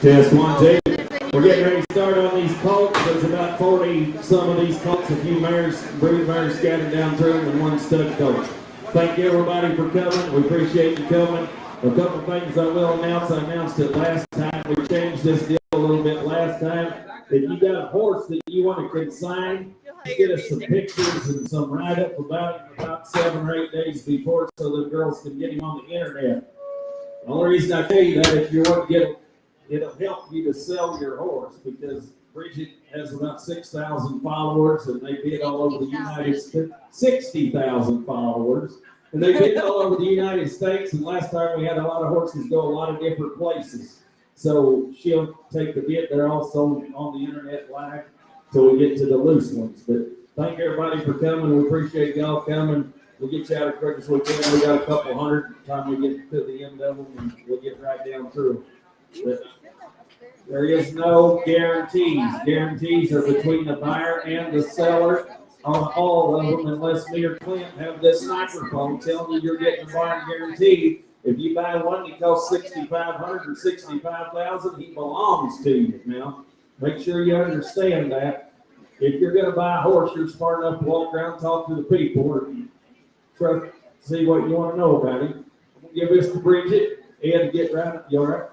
Test 1, 2. We're getting ready to start on these colts. There's about 40 some of these colts, a few mares, brood mares scattered down through them, and one stud colt. Thank you everybody for coming. We appreciate you coming. A couple of things I will announce. I announced it last time. We changed this deal a little bit last time. If you got a horse that you want to consign, get us some pictures and some write-up about it about 7 or 8 days before so the girls can get him on the internet. The only reason I tell you that if you want to get it, it'll help you to sell your horse because Bridget has about 6,000 followers and they bid all over the United States. 60,000 followers and they bid all over the United States. And last time we had a lot of horses go a lot of different places. So she'll take the bid. They're also on the internet live till we get to the loose ones. But thank everybody for coming. We appreciate y'all coming. We'll get you out of quick as we can. We got a couple hundred by the time we get to the end of them and we'll get right down through. But there is no guarantees. Guarantees are between the buyer and the seller on all of them, unless me or Clint have this microphone telling you you're getting a barn guarantee. If you buy one that costs $6,500 or $65,000, he belongs to you. Now, make sure you understand that. If you're going to buy a horse, you're smart enough to walk around, talk to the people, and try to see what you want to know about him. I'm going to give this to Bridget. Ed, get right. You all right?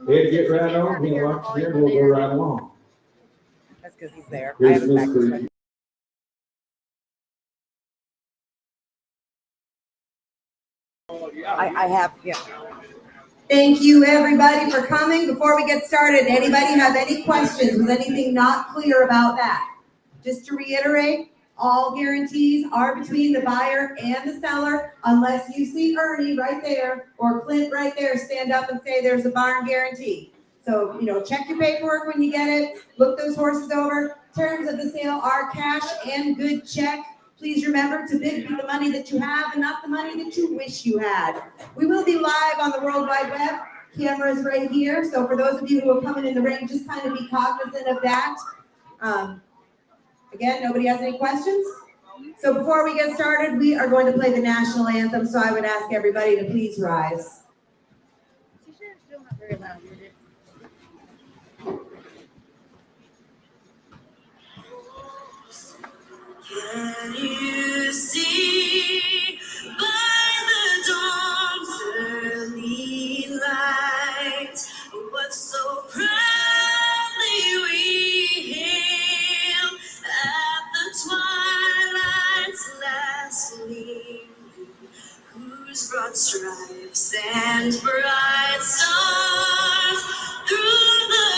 Ed, get right on. He'll watch you here. We'll go right along. That's because he's there. Here's Miss Bridget. I have, yeah. Thank you, everybody, for coming. Before we get started, anybody have any questions? Was anything not clear about that? Just to reiterate, all guarantees are between the buyer and the seller, unless you see Ernie right there or Clint right there stand up and say there's a barn guarantee. So, check your paperwork when you get it. Look those horses over. Terms of the sale are cash and good check. Please remember to bid with the money that you have and not the money that you wish you had. We will be live on the World Wide Web. Cameras right here. So for those of you who are coming in the ring, just kind of be cognizant of that. Again, nobody has any questions? So before we get started, we are going to play the National Anthem. So I would ask everybody to please rise. Still not very loud, is it? Can you see by the dawn's early light what so proudly we hailed at the twilight's last gleam, whose broad stripes and bright stars through the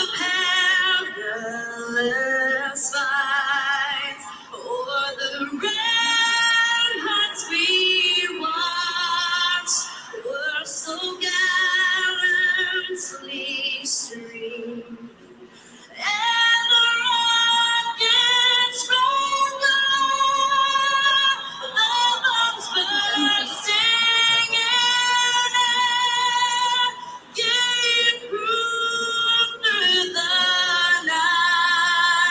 perilous fight o'er the ramparts we watched were so gallantly streamed, and the rockets rolled on, the bombs bursting in air gave proof through the night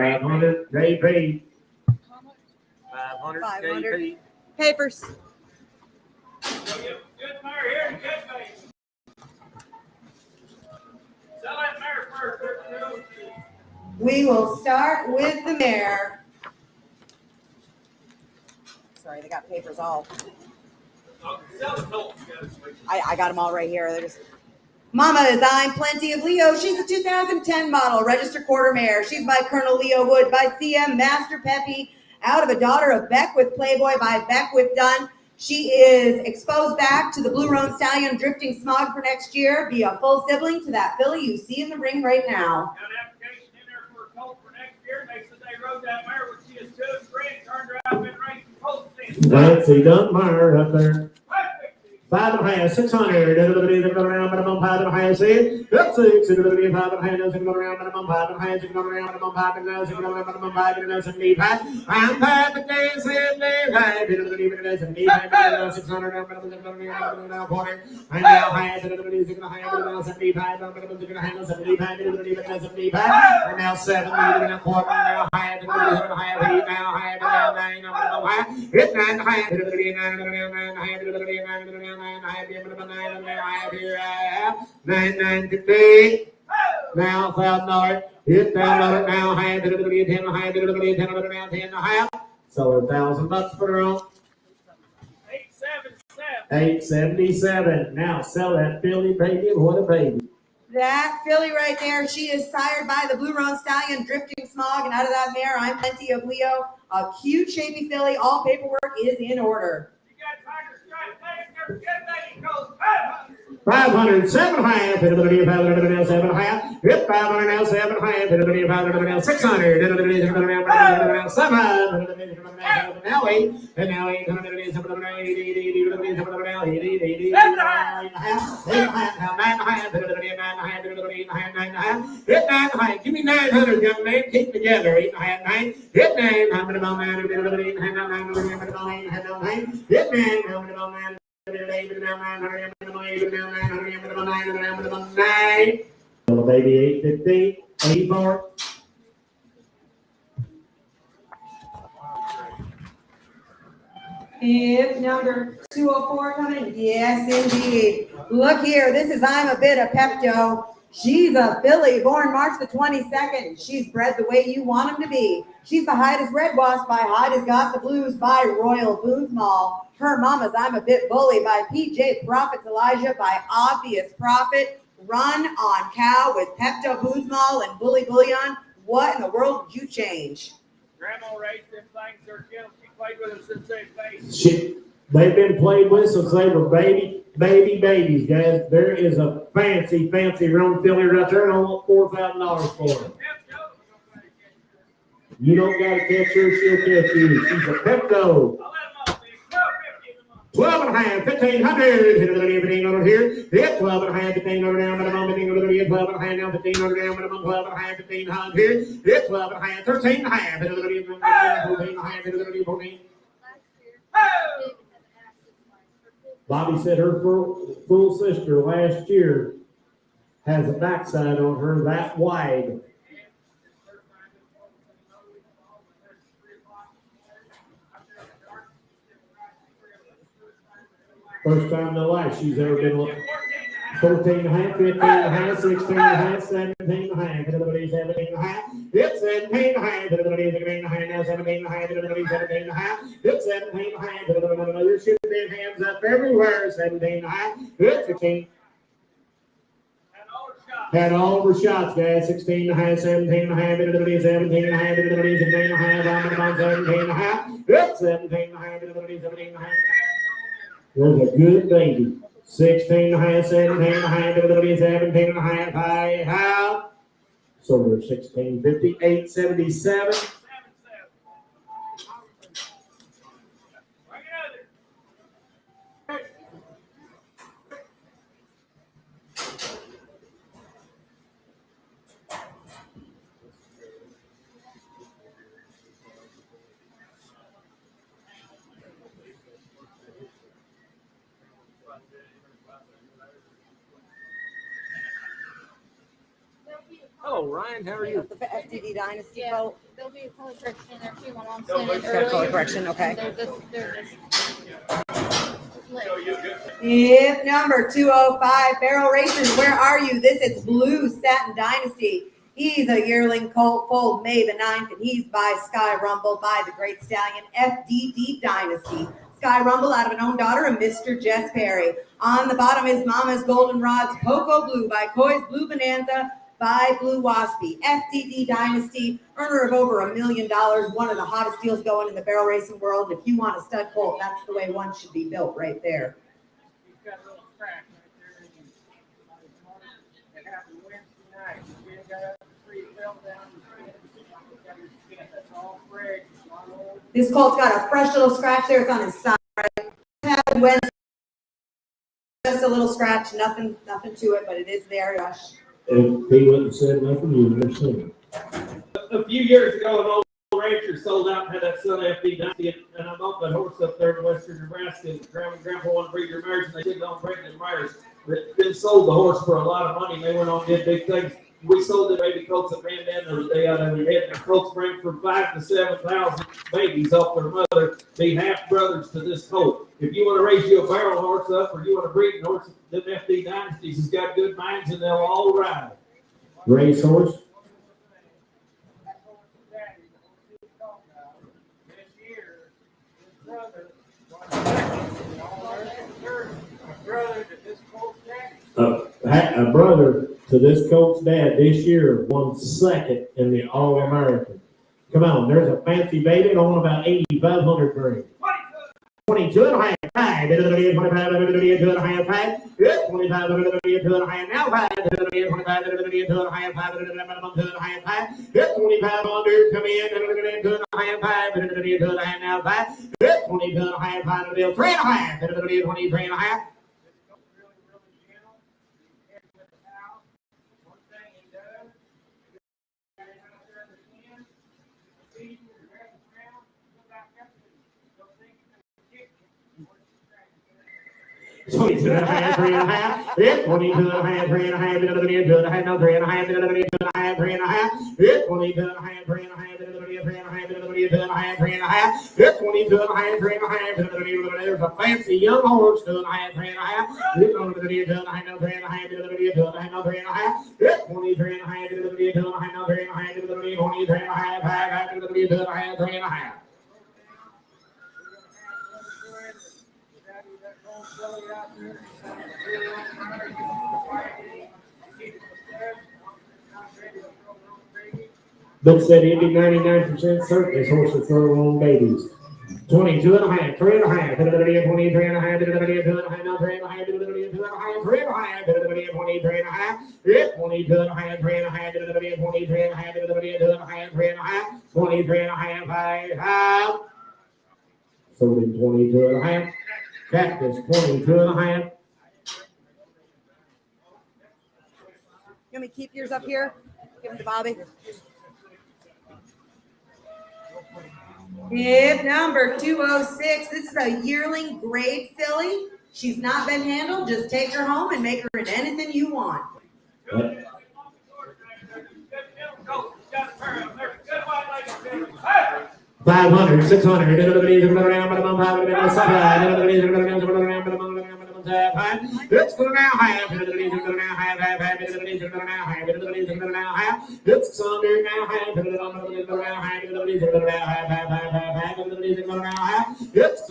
500 JP. 500 500. JP. Papers. Good mare here, good baby. Sell that mare first. We will start with the mare. Sorry, they got papers all. Sell the colt. I got them all right here. They're just. Mama Design, Plenty of Leo. She's a 2010 model, registered quarter mare. She's by Colonel Leo Wood, by CM Master Peppy, out of a daughter of Beckwith Playboy by Beckwith Dunn. She is exposed back to the Blue Roan Stallion Drifting Smog for next year. Be a full sibling to that filly you see in the ring right now. Got an application in there for a colt for next year. They said they rode that mare when she was 2 and 3 and turned her out and been racing colts since. Nancy Dunbar up there. Perfect. 5.5, 600. Around minimum 5.5. See, that's 6. 5.5. Go around minimum 5.5. Go around minimum 5. Minimum 5. I'm 5 a day, 75. 600. Now 40. And now high. 75. 75. And now 7. And a quarter. Now high. Now high. Hit 9 high. 993. Now $1,000. Hit down on it now. High. 10 high. 10 now 10 high. So $1,000 for her on. 877. Now sell that filly, baby. What a baby. That filly right there, she is sired by the Blue Roan Stallion Drifting Smog, and out of that mare, I'm Plenty of Leo. A cute, shapy filly. All paperwork is in order. You got Tiger Strike Get baby colt 500. 500, 7.5, 7.5, hit 500 now, 7.5, 500 600, 700, now 8, and now 800, 8.5, hit 9.5, give me 900, young man, keep together, 8.5, 9, hit 9, 9, hit 9, baby, 850, 84. If number 204 coming? Yes, indeed. Look here, this is I'm a Bit of Pepto. She's a filly, born March the 22nd. She's bred the way you want him to be. She's the Hide Red Wasp by Hide Has Got the Blues by Royal Booth Mall. Her mama's I'm a Bit Bully by PJ Prophet's Elijah by Obvious Prophet. Run on cow with Pepto Booth Mall and Bully Bullion. What in the world did you change? Grandma raised them things herself. She played with them since they faced. They've been played with since they were babies, guys. There is a fancy roan filly right there, and I want $4,000 for it. You don't gotta catch her, she'll catch you. She's a Pepto. 12.5, 1,500. Hit everything over here. Hit 12.5, 1,500 down, but I'm on 12.5 down, 1,500 down, but I'm on 12.5, 1,500 here. Hit 12.5, 13.5. Hit 14.5, 14. Bobby said her full sister last year has a backside on her that wide. First time in her life she's ever been 14.5, 15.5, 16.5, 17.5. Everybody 17.5. It's 17.5. Everybody 17.5 now. 17.5. Everybody 17.5. It's 17.5. There should be hands up everywhere. 17.5. It's 16. Had all the shots, guys. 16.5, 17.5. Everybody 17.5. Everybody 17.5. I'm 17.5. It's 17.5. Everybody 17.5. There's a good baby. 16.5, 17.5, everybody 17.5, high, how? So we're 1650, 877. Hello, Ryan. How are you? The FTD Dynasty Yeah, colt. there'll be a color correction in there too. My mom No, sent it but- Got a color earlier. correction, okay. There's this. If number 205, Barrel Racing, where are you? This is Blue Satin Dynasty. He's a yearling colt, foaled May the 9th, and he's by Sky Rumble by the Great Stallion FDD Dynasty. Sky Rumble out of an own daughter of Mr. Jess Perry. On the bottom is Mama's Golden Rods, Cocoa Blue by Coy's Blue Bonanza by Blue Waspy. FDD Dynasty, earner of over $1 million, one of the hottest deals going in the barrel racing world. If you want a stud colt, that's the way one should be built right there. He's got a little crack right there. It happened Wednesday night. He got up the tree, fell down, that's all fresh. This colt's got a fresh little scratch there. It's on his side. Right? Happened Wednesday. Just a little scratch, nothing to it, but it is there. Gosh. If he wouldn't have said nothing, you would have seen it. A few years ago, an old rancher sold out and had that son FD Dynasty, and I bought that horse up there in western Nebraska. Grandma and Grandpa wanted to breed their mares, and they didn't own pregnant mares. But then sold the horse for a lot of money, and they went on and did big things. We sold the baby colts that ran down the day out of their head. The colts bring from 5,000 to 7,000 babies off their mother. Be half brothers to this colt. If you want to raise you a barrel horse up, or you want to breed a horse, them FD Dynasties has got good minds, and they'll all ride. Race horse. A brother to this colt's dad this year won second in the All-American. Come on, there's a fancy baby on about 8,500 grade. 22.5. 5, 25, 2.5, 5, 25, 2.5, now 5, 25, 2.5, 5, minimum 2.5, 5, 25 under, come in, 2.5, 5, 2.5, now 5, 22.5, 5 to the bill, 3.5, 23.5. Twenty-two and a half, 3.5. Hit 22 and a half, 3.5. Another 2.5. No 3.5. Another 2.5, 3.5. Hit 22 and a half, 3.5. Another 3.5. Another 2.5, 3.5. Hit 22 and a half, 3.5. Another there's a fancy young horse 2.5, 3.5. Hit on the 2.5. No 3.5. Another 2.5. No 3.5. Hit 23 and a half. Another 2.5. No 3.5. Another 23 and a half, 5. Another 2.5, 3.5. Bill said he'd be 99% certain this horse will throw on babies. 22 and a half, 3.5, 23 and a half, 2 and a half, no 3.5, 2 and a half, 3.5, 23 and a half, 22 and a half, 3.5, 23 and a half, 2 and a half, 3.5, 23 and a half, 5. Sold him 22 and a half. Cactus 22 and a half. You want me to keep yours up here? Give them to Bobby. Hip number 206. This is a yearling grade filly. She's not been handled. Just take her home and make her into anything you want. 500, 600, it's going to now have, it's going to now have, it's going to now have, it's going to now have, it's under now have, it's going to now have, it's going to now have, it's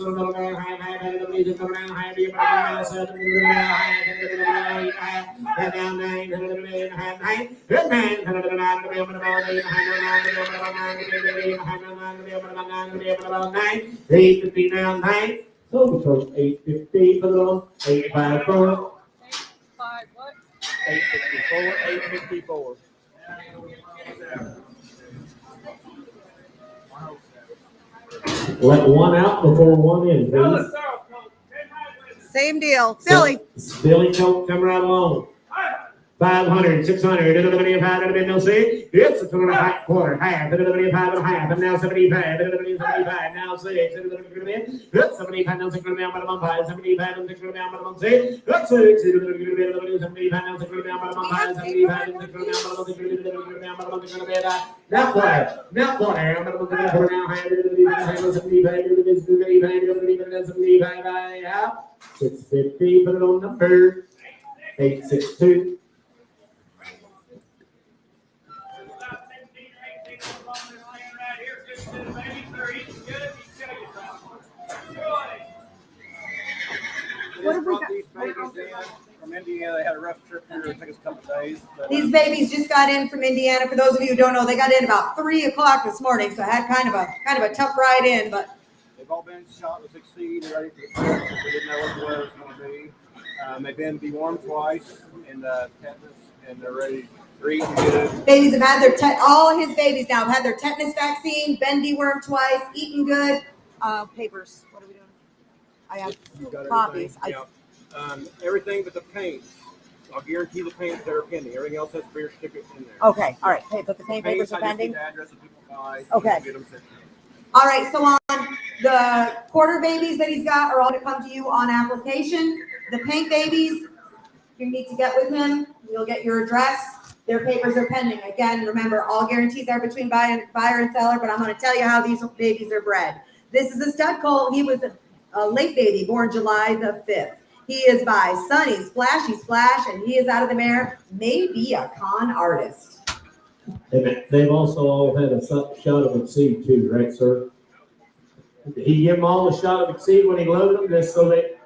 going to now have, it's going to now have, it's going to now have, it's going to now have, it's going to now have, so from 850 for the long, 854. 5 what? 854, 854. Let one out before one in, please. Same deal. Philly. Billy Coke, come right along. 500, 600, it's a 2.5 quarter, half, it's a 5 and a half, and now 75, it's a 75, now 6, it's a 75, now 6 down by the 5, 75, and 6 down by the 6, that's 6, it's a 75, now 6 down by the 5, 75, and 6 down by the 6, now quarter, I'm going to put it down high, 650, put it on number 862. What have we got? These babies in from Indiana. They had a rough trip here. I think it's a couple of days. But, These babies just got in from Indiana. For those of you who don't know, they got in about 3 o'clock this morning, so I had kind of a tough ride in. But they've all been shot with succeed. They're ready for the trip. We didn't know what the weather was going to be. They've been dewormed twice in tetanus, and they're ready. They're eating good. babies have had their all his babies now have had their tetanus vaccine, been dewormed twice, eating good. Papers. What are we doing? I have copies. Everything but the paints. I'll guarantee the paints that are pending. Everything else has beer stickers in there. Okay, all right. Hey, but the paint papers are pending. The address that people buy. Okay. Get them sent. All right, so on the quarter babies that he's got are all to come to you on application. The paint babies, you need to get with him. You'll get your address. Their papers are pending. Again, remember, all guarantees are between buyer and seller, but I'm going to tell you how these babies are bred. This is a stud colt. He was a late baby, born July the 5th. He is by Sunny Splashy Splash, and he is out of the mare. Maybe a con artist. They've also all had a shot of Exceed too, right, sir? Did he give them all a shot of Exceed when he loaded them, just so that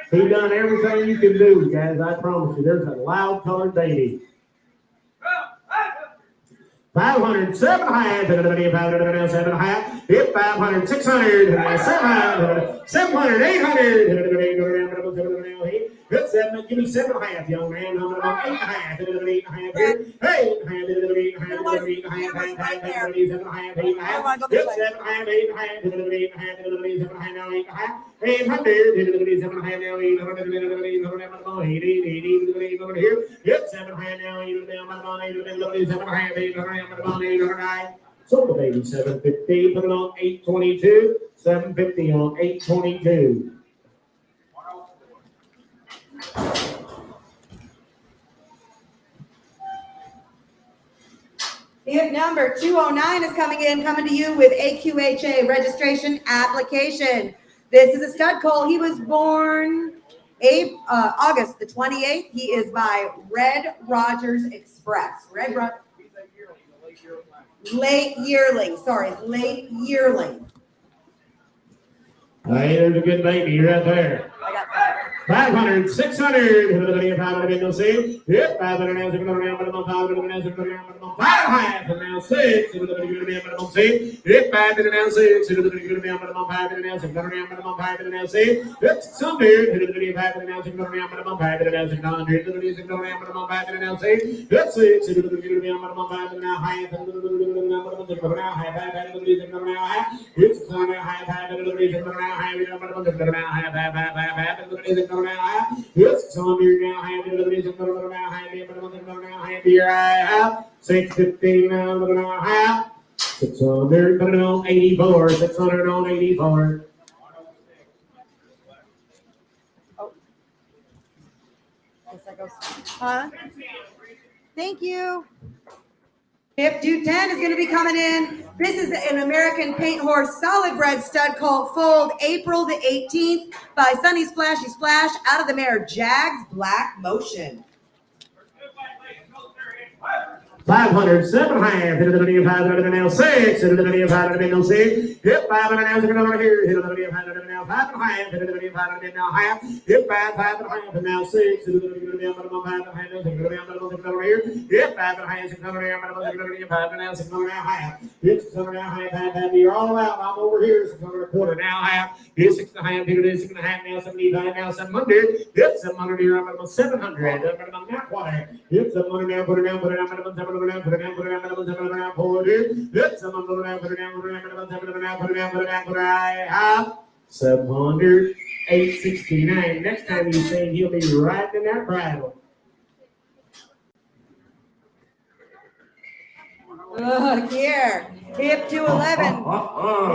he done everything you can do, guys? I promise you. There's a loud colored baby. 500, 7.5, 7.5, hit 500, 600, 700, 800, hit 7, give me 7.5, young man, 8.5, here, hey, 8.5, sold the baby 750, put it on 822, 750 on 822. Hip number 209 is coming to you with AQHA registration application. This is a stud colt. He was born August the 28th. He is by Red Rogers Express. Late yearling. Hey, there's a good baby right there. I got 500, 600, 500, no save. Yep, 500 now, 5 now, 6, minimum save. Yep, 5 now, 6, minimum 5 now, 6, minimum 5 now, save. Yep, 600, 5 now, 6, minimum 5 now, 600, minimum 5 now, save. Yep, 6, minimum 5 now, high, yes, so you're now happy to the now happy, now happy, right? 650 now, half 600, put it on 84, 600 on 84. Oh, guess that goes. Huh? Thank you. Hip 210 is going to be coming in. This is an American paint horse solid bred stud colt foaled April the 18th by Sunny Splashy Splash out of the mare Jags Black Motion. 500, 7.5, 500 now, 6, 500 now, 6, hit 500 now, here, hit 500 now, 5.5, 500 now, half, hit 5.5 now, 6, 500 here, hit 5.5, 600 now, 600 now, half, hit 600 now, half, you're all out, I'm over here, 600 a quarter now, half, hit 6.5, here it is, 6.5 now, 75 now, 700, hit 700 here, I'm 700, not quarter, hit 700 now, put it down, 700. Put it down, pull it. Let's 700, 869. Next time you sing, he'll be right in that bridle. Look here, hip 211.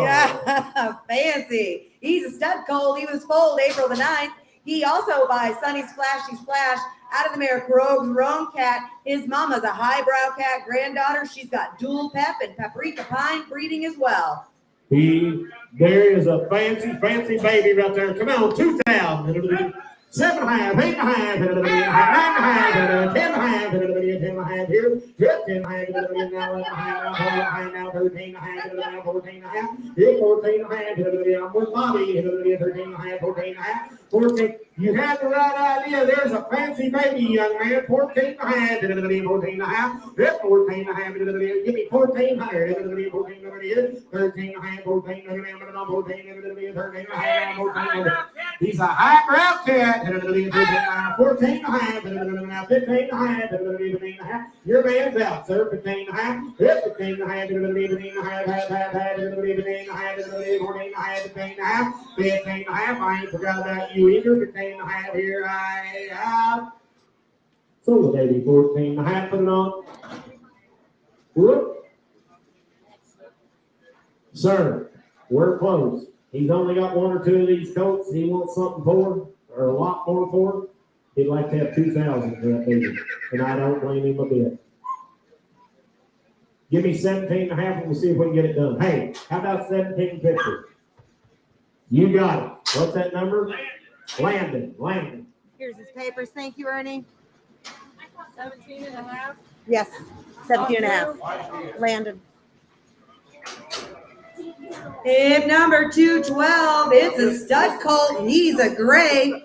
Yeah, fancy. He's a stud colt. He was foaled April the 9th. He also by Sunny Splashy Splash out of the mare Crogue's Roan Cat. His mama's a highbrow cat granddaughter. She's got dual pep and paprika pine breeding as well. There is a fancy baby right there. Come on, 2,000. 7.5, 8.5, 9.5, 10.5 here. 10.5 now, 13.5, 14.5, 14.5. I'm with Bobby. 13.5, 14.5, 14. You have the right idea. There's a fancy baby, young man. 14.5, 14.5, 14.5. Give me 1,400. 14 here. 13.5, 14, 13.5, 14. He's a highbrow cat. 14.5, 15.5, your man's out, sir. 15.5, 15.5, I ain't forgot about you either. 15.5 here, I have. So the baby, 14.5, put it on. Whoop. Sir, we're closed. He's only got one or two of these coats. He wants something for, or a lot more for. He'd like to have 2,000 for that baby, and I don't blame him a bit. Give me 17.5 and we'll see if we can get it done. Hey, how about 17.50? You got it. What's that number? Landon. Here's his papers. Thank you, Ernie. 17.5. Yes, 17.5. Landon. Hip number 212. It's a stud colt. He's a gray.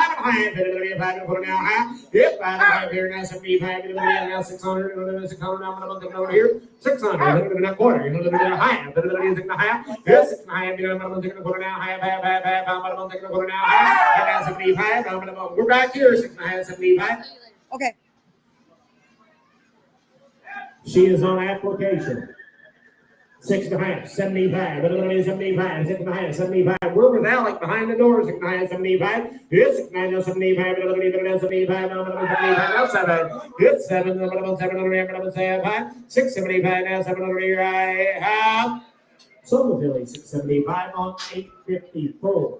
5 and a half, everybody 5 and a quarter now half. Yep, 5 and a half here, now 75, now 600, 600, now I'm going to over here. 600, everybody now quarter, everybody a half, everybody 6 and a half. Yes, 6 and a half, I'm going to take a quarter now, half, I'm going to take a quarter now, half. And now 75, we're back here, 6 and a half, 75. Okay. She is on application. 6 and a half, 75, 75, 6 and a half, 75. We're with Alec behind the door, 6 and a half, 75. Yes, 6 and a half, 75, 75, now 7. Yes, 7, 7, 6, 75, now 700 here. I have Silver Billy, 675 on 854.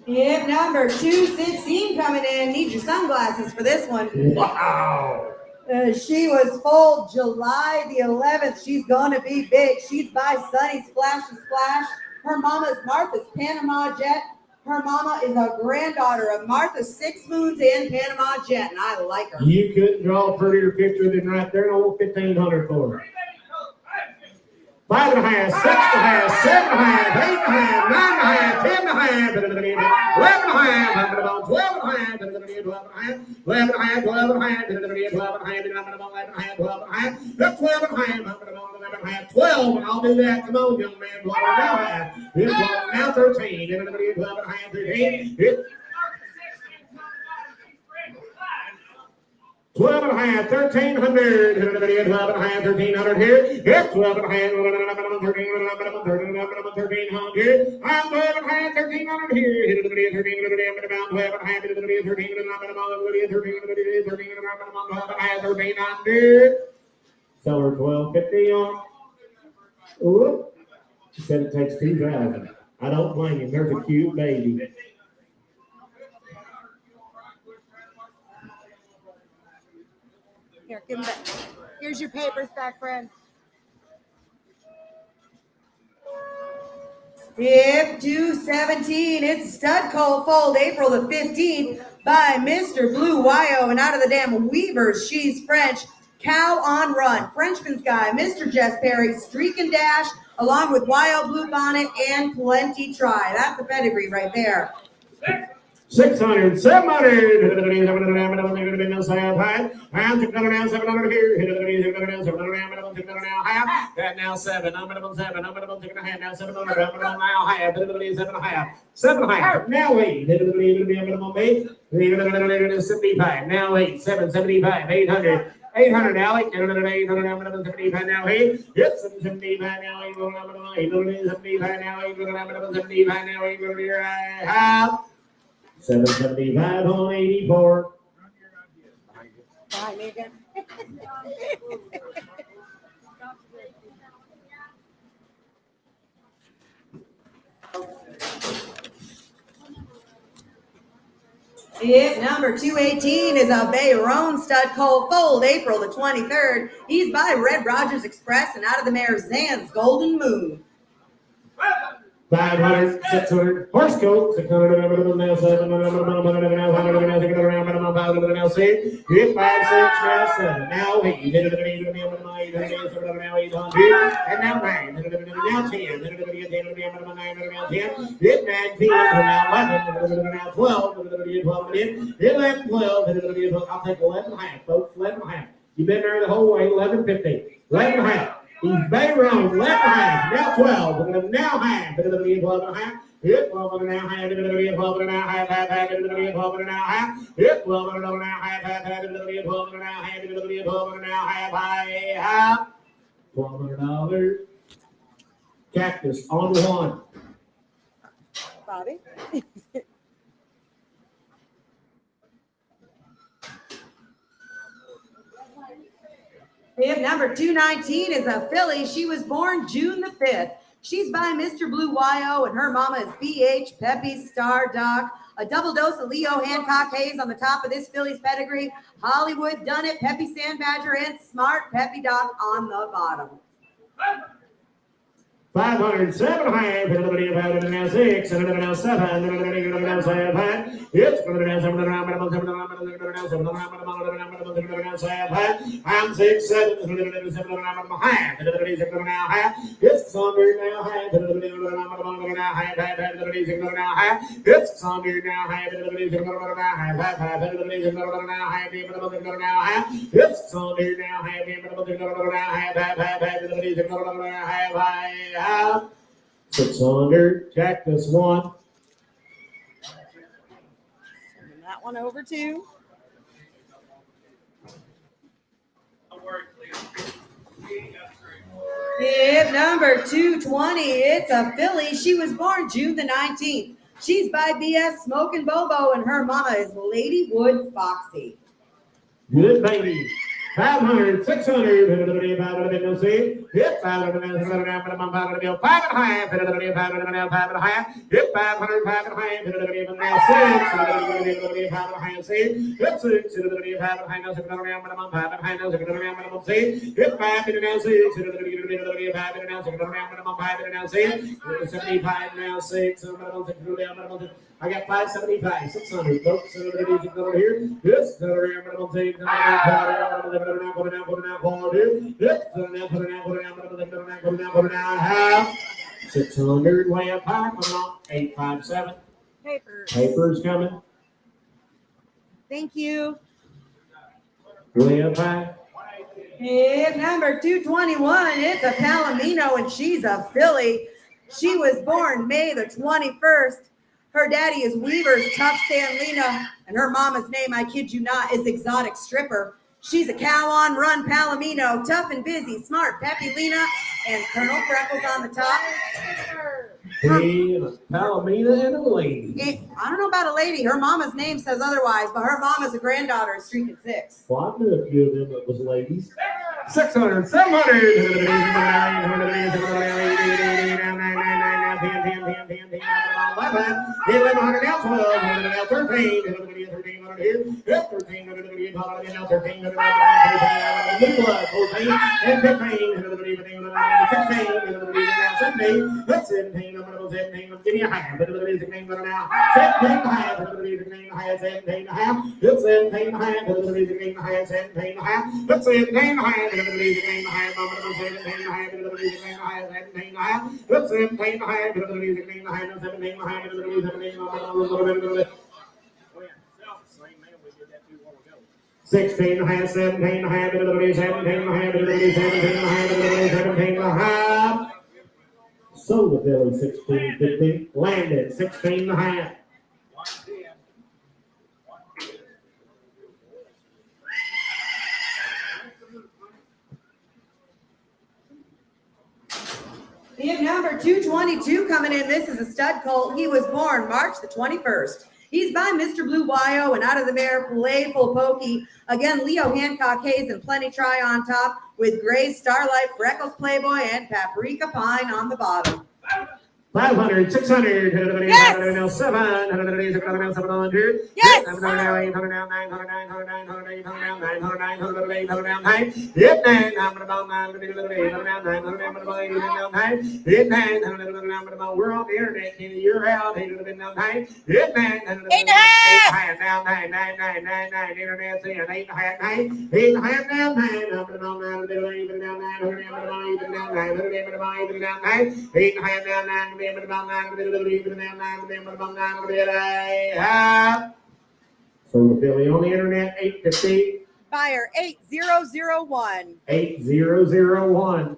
Yep, number 216 coming in. Need your sunglasses for this one. Wow. She was foaled July the 11th. She's going to be big. She's by Sunny Splash and Splash. Her mama's Martha's Panama Jet. Her mama is a granddaughter of Martha's Six Moons and Panama Jet, and I like her. You couldn't draw a prettier picture than right there, an old 1500 for her. 5 and a half, 6 and a half, 7 and a half, 8 and a half, 9 and a half, 10 and a half, 11 and a half, 12 and a half, 11 and a half, 12 and a half, 12 and a half, 11 and a half, 12 and a half, 11 and a half, 12 and a half, 12 and a half, 12, and I'll do that. Come on, young man, blow it now half. It's blowing now 13, 11 and a half, 12 and a half, 13. 12 and a half, 1,300. 12 and a half, 1,300 here. Yep, 12 and a half, 1300. I'm 12 and a half, 1,300 here. 13 about 12 and a half, 1,300. Sell her 12.50 on. Ooh, she said it takes 2,000. I don't blame you. There's a cute baby. Here, give him back. Here's your papers back, friend. Yep, 217. It's stud colt fold April the 15th by Mr. Blue Wyo. And out of the damn Weavers, she's French. Cow on run. Frenchman's guy, Mr. Jess Perry, streak and dash, along with Wyo Blue Bonnet and Plenty Try. That's the pedigree right there. 600, 700. 700 here. That now 7. I'm going to 7. I'm going to take a hand now 700. I'm going to now half. 7.5. 7.5. Now 8. 75. Now 8. 775. 800. 800 now, 800 now, 8. Yes, 75 now, 875 now, 875 now, 800. 775 on 84. Bye, Megan. Yep, number 218 is a Bayron stud colt fold April the 23rd. He's by Red Rogers Express and out of the mare Zan's Golden Moon. 500, 600, horse coat, 600, now 700, now 6, hit 5, 6, now 7, now 8, now 800, and now 9, now 10, hit 9, 10, now 11, now 12, 11, 12, I'll take 11 and a half, folks, 11 and a half. You've been there the whole way, 11.50, 11 and a half. He's Bayron, left half, now 12, now half, 12 and a half, hit 12 and a half, 12 and a half, 12 and a half, hit 12 and a half, 12 and a half, 12 and a half, $1,200. Cactus on 1. Bobby. Yep, number 219 is a filly. She was born June the 5th. She's by Mr. Blue Wyo, and her mama is BH Peppy Star Doc. A double dose of Leo Hancock Hayes on the top of this filly's pedigree. Hollywood Done It, Peppy Sand Badger, and Smart Peppy Doc on the bottom. 500, 7 half, now 6, and now 7, now 7, it's going to now 7, I'm 6, 7, 7 half, it's under now half, it's under now half, it's under now half, 600, Cactus 1. Sending that one over to. Yep, number 220, it's a filly. She was born June the 19th. She's by BS Smokin' Bobo, and her mama is Lady Wood Foxy. Good baby. 500, 600, hit 5 and a half, 5 and a half, hit 500, 5 and a half, hit 500, 5 and a half, hit 6, hit 6, hit 6, hit 5 and a half, 5 and a half, hit 5 and a half, 6, hit 5 and a half, 75 now 6, I got 575, 600, folks, here, this, half, 600, way up high, 857. Papers coming. Thank you. Way up high. Yep, number 221, it's a Palomino, and she's a filly. She was born May the 21st. Her daddy is Weaver's Tough San Lena, and her mama's name, I kid you not, is Exotic Stripper. She's a cow on run Palomino, tough and busy, smart, peppy Lena, and Colonel Freckles on the top. Hey, and a Palomina and a lady. I don't know about a lady. Her mama's name says otherwise, but her mama's a granddaughter of Streak and Six. Well, I knew a few of them that was ladies. 600, 700. 1100 now, 1200 now, 13. 1300 here. 1300 now, 1300 and 15. That's 17. Give me a half. Give me now. 17 half. 17 half. 17 half. It's 17 half. 17 half. 17 half. It's 17 half. 17 half. 17 half. 17 half. 17 half. It's 17 half. 17 half. 17 half. 16 half, 17 half, 17 half, 17 half. Sold the Billy 16.50. Landed 16 half. We have number 222 coming in. This is a stud colt. He was born March the 21st. He's by Mr. Blue Wyo and out of the mare, Playful Pokey. Again, Leo Hancock Hayes and Plenty Try on top with Gray Starlight, Freckles Playboy, and Paprika Pine on the bottom. 500, 600, Yes! 700, 700, Yes! 700, 800, 900, 900, 900, 800, 900, 800, 900, hit 9, we're on the internet, Kenny, you're out, hit 9, hit 9, 8 down 9, 9, 9, 9, 9, internet's in, 8 9, 9, 8 down 9, even down 9, even down 9, even down 9, 8 down 9, so the Billy on the internet, 850. Buyer 8001. 8001.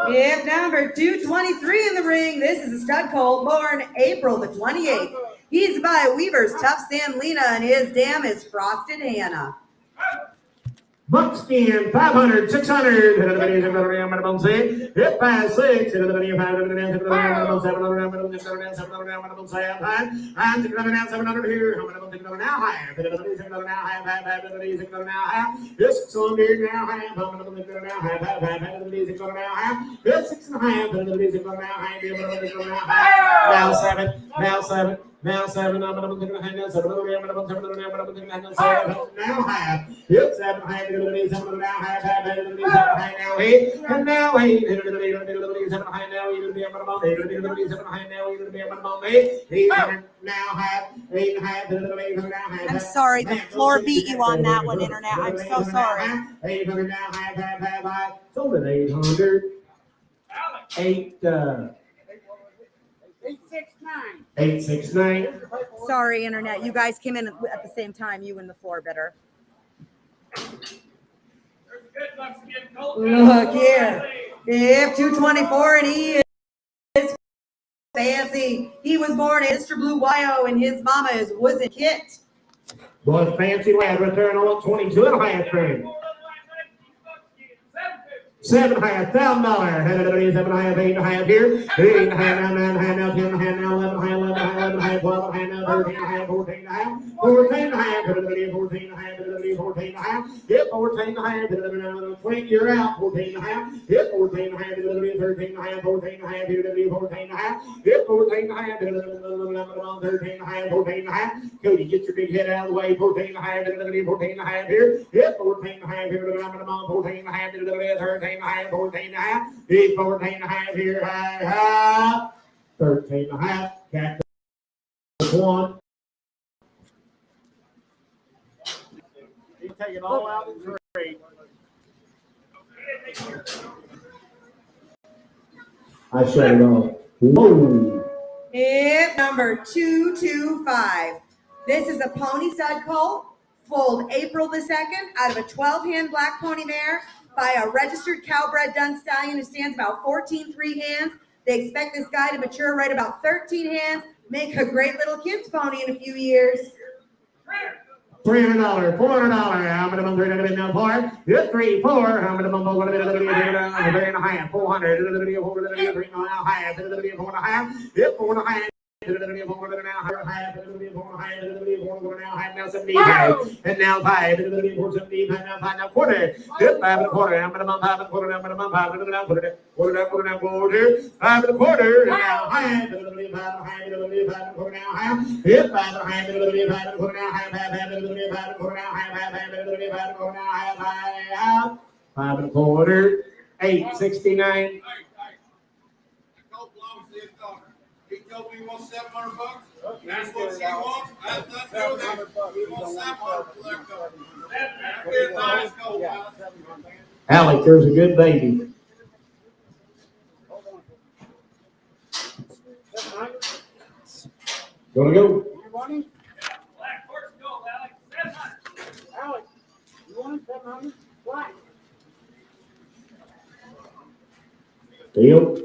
We have number 223 in the ring. This is a stud colt born April the 28th. He's by Weaver's Tough Sam Lena, and his dam is Frosted Hannah. Buckskin, 500, 600, hit 5, 6, hit 700, 700 here, now high, this song here now high, this 6.5, now 7, now 7. Now 7, now high. Hit 7 high, 7 now high, now 8, and now 8, 7 high, now 8, 7 high, now 8, now high, 8 high, I'm sorry, the floor beat you on that one, internet. I'm so sorry. 800 now high, sold at 800. 869. Sorry, internet. You guys came in at the same time. You and the floor better. Look here. Yep, 224, and he is fancy. He was born Mr. Blue Wyo, and his mama is Wasn't Kit. Boy, fancy lad return on 22 and a half train. 7 high, $1,000. 7 high, 8 high here. 8 high, 9 high, now 10 high, now 11 high, 11 high, 11 high, 12 high, now 13 high, 14 high, 14 high, 14 high, 14 high, hit 14 high, 20, you're out, 14 high, hit 14 high, 13 high, 14 high, 14 high, hit 14 high, 13 high, 14 high, Cody, get your big head out of the way, 14 high, 14 high here, hit 14 high, 14 high, 13 high, 14 high, hit 14 high here, high, 13 and a half, cactus 1. You take it all out in 3. I shut it off. Whoa. Hip number 225. This is a pony stud colt, foaled April the 2nd out of a 12-hand black pony mare by a registered Cowbred Dun Stallion who stands about 14 3 hands. They expect this guy to mature right about 13 hands. make a great little kid's pony in a few years. $300, $400, how many of them are going to par? Good 3, 4, how many of them are going to be 3.5, 400, 3.5, 4.5, good 4.5. And now 5, now quarter. Good 5 and a quarter. I'm going to 5 and a quarter. I'm going to 5 and a quarter. Quarter, 5 and a quarter. And now high. 5 and a quarter now high. Good 5 and a half. 5 and a quarter now high. 5 and a quarter now high. 5 and a quarter. 869. He told me he wants $700. That's what she wants. That's not true. He wants $700. Alec, there's a good baby. Gonna go. Black horse gold, Alex. 700. Alex, you want 700? Black. Deal.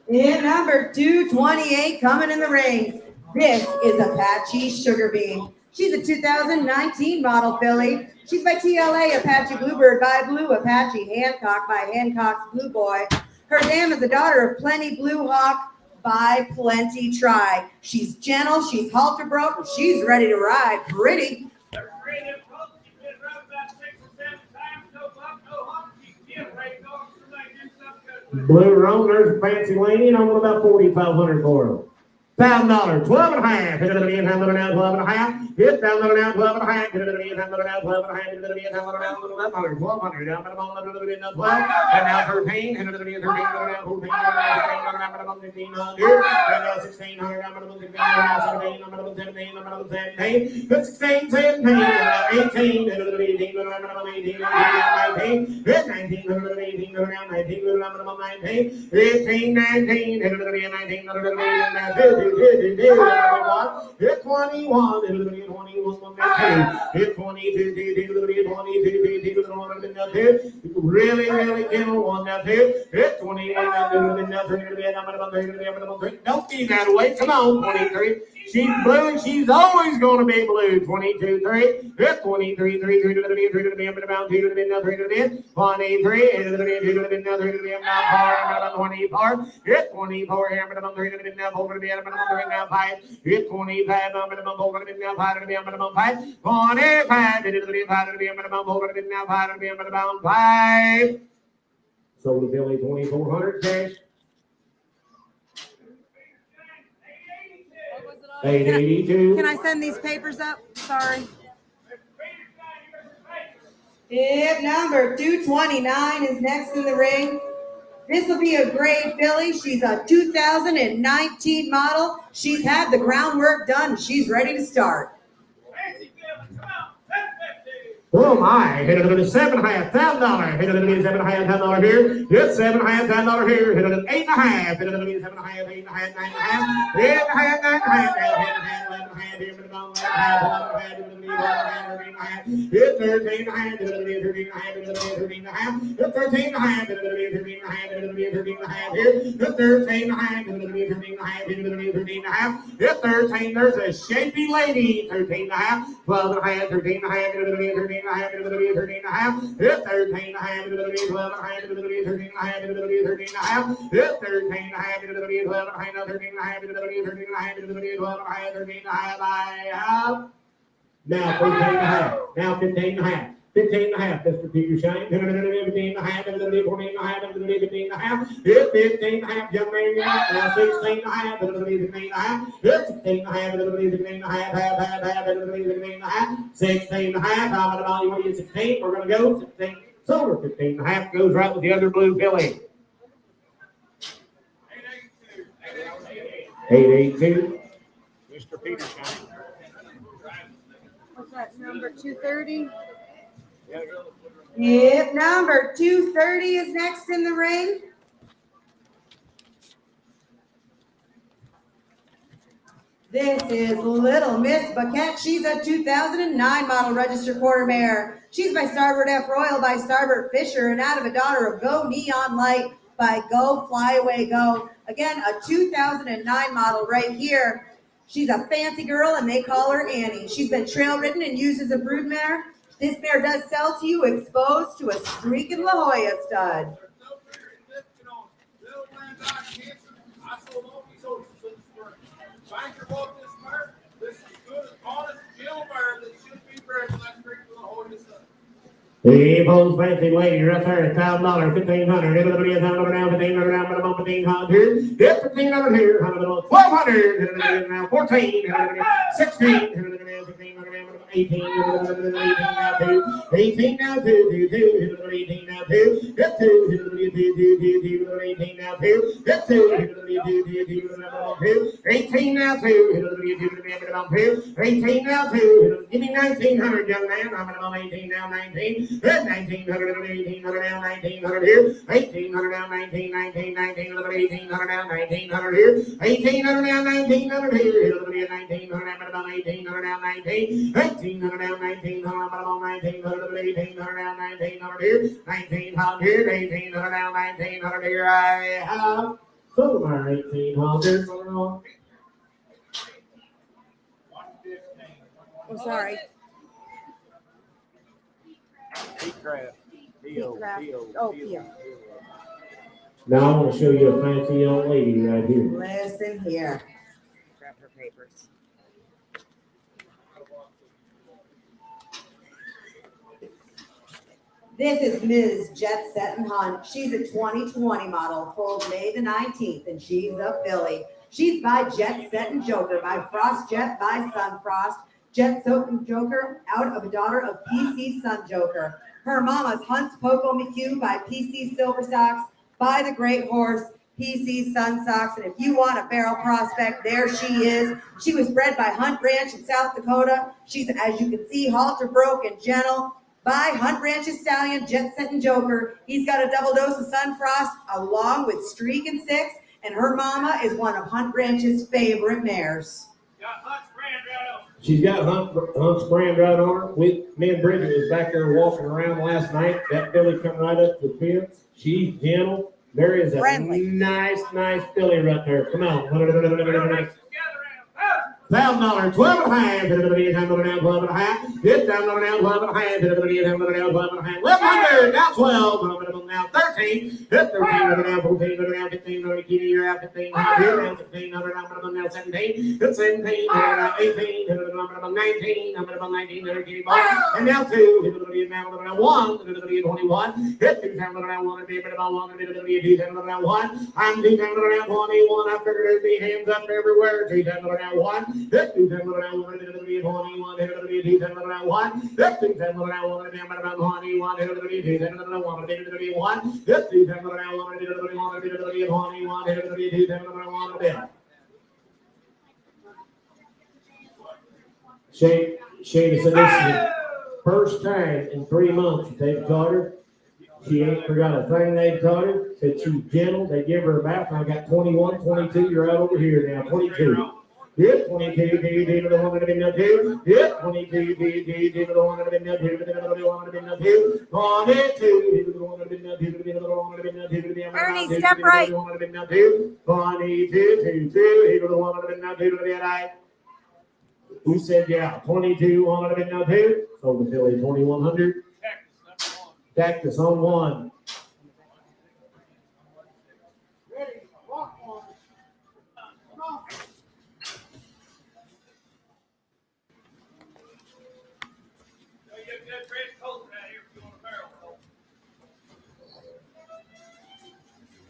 In number 228 coming in the ring. This is Apache Sugar Bean. She's a 2019 model filly. She's by TLA, Apache Bluebird by Blue, Apache Hancock by Hancock's Blue Boy. Her dam is the daughter of Plenty Blue Hawk by Plenty Try. She's gentle, she's halter broke, and she's ready to ride. Pretty. Blue Roan, there's a fancy lady, and I want about $4,500 for her. $1,000, 12 and a half. Hit it again, $12 and a half. Hit $1,000 now, 12 and a half. Hit it again, $12 now, 12 and a half. Hit it again, $1,000 now, 1,200, 1,200. Down, down, 12. And now 13. Hit it again, 13. Now 14. Now 15. And now 1600. Now 17. Now 17. Now 17. 16, 17. 18. Hit it again, 18. Now 18. 19. Hit 19. Now 18. Now 19. Now 19. 18, 19. Hit it again, 19. Now 20. Hit 21, hit 21, hit 22, really, really gentle one now here. Hit 21, don't be that way. Come on, 23. She's blue and she's always going to be blue. 22, 3. Hit 23, 3 to the bid, 3 to the bid, about 2 to the bid, now 3 to the bid. 23, 8 to the bid, 2 to the bid, now 3 to the bid, now 4, about 24. Hit 24, here, about 3 to the bid, now 4 to the bid, about 3 now 5. Hit 25, about 4 to the bid, now 5 to the bid, about 5. 25, to the bid, 5 to the bid, about 4 to the bid, now 5 to the bid, about 5. Sold to Billy, 2,400 cash. 882. Can I send these papers up? Sorry. Bib number 229 is next in the ring. This will be a grade filly. She's a 2019 model. She's had the groundwork done. She's ready to start. Oh my, hit it at $7.5 $1,000. Hit it at $7.5 $1,000 here. Hit $7.5 $1,000 here. Hit it at $8.5. Hit it at $7.5 $8.5 $9.5. $8.5 $9.5. Hit 13.5. Hit 13.5. Hit 13.5. Hit 13.5 here. Hit 13.5. Hit 13. There's a shapy lady. 13.5. 12.5. 13.5. 13.5, 13.5, hit 13.5, 12.5, 13.5, hit 13.5, 12.5, 13.5, I have. Now 15.5, now 15.5. 15.5, Mr. Peter Shine. 15.5, 14.5, 15.5. Hit 15.5, young man. Now 16.5, 15.5. Hit 16.5, 15.5. 16.5. How about all you want to get 16? We're going to go 16. Silver 15.5 goes right with the other blue filly. 882. Mr. Peter Shine. What's that, number 230? If number 230 is next in the ring. This is Little Miss Paquette. She's a 2009 model registered quarter mare. She's by Starboard F Royal by Starboard Fisher and out of a daughter of Go Neon Light. by Go Fly Away Go. Again, a 2009 model right here. She's a fancy girl and they call her Annie. She's been trail ridden and used as a brood mare. This mare does sell to you exposed to a streaking La Jolla stud. Banker bought this mare. This is good, honest, Jill mare that should be bred for that creek for the whole of the sun. Hey, folks, fancy lady, right there, $1,000, $1,500. Everybody is down, $1,500, $1,500. Yep, $1,500 here, $1,200. Now 14, 16, 18 now 2, 18 now 2, 18 now 2, hit 2, 18 now 2, hit 2, 18 now 2, 18 now 2, give me 1,900, young man, I'm 18 now, 19. 1,900, 1,800 now, 1,900 here. 1,800 now, 19, 1,800 now, 1,900 here. 1,800 now, 1,900 here. 1,900 now, 1,800 now, 19. 1,800 now, 1,900 now, 1,900 now, 1,900 here. 1,900, 1,800 now, 1,900 here. I have so far 1,800. Oh, sorry. Oh, yeah. Now I want to show you a fancy young lady right here. Listen here. Grab her papers. This is Ms. Jet Satin Hunt. She's a 2020 model, foaled May the 19th, and she's a filly. She's by Jet Satin Joker, by Frost Jet, by Sunfrost. Jet Satin Joker, out of a daughter of PC Sun Joker. Her mama's Hunt's Poco McHugh by PC Silver Sox, by the great horse, PC Sun Sox. And if you want a barrel prospect, there she is. She was bred by Hunt Ranch in South Dakota. She's, as you can see, halter broke and gentle. By Hunt Ranch's stallion, Jet Satin Joker. He's got a double dose of Sunfrost along with Streak and Six. And her mama is one of Hunt Ranch's favorite mares. She's got Hunt's brand right on her. Me and Bridget was back there walking around last night. That filly come right up to the fence. She's gentle. There is a nice filly right there. Come on. $1,000, 12 and a half. $12 and a half. It's down now 12 and a half. 1,100 now 12. Now 13. Hit 13 now 14 now 15. Keep your out 15. Here now 16. Now 17. Hit 17. Now 18. 19. 19. And now 2. Now 1. 21. Hit 2. Now 1. 2. Now 1. I'm 2. Now 21. I figured there'd be hands up everywhere. 2. Now 1. That 2 10 around 1 to be 21 to be 2 10 around 1. That 2 10 around 1 to be about 21 to be 2 10 around 1 to be 1. That 2 10 around 1 to be 21 to be 21 to be 2 10 around 1 to be. Shane said this is the first time in 3 months they've taught her. She ain't forgot a thing they've taught her. Said she's gentle. They give her a bath. I got 21, 22. You're out over here now. 22. Yep, 22, to the one to be no 2. Yep, 22, to the one to be no 2, to the one to be no 2. 22, to the one to be no 2, to the one to be no 2, to the Ernie, step right. 22, to the one to be no 2, to the right. Who said yeah? 22, one to be no 2. Sold the filly 2,100. Cactus on 1.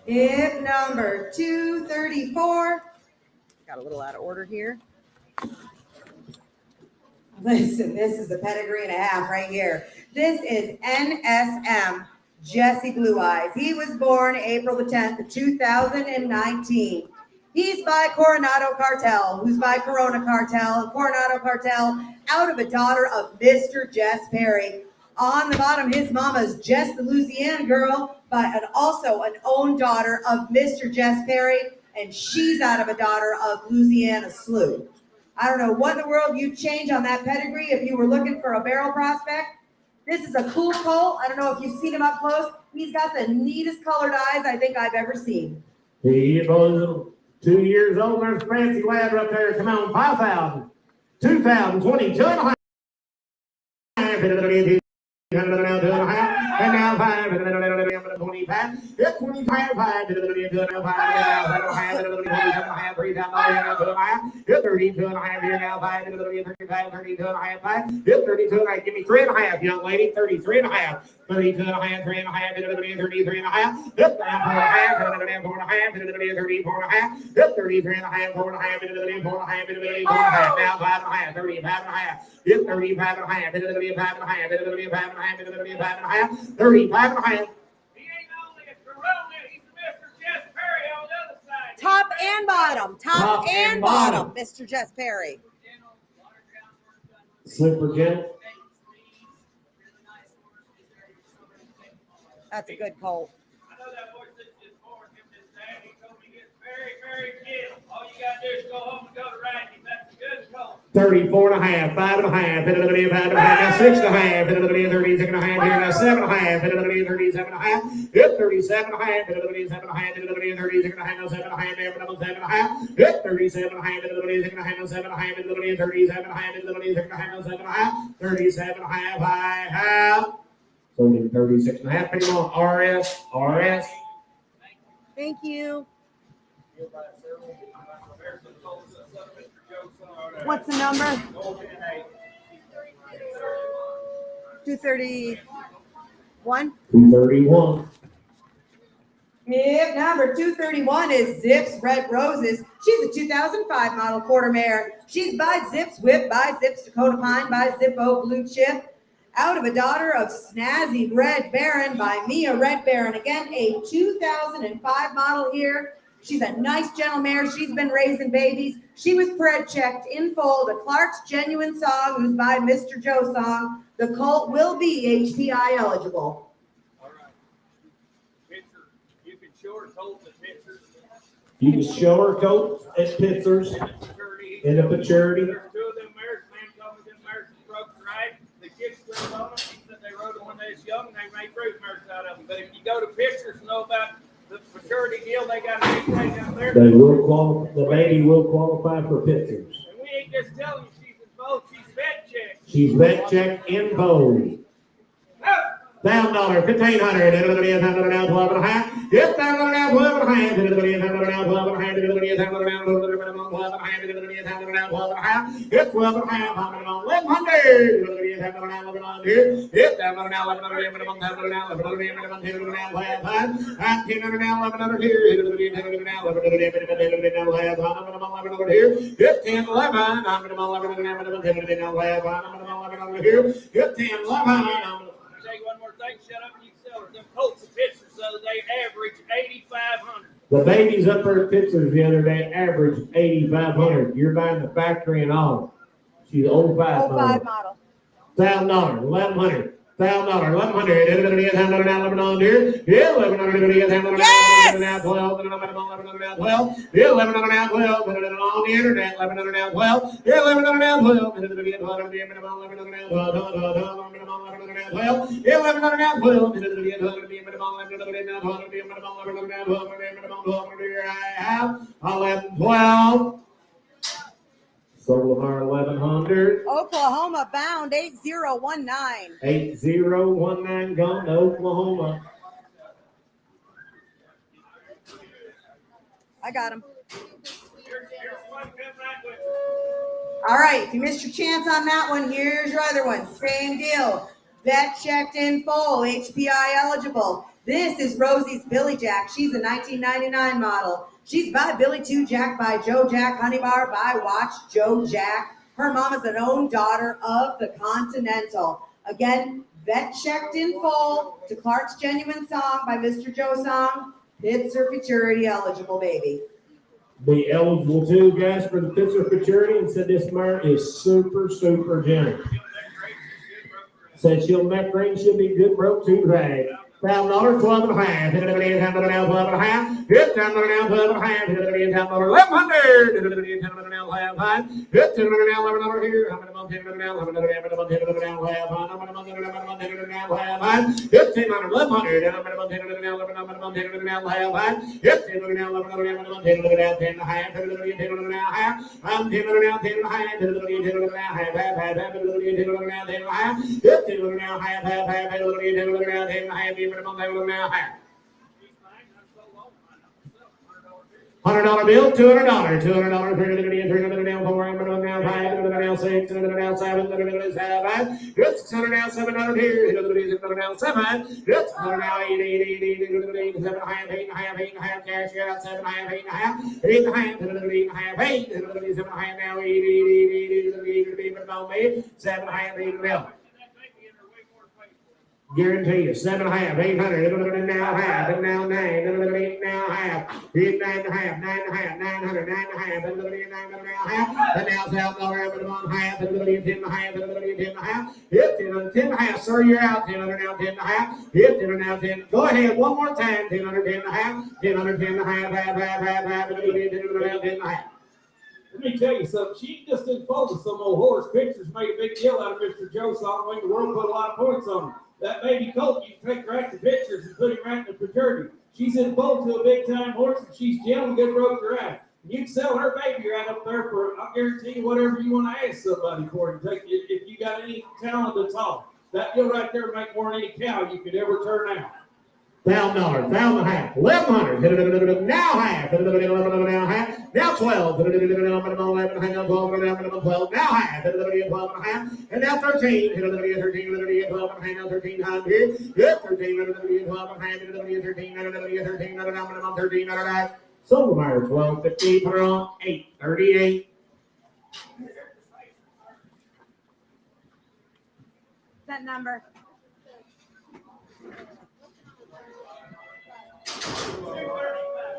Hip number 234. Got a little out of order here. Listen, this is a pedigree and a half right here. This is NSM Jesse Blue Eyes. He was born April the 10th of 2019. He's by Coronado Cartel, who's by Corona Cartel, and Coronado Cartel out of a daughter of Mr. Jess Perry. On the bottom, his mama's Jess the Louisiana girl, but also an own daughter of Mr. Jess Perry, and she's out of a daughter of Louisiana Slew. I don't know what in the world you'd change on that pedigree if you were looking for a barrel prospect. This is a cool colt. I don't know if you've seen him up close. He's got the neatest colored eyes I think I've ever seen. He was 2 years old. There's a fancy lad up there. Come on, 5,000, 2,000, 22 and a half. And now 5, 25. It's 25, 5, 2 and a half, 32 and a half here now, 5, 35, 32 and a half, 5. It's 32 and a half. Give me 3 and a half, young lady. 33 and a half. 32 and a half, 3 and a half, 33 and a half. It's 4 and a half, 4 and a half, 34 and a half. It's 33 and a half, 4 and a half, 4 and a half, 4 and a half. Now 5 and a half, 35 and a half. It's 35 and a half, 35 and a half, 35 and a half, 35 and a half, 35 and a half. Top and bottom. Top and bottom. Mr. Jess Perry. Super gentle. That's a good colt. I know that boy sits his forward, him and his dad, he told me it's very, very gentle. All you gotta do is go home and go to riding. That's a good colt. 34 and a half, 5 and a half, 5 and a half, now 6 and a half, 36 and a half, here now 7 and a half, 37 and a half, hit 37 and a half, 37 and a half, 36 and a half, now 7 and a half, 7 and a half, hit 37 and a half, 36 and a half, now 7 and a half, 37 and a half, 36 and a half, now 7 and a half, 37 and a half, I have. So 36 and a half, penny on RS. Thank you. What's the number? 231. 231. Yep, number 231 is Zips Red Roses. She's a 2005 model quarter mare. She's by Zips Whip, by Zips Dakota Pine, by Zippo Blue Chip. Out of a daughter of Snazzy Red Baron by Mia Red Baron. Again, a 2005 model here. She's a nice gentle mare. She's been raising babies. She was bred checked in full to Clark's Genuine Song, who's by Mr. Joe Song. The colt will be HPI eligible. All right. Picture. You can show her colts at pictures. You can show her coat at Pitzers in the maturity. There's 2 of them mares. Man told me them mares is broke right. The kids slipped on them. He said they rode them when they was young and they made fruit mares out of them. But if you go to pictures and know about the maturity deal, they got a big thing out there. They will qualify. The baby will qualify for Pitzers. And we ain't just telling you she's in both. She's vet checked. She's vet checked in bold. $1,000, 1,500. Everybody is having around 12 and a half. Yes, down around 12 and a half. Everybody is having around 12 and a half. Everybody is having around 12 and a half. Everybody is having around 12 and a half. Yes, 12 and a half. I'm around 1,100. Everybody is having around 11 here. Yes, down around 1100. Everybody is having around 1100. Everybody is having around 1100. At 10 around 1100 here. Everybody is having around 1100. Everybody is having around 1100 here. Yes, 10, 11. I'm around 1100. Everybody is having around 1100 here. Yes, 10, 11. Tell you one more thing, shut up and you sell her. Them colts of pictures the other day average 8,500. The babies up there at Pitzers the other day averaged 8,500. You're buying the factory and all. She's 05 model. $1,000, 1,100. $1,100. Everybody is having around 1,100. Yeah, 1,100. Everybody is having around 12. 12. Yeah, 1,100 12. On the internet, 1,100 12. Yeah, 1,100 12. Everybody is 12. Yeah, 1,100 12. Yeah, 1,100 12. I have 11, 12. Solar 1,100. Oklahoma bound 8019. 8019 gone to Oklahoma. I got him. All right, if you missed your chance on that one, here's your other one. Same deal. Vet checked in full, HPI eligible. This is Rosie's Billy Jack. She's a 1999 model. She's by Billy 2 Jack, by Joe Jack Honeybar, by Watch Joe Jack. Her mom is an own daughter of the Continental. Again, vet checked in full to Clark's Genuine Song by Mr. Joe Song. It's her futurity eligible baby. Be eligible too, guys, for the Pittsburgh futurity, and said this mare is super, super gentle. Said she'll neck range, she'll be good broke to drag. $1,000, 12 and a half. $12 and a half. $12 and a half. $1100. $11 here. $11 bill, $200, $200, $300 now, $400 now, $500 now, $600 now, $700 now, $700 here, $600 now, $700 now, $800 now, $7 and a half, $8 and a half, cash out, $7 and a half, $8 and a half, $8 and a half, $7 and a half now, $7 and a half, $8 now. Guarantee you, 7 and a half, 800, now half, and now 9, 8 now half, 8, 9 and a half, 9 and a half, 900, 9 and a half, and now half, and now $1,000, half, and 10 and a half, 10 and a half, 10 and a half, sir, you're out, 10 now 10 and a half, 10 and now 10, go ahead, one more time, 10 10 and a half, 10 10 and a half, half, and 10 and a half. Let me tell you something. She just didn't focus some old horse. Pictures made a big deal out of Mr. Joe Solomon. The world put a lot of points on him. That baby colt, you can take right to pictures and put him right in the fraternity. She's in both to a big time horse, and she's gentle, good rope to ride. You can sell her baby right up there for, I'll guarantee you, whatever you want to ask somebody for it. Take if you got any talent at all. That deal right there make more than any cow you could ever turn out. $1,000, $1,000 and a half, $1,100, now half, now half, now 12, 11, now 12, now half, 12 and a half, and now 13, 13, 12 and a half, now 1300, 13, 12 and a half, 13, Silvermeyer, 12, 15, put her on, 8, 38. That number.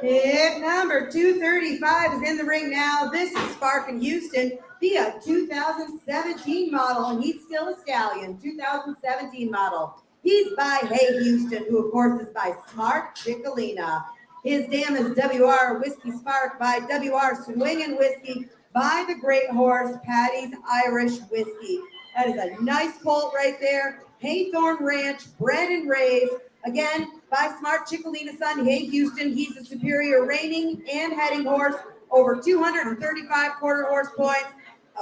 Pick number 235 is in the ring now. This is Spark in Houston, the 2017 model, and he's still a stallion, 2017 model. He's by Hey Houston, who of course is by Smart Chickalina. His dam is WR Whiskey Spark by WR Swingin' Whiskey by the great horse Patty's Irish Whiskey. That is a nice colt right there. Haythorn Ranch, bred and raised. Again, by Smart Chickalina's son, Hey Houston. He's a superior reining and heading horse, over 235 quarter horse points,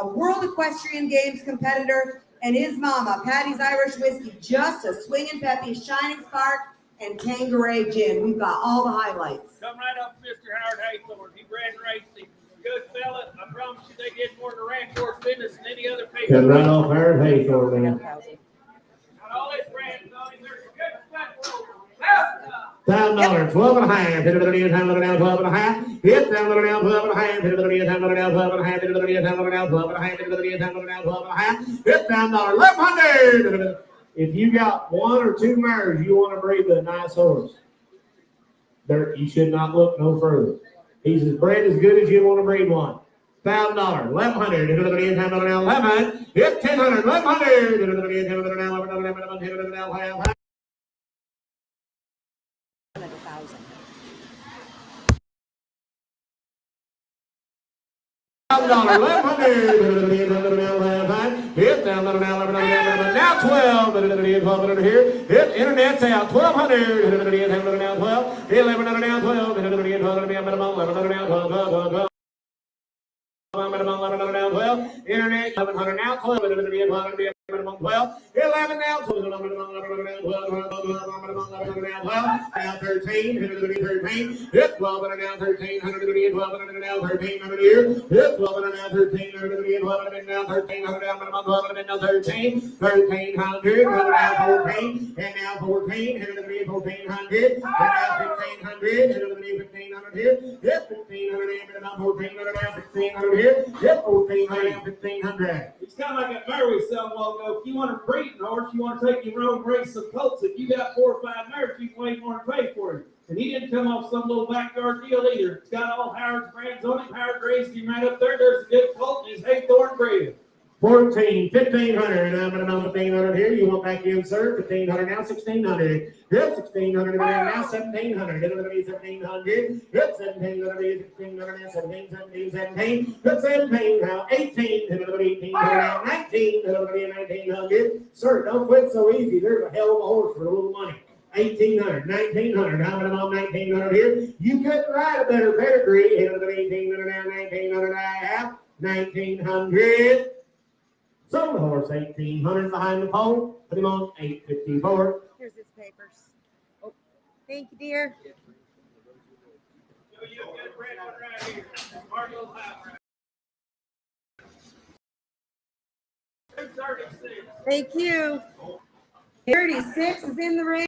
a World Equestrian Games competitor, and his mama, Patty's Irish Whiskey, just a swinging peppy, shining spark, and Tanqueray gin. We've got all the highlights. Come right up, Mr. Howard Haythorn. He bred and raced him. Good fella. I promise you they did more in the ranch horse business than any other paper. Come right off Howard Haythorn, man. Got all this brands on him. There's a good fat roll. $1,000, 12 and a half, $12 and a half, hit $12 and a half, $12 and a half, $12 and a half, $12 and a half, $12 and a half, $12 and a half, hit $1,000, $1,100. If you got one or two mares, you want to breed a nice horse. You should not look no further. He's as bred as good as you want to breed one. $1,000, $1,100, $11, hit $1,000, $1,100, $11, hit down now 12 here. Hit internet's out 1,200 now 12 11 now 12 internet 1100 now 12 minimum 12 11 now 12 now 13 hit 12 and now 13 12 and now 1300 here hit 12 and now 13 12 and now 1300 now 12 and now 13 1300 and now 14 and now 14 and now 1400 and now 1500 and now 1500 here hit 1500 and now 1400 now 1600 here hit 1400 and 1500. It's kind of like a mare we sell a while ago. If you want to breed a horse, you want to take your own race some colts. If you got 4 or 5 mares, you can wait more and pay for it. And he didn't come off some little backyard deal either. It's got all Howard's brands on it. Howard raised him right up there. There's a good colt, and he's Haythorn bred. 14, 1,500. I'm going to 1,500 here. You want back in, sir? 1,500 now, 1,600. Yep, 1,600 now, 1,700. It'll be 1,700. Yep, 1,700, 1,600 now, 17, 17, 17. Yep, 17 now, 18. It'll be 1,800 now, 19. It'll be 1,900. Sir, don't quit so easy. There's a hell of a horse for a little money. 1,800, 1,900. I'm going to 1,900 here. You couldn't ride a better pedigree. It'll be 1,800 now, 1,900 I have. 1,900. Sold the horse 1,800 behind the pole. Put him on 854. Here's his papers. Oh, thank you, dear. Thank you. 36 is in the ring.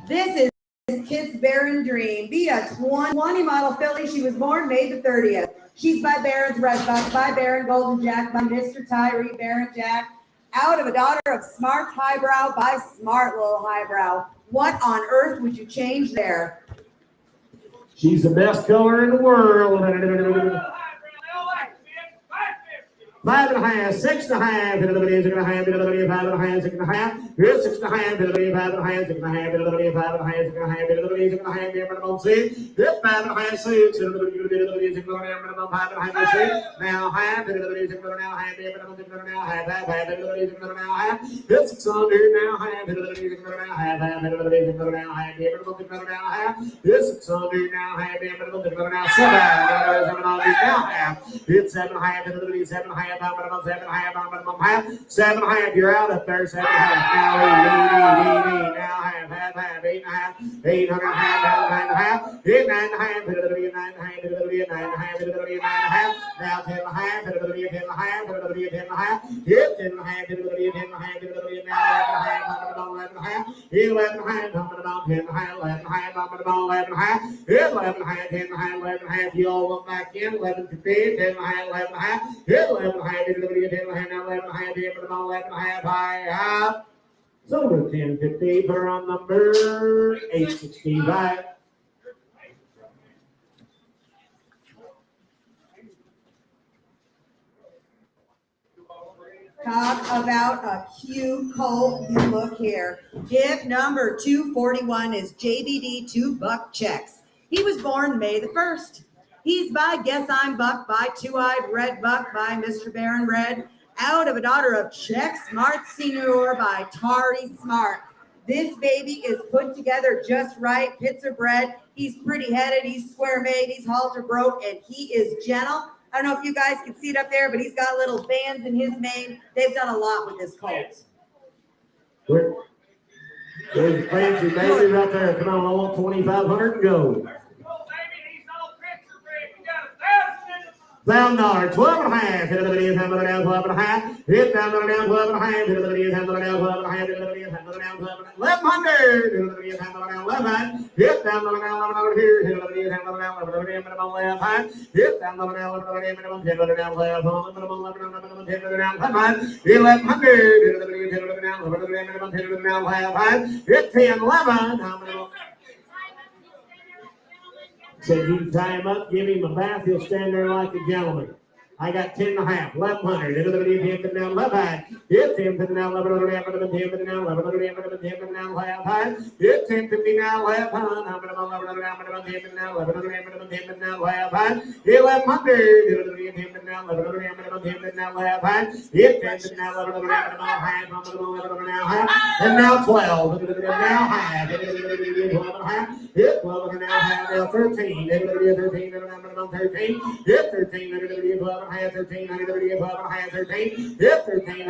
This is Kiss Baron Dream. Be a 20 model filly. She was born May the 30th. She's by Baron's Red Buck, by Baron Golden Jack, by Mr. Tyree Baron Jack. Out of a daughter of Smart Highbrow by Smart Little Highbrow. What on earth would you change there? She's the best color in the world. 5.5, 6.5, it'll be 6.5, 5.5, 6.5, 6.5, it'll be 5.5, 6.5, it'll be 5.5, 6.5, it'll be 6.5, minimum 6, 5.5, 6, it'll be 6, minimum 5.5, 6, now half, it'll be 6, now half, minimum 6, now half, it'll be 6, now half, 600, now half, it'll be 6, now half, it'll be 6, now half, minimum 6, now half, 600, now half, minimum 6, now 7, now half, it's 7.5, it'll be 7.5. 7.5, you're out up there, 7.5, now 8, now 8.5, 8.5, 800, 9.5, it'll be 9.5, it'll be 9.5, it'll be 9.5, now 10.5, it'll be 10.5, it'll be 10.5, 10.5, it'll be 10.5, it'll be now 11.5, 11.5, 11.5, you all want back in, 11 to 10, 10.5, 11.5, 11.5, high. So we're 10.50 for on number 865. Talk about a cute colt. You look here. Gift number 241 is JBD 2 Buck Checks. He was born May the 1st. He's by Guess I'm Buck, by Two-Eyed Red Buck, by Mr. Baron Red, out of a daughter of Check Smart Senior by Tari Smart. This baby is put together just right. Pits are bred. He's pretty headed. He's square made. He's halter broke, and he is gentle. I don't know if you guys can see it up there, but he's got little bands in his mane. They've done a lot with this colt. There's the fancy babies right there. Come on, I want 2,500 and go. $1,000, 12.5, it'll be 12.5, hit down, 12.5, it'll be 12.5, it'll be 1,100, it'll be 11, hit down, 11 here, it'll be 11, minimum 11, hit down, 11, minimum 10, minimum 11, minimum 10, 1,100, it'll be 10, minimum 10, minimum 11, hit 10, 11, said you tie him up, give him a bath, he'll stand there like a gentleman. I got 10.5, 1,100. It'll be 10 now, 11. Hit 10 now, 11. 10 now, 11. 10 now, 11. Hit 10 now, 11. I'm going to 10 now, 11. 10 now, 11. 1,100. It'll be 10 now, 11. 10 now, 11. Hit 10 now, 11. And now 12. Now half. Hit 12 now half. 13. It'll be 13. 13. Hit 13. It'll be 12. 13, 13, 13, hit 13,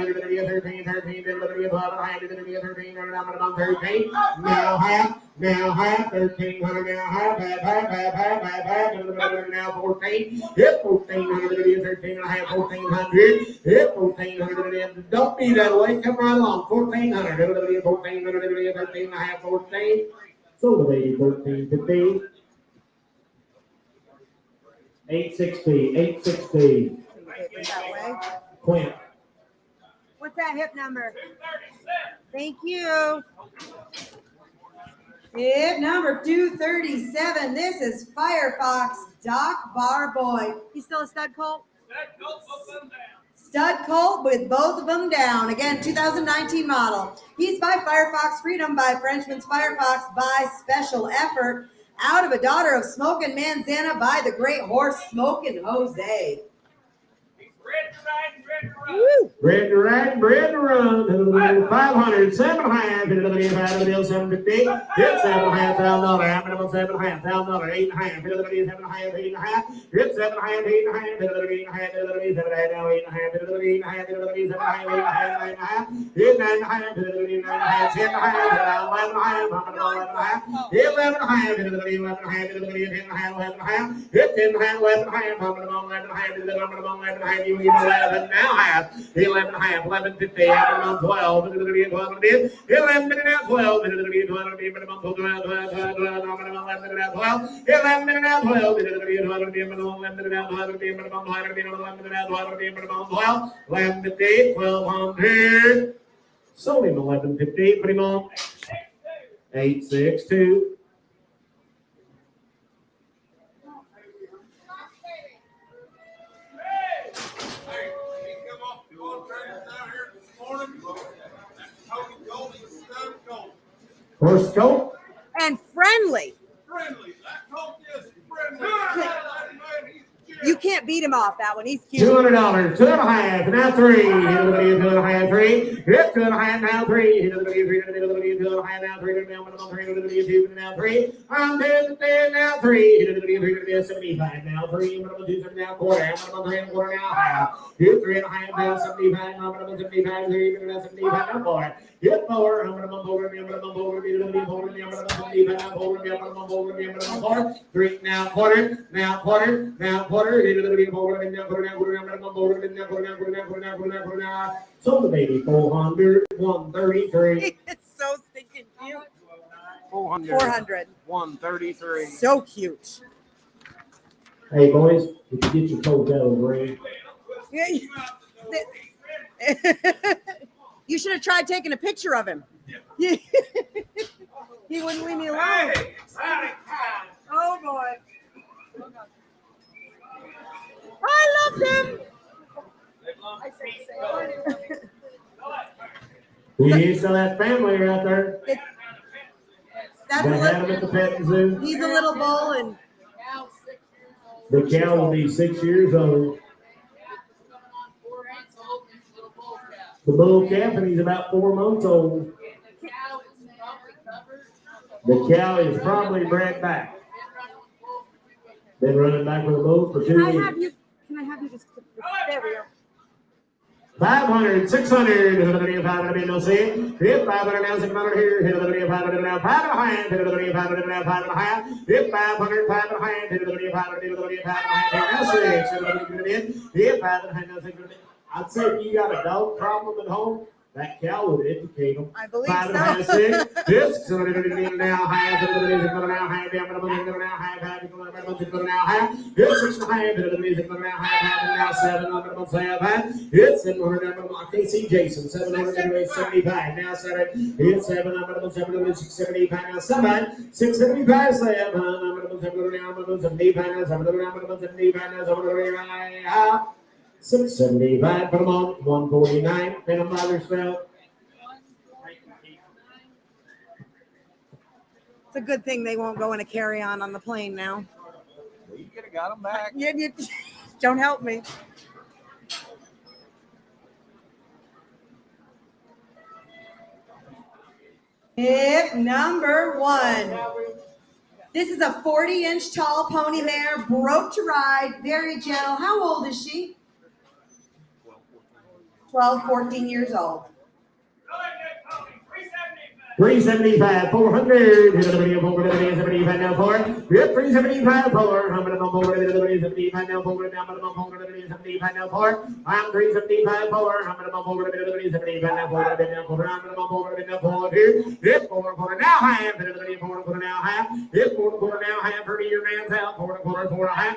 13, 13, 13, 13, now half, 1,300, now half, now 14, hit 14, 13 and a half, 1,400, hit 1,400, don't be that way, come right along, 1,400, 1,400, 13 and a half, 14, so the baby 13, 15. 860, 860. Quint. What's that hip number? Thank you. Hip number 237. This is Firefox Doc Barboy. He's still a stud colt? Stud colt with both of them down. Again, 2019 model. He's by Firefox Freedom, by Frenchman's Firefox, by Special Effort. Out of a daughter of Smokin' Manzana, by the great horse Smokin' Jose. Bred to ride, bred to run. 500, 7.5, into the deal, 750. Hit $7,500, minimum $7,500, $8.5, into the deal, 7.5, 8.5. Hit $7,500, 8.5, into the deal, 8.5, into the deal, 7.5, 8.5, into the deal, 8.5, into the deal, 7.5, 8.5, 9.5. Hit 9.5, into the deal, 9.5, 10.5, 11.5, hit 11.5, into the deal, 11.5, into the deal, 10.5, 11.5. Hit 10.5, 11.5, 11.5, into the deal, 11.5, you need 11 now. 11.5, 11.50, minimum 12, into the 12, 11 minute out 12, into the 12, minimum 12, 12, 12, 12, minimum 11 minute out 12, 11 minute out 12, into the 12, minimum 11 minute out 12, minimum 11 minute out 12, minimum 12, 11.50, 1200. Sold him 11.50, put him on 862. Horse coat. And friendly. Friendly. That colt is friendly. You can't beat him off that one. He's cute. $200, 2.5, now 3. Hit the 2.5, 3. Hit 2.5, now 3. Hit the 2.5, now 3. Minimum 3. Hit the 2 now 3. I'm dead, now 3. Hit the 75, now 3. Minimum 2, now quarter. Minimum 3 and quarter, now half. Hit 3.5, now 75. Minimum 75, 3. Minimum 75, now 4. Hit 4. Minimum 4. Minimum 4. Minimum 4. Minimum 4. 3 now quarter. Now quarter. Now quarter. Sold the baby 400, 133. It's so stinking cute. 400. 133. So cute. Hey boys, if you get your coat out of the ring. You should have tried taking a picture of him. He wouldn't leave me alone. Oh boy. I love them. We need some of that family right there. That's They a had him at the petting zoo. he's a little bull, and The cow will be 6 years old. The bull calf, and he's about 4 months old. The cow is probably bred back. Been running back with the bull for 2 years. Can I have you just click this? There we go. 500, 600, hit the video 500, no see it. Hit 500 now, 600 here, hit the video 500 now, 5.5, hit the video 500 now, 5.5, hit 500, 5.5, hit the video 500, hit the video 5.5, now 6, hit 5.5 now, 600. I'd say if you got a dog problem at home, that cow would educate them. I believe 5.5, so. 6, this, so now, half, hit the video now, half, down, now, half, now, half, hit 6.5, hit the video now, half, now, 7, hit 700, I can't see Jason, 775, now 7, hit 7, 675, now 7, 675, 7, 775, now 775, 675, put them on, 149, pin them by their spell. It's a good thing they won't go in a carry-on on the plane now. Well, you could have got them back. You don't help me. Tip number 1. This is a 40-inch tall pony mare, broke to ride, very gentle. How old is she? 12, 14 years old. 375, 400, hit the video, 475 now 4, hit 375, 4, I'm going to move over to the 375 now 4, now I'm going to move over to the 375 now 4, I'm 375, 4, I'm going to move over to the 375 now 4, I'm going to move over to the 4, hit 4, now half, hit the video, 4, now half, hit 4, now half, 30 your man's out, 4, 4, 4, half.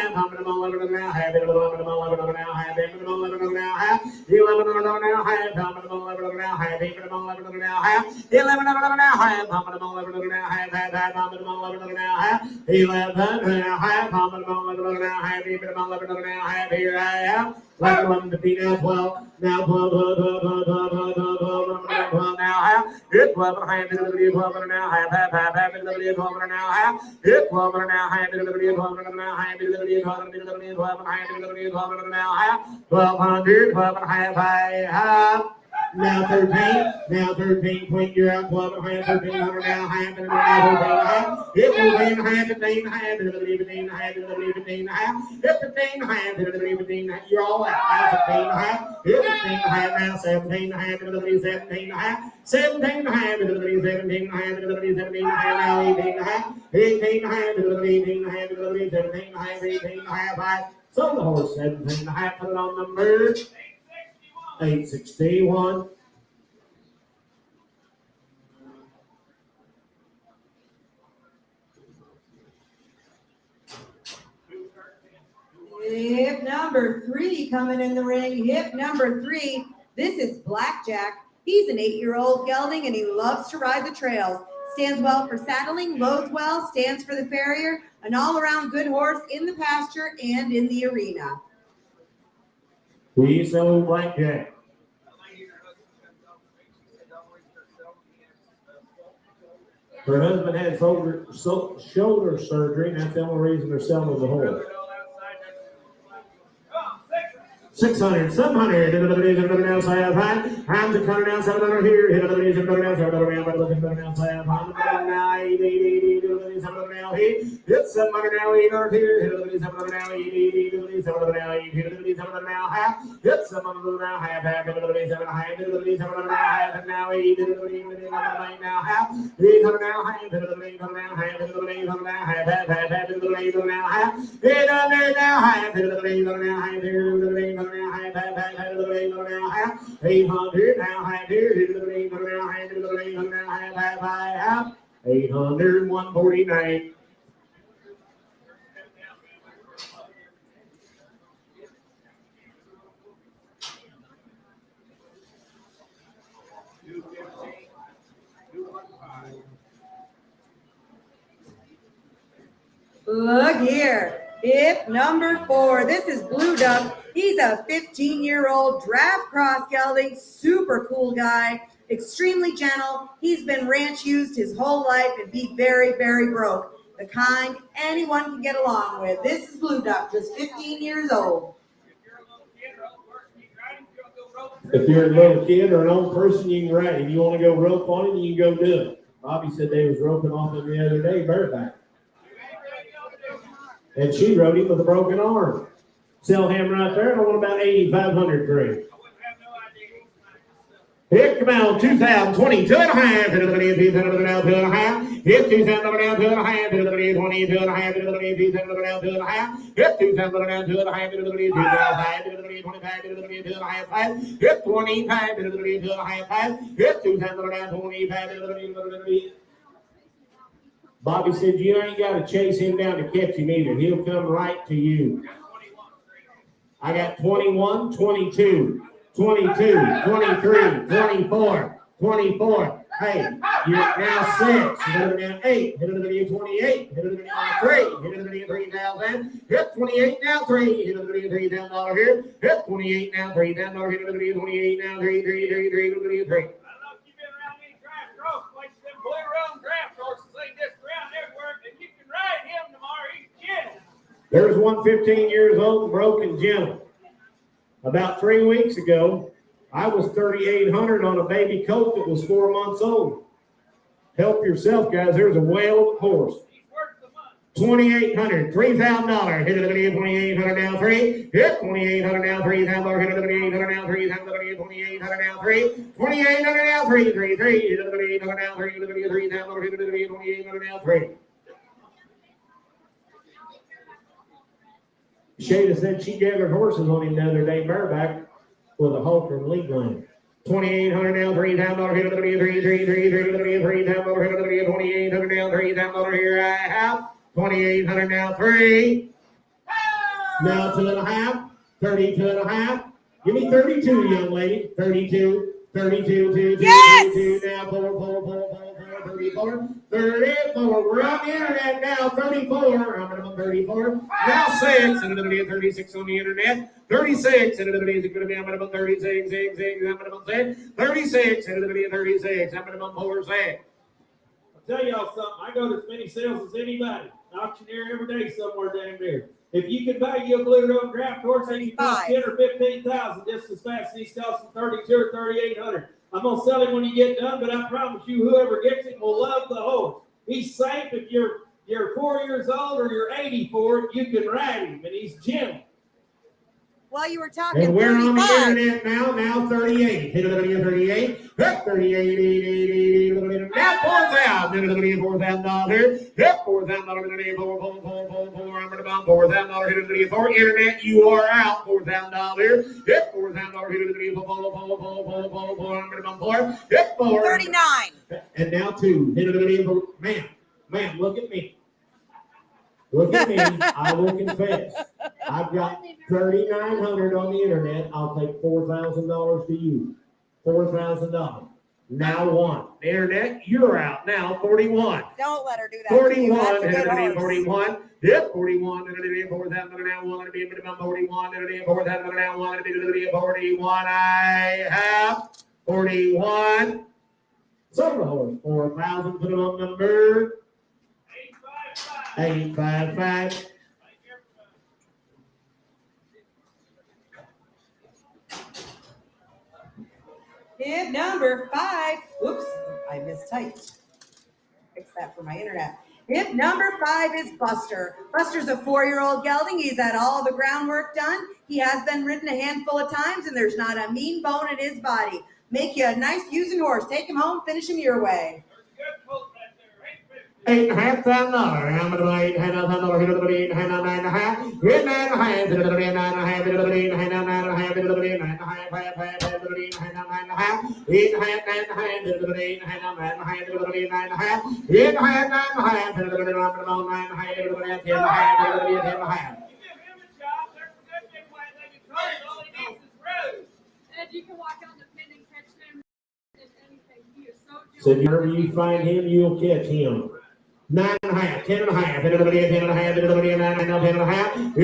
half, how many more 11 and a half, 11 and a half, 11 and a half, 11 and a half, how many more 11 and a half, 11 and a half, 11 and a half, how many more 11 and a half, how many more 11 and a half, 11 and a half, how many more 11 and a half, 11 and a half, here I am. 11, 15, now 12, now 12, 12, 12, 12, 12, 12, 12, 12, now half, it's 12 and a half, 12 and a half, half, 12 and a half, it's 12 and a half, 12 and a half, 12 and a half, 1200, 12 and a half, now 13, point, you're out, 12 and a half, 1300, now half, and now 13 and a half, 15 and a half, 15 and a half, 15 and a half, 15 and a half, 15 and a half, you're all out, now 15 and a half, 15 and a half, now 17 and a half, 17 and a half, 17 and a half, 17 and a half, 17 and a half, now 18 and a half, 18 and a half, 18 and a half, 17 and a half, 18 and a half, so the horse 17 and a half, put it on number 861. Hip number 3 coming in the ring. Hip number 3. This is Blackjack. He's an 8-year-old gelding and he loves to ride the trails. Stands well for saddling, loads well, stands for the farrier, an all-around good horse in the pasture and in the arena. We sell Blackjack. Her husband had shoulder surgery, and that's the only reason they're selling the horse. 600, 700, now 500, I'm 600 now, 700 here, 700 now, 700 now, 500 now, 800 now, it's 700 now, 800 here, 700 now, 800 now, 800 now, half, it's 700 now, half, 700 now, half, now 800 now, half, 800 now, half, 800 now, half, 800 now, half, 800 now, half, 800 now, half, 800 now, half, 800 now, 800, 149. Look here. Hip number 4. This is Blue Duck. He's a 15-year-old draft cross gelding, super cool guy, extremely gentle. He's been ranch used his whole life and be very, very broke. The kind anyone can get along with. This is Blue Duck, just 15 years old. If you're a little kid or an old person, you can ride him. You want to go rope on him, you can go do it. Bobby said they was roping off him the other day, bareback. And she rode him with a broken arm. Sell him right there, and I want about 8,500 for him. Here, come on, 2020, 2.5, 2.5. Hit 2,000 down, 2.5, 20, 2.5, 2.5. Hit 2,000 down, 2.5, 2.5, hit 25, 2.5. Hit 2,000 down, 25. Bobby said, you ain't got to chase him down to catch him either. He'll come right to you. I got 21, 22, 22, 23, 24, 24. Hey, you're now 6. Hit it now 8. Hit it 28. Hit it now 3. Hit it 3,000. Hit 28 now 3. Hit it $3,000 here. Hit 28 now $3,000. Hit it 28 now 3. There's one 15 years old, broken gentle. About 3 weeks ago, I was 3,800 on a baby colt that was 4 months old. Help yourself, guys. There's a whale horse. 2,800, $3,000. Hit it 2,800 now 3. Hit 2,800 now $3,000. Hit it 2,800 now 3,000. 2,800 now 3. 2,800 now 3. Hit it 2,800 now 3. Hit it 3,000. Hit it 2,800 now 3. Jade said she gathered horses on him the other day, bareback, with a halter and lead line. 2,800 now, $3,000. Hit it 3,000. 2,800 now, $3,000. Here I have 2,800 now, 3. Now 2.5. 32.5. Give me 32, young lady. 32. 32. Yes! 32. Now 4. 34. 34. We're on the internet now. 34. I'm going to 34. Now 6. And it's going to be 36 on the internet. 36. And it's going to be I'm going to 36. 6. I'm going to 6. 36. And it's going to be 36. I'm going to 4. 6. I'll tell y'all something. I go to as many sales as anybody. Auctioneer every day somewhere down there. If you can buy you a blue road draft horse, and you cost 10 or 15,000 just as fast as he's costing 32 or 3,800. I'm gonna sell him when you get done, but I promise you, whoever gets it will love the horse. He's safe. If you're 4 years old or you're 84, you can ride him, and he's gentle. Well, you were talking And we're on the 35. internet now 38. Hit it 38. Hit 38. Now 4,000. Hit it $4,000. Hit $4,000. 4. I'm going to bump $4,000. Hit it 4. Internet, you are out. $4,000. Hit $4,000. Hit it 4. I'm going to bump 4. Hit 4. 39. And now 2. Hit it 4. Ma'am, look at me. Look at me. I will confess. I've got 3,900 on the internet. I'll take $4,000 to you. $4,000. Now 1. The internet, you're out. Now 41. Don't let her do that. 41. That's a good horse. 41. Yep, 41. 4,000 now 1. It'll be minimum 41. It'll be 4,000 now 1. It'll be 41. I have 41. So the horse. 4,000. Put it on number 855. Hit number 5. Oops, I mistyped. Fix that for my internet. Hit number 5 is Buster. Buster's a 4-year-old gelding. He's had all the groundwork done. He has been ridden a handful of times, and there's not a mean bone in his body. Make you a nice using horse. Take him home, finish him your way. $8,500. I'm going to buy $8,500. Hit it 8,500. Hit 9.5. Hit it 9.5. Hit it 9.5. Hit it 9.5. You can walk out the pin and catch him in anything. He is so So wherever you find him, you'll catch him. 9.5, 10.5, 10.5, 10.5, 10.5, 10.5,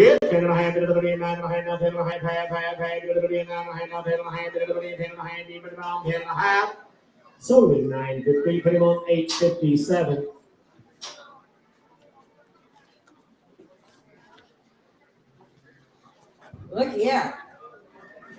10.5, 10.5, sold at 9.50, put him on 8.57. Look here.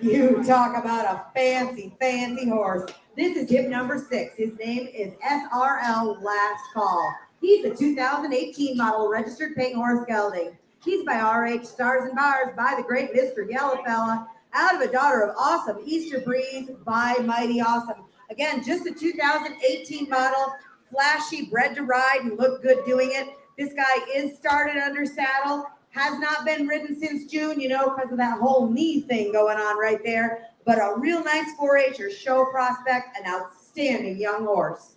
You talk about a fancy, fancy horse. This is hip number 6. His name is SRL Last Call. He's a 2018 model registered paint horse gelding. He's by RH Stars and Bars by the great Mr. Yellowfella, out of a daughter of awesome Easter Breeze by Mighty Awesome. Again, just a 2018 model, flashy, bred to ride and look good doing it. This guy is started under saddle, has not been ridden since June, you know, because of that whole knee thing going on right there. But a real nice 4-H or show prospect, an outstanding young horse.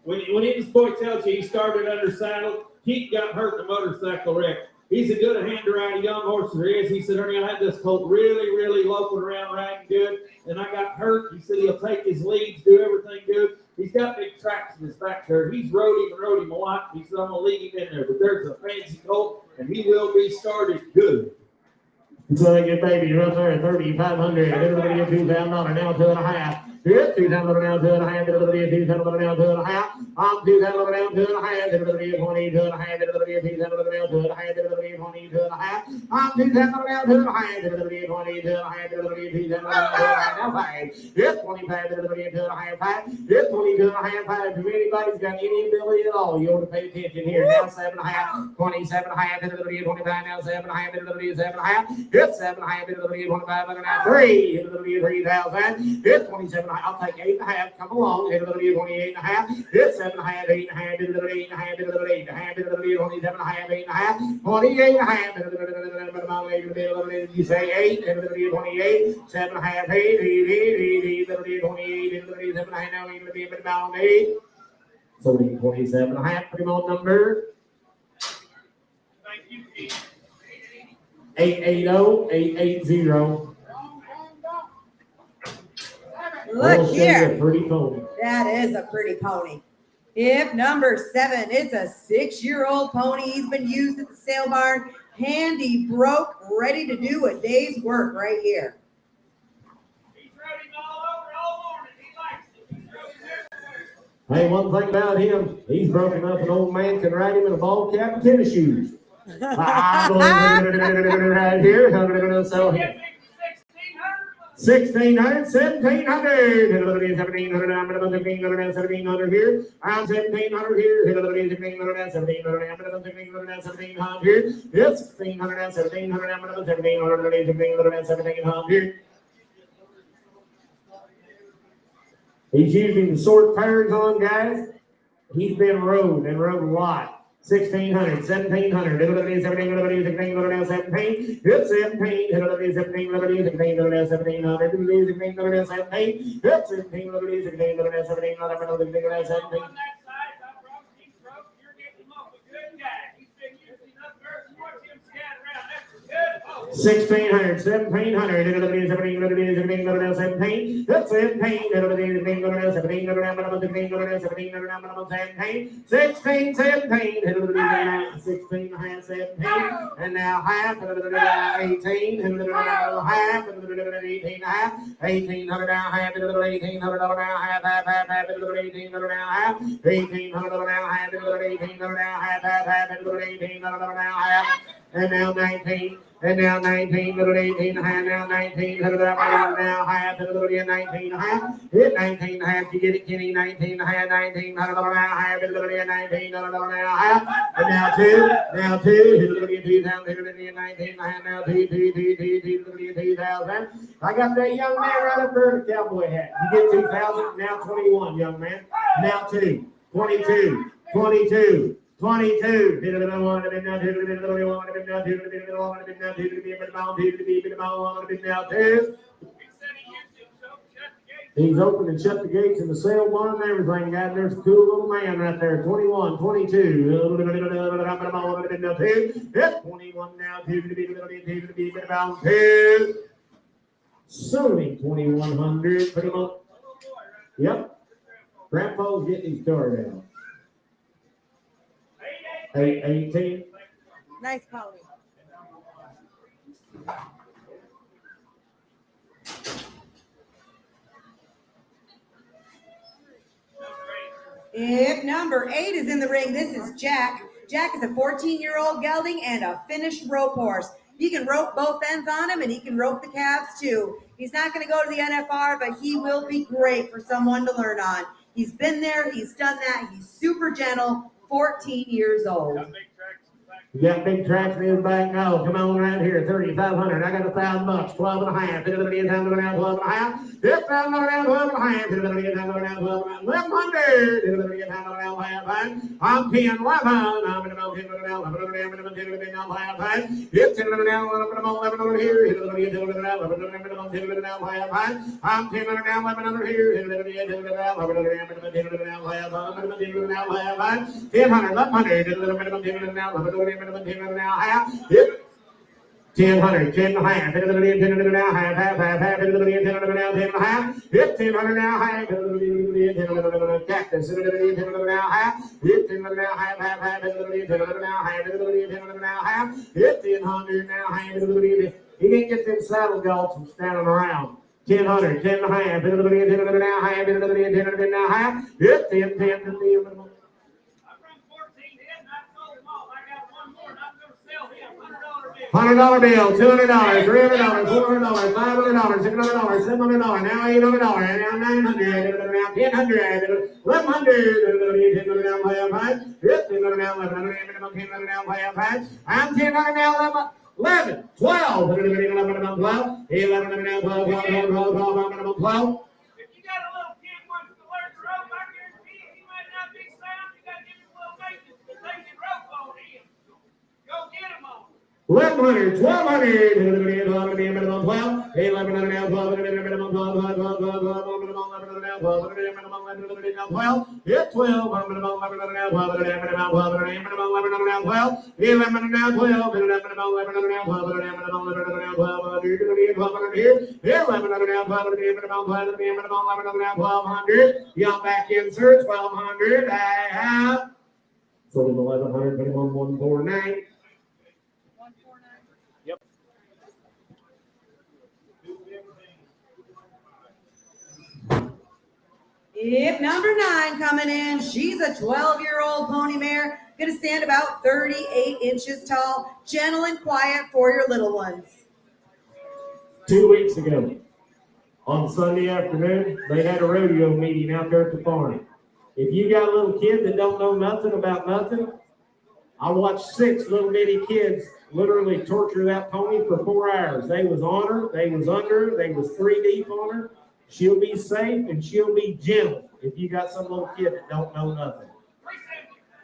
When his boy tells you he started under saddle, he got hurt in a motorcycle wreck. He's a good hand to ride, a young horse there is. He said, Ernie, I had this colt really, really loping around riding good, and I got hurt. He said he'll take his leads, do everything good. He's got big tracks in his back there. He's rode him a lot. He said, I'm going to leave him in there. But there's a fancy colt, and he will be started good. So they get baby right there at 3,500. Everybody get $2,000 now, 2.5. Yes, $2,000 now, 2.5. Everybody get $2,000 now, 2.5. I'm $2,000 now, 2.5. Everybody get 20, 2.5. Everybody get $2,000 now, 2.5. Everybody get 20, 2.5. I'm $2,000 now, 2.5. Everybody get 20, 2.5. Everybody get $2,000 now, 5. Yes, 25. Everybody get 2.5, 5. Yes, 22.5, 5. If anybody's got any ability at all, you ought to pay attention here. Now 7.5, 27.5. Everybody get 25 now, 7.5. Everybody get 7.5. Yes, 7.5. Everybody get 25. Now 3. Everybody get 3,000. Yes, 27. I'll take 8.5. Come along. Everybody get 28.5. Yes, 7.5. 8.5. Everybody 8.5. Everybody 8.5. Everybody 27.5. 8.5. 28.5. You say 8. Everybody 28. 7.5. 8. 8. Everybody 28. Everybody 7.5. Now everybody about 8. So we 27.5. Put him on number. Thank you, Keith. 880-880. Look here. Pretty pony. That is a pretty pony. Hip number 7. It's a 6-year-old pony. He's been used at the sale barn. Handy, broke, ready to do a day's work right here. He's rode him all over all morning. He likes it. He's rode him everywhere. Hey, one thing about him, he's broken up. An old man can ride him in a ball cap and tennis shoes. I'm going right here. So here. 1,600, 1,700. 1,700. I'm going to 1,700 here. I'm 1,700 here. 1,700, 1,700. I'm going to 1,700 here. Yes, 1,600, 1,700. I'm going to 1,700, 1,700. He's using the sword pairs on, guys. He's been rode a lot. 1,600, 1,700, 17, 17, 17, it's 17, 17, 17, 17, 17, 17, 1,600, 1,700, 17, 17, 17, that's 17, 17, 16, 17, 16, 17, and now half, 18, half, 18, half, 1,800 now, half, 1,800 now, half, 1,800 now, half, 1,800 now, half, 1,800 now, half, 1,800 now, half, and now 19. And now 19, little 18, half, now 19, now half, little 19, half, hit 19, half, you get it, Kenny, 19, half, 19, now half, little 19, now half, and now 2, little 2,000, little 19, half, now 2, 2,000. I got that young man right up there in the cowboy hat. You get 2,000, now 21, young man, now 2, 22, 22. 22. He's opened and shut the gates in the sale barn and everything, guys. There's a cool little man right there. 21, 22. 21 now. 2. Sony 2,100. Put him up. Yep. Grandpa's getting his card out. 818. Nice pony. If number 8 is in the ring, this is Jack. Jack is a 14-year-old gelding and a finished rope horse. He can rope both ends on him, and he can rope the calves too. He's not going to go to the NFR, but he will be great for someone to learn on. He's been there. He's done that. He's super gentle, 14 years old. You got big tracks in his back now. Come on right here, 3,500. I got $1,000, 12 and a half. 12 and a half. This time go down 12 and a half. 1100. I'm 10, 11. I'm in about 10 now. 11. It's 10 now. 11 here. I'm 10 now. 11 here. 10 now half. 10 hundred, 10 and a half, 10 and a half, half, 10 and a half, 10 hundred now, half, 10 cactus, 10 and a half, 10 and a half, half, 10 and a half, 1500 now, half, he didn't get them saddle galts from standing around. 10 hundred, 10 and a half, 10 and a half, 10 and a half, 10, 10, $100 bill, $200, $300, $400, $500, $600, $700, $700, now $800, now $900, now $1,000, $1,100, I'm $10 now, 11, 12, 11, 12. If you got a little kid wants to learn to rope, I guarantee you, he might not be sound. You got to give him a little maintenance because they can rope on him. Go get him on. 1,100, 1,200, 12, 1,100 now, 12, 12, hit 12, 11 now, 12, 11 now, 12, 11 now, 12, 11 now, 12, 1,100, y'all back insert, 1,200, I have, so 1,100, 149. Yep, number 9 coming in. She's a 12-year-old pony mare. Going to stand about 38 inches tall. Gentle and quiet for your little ones. 2 weeks ago, on Sunday afternoon, they had a rodeo meeting out there at the farm. If you got a little kid that don't know nothing about nothing, I watched 6 little bitty kids literally torture that pony for 4 hours. They was on her, they was under her, they was 3 deep on her. She'll be safe and she'll be gentle if you got some little kid that don't know nothing.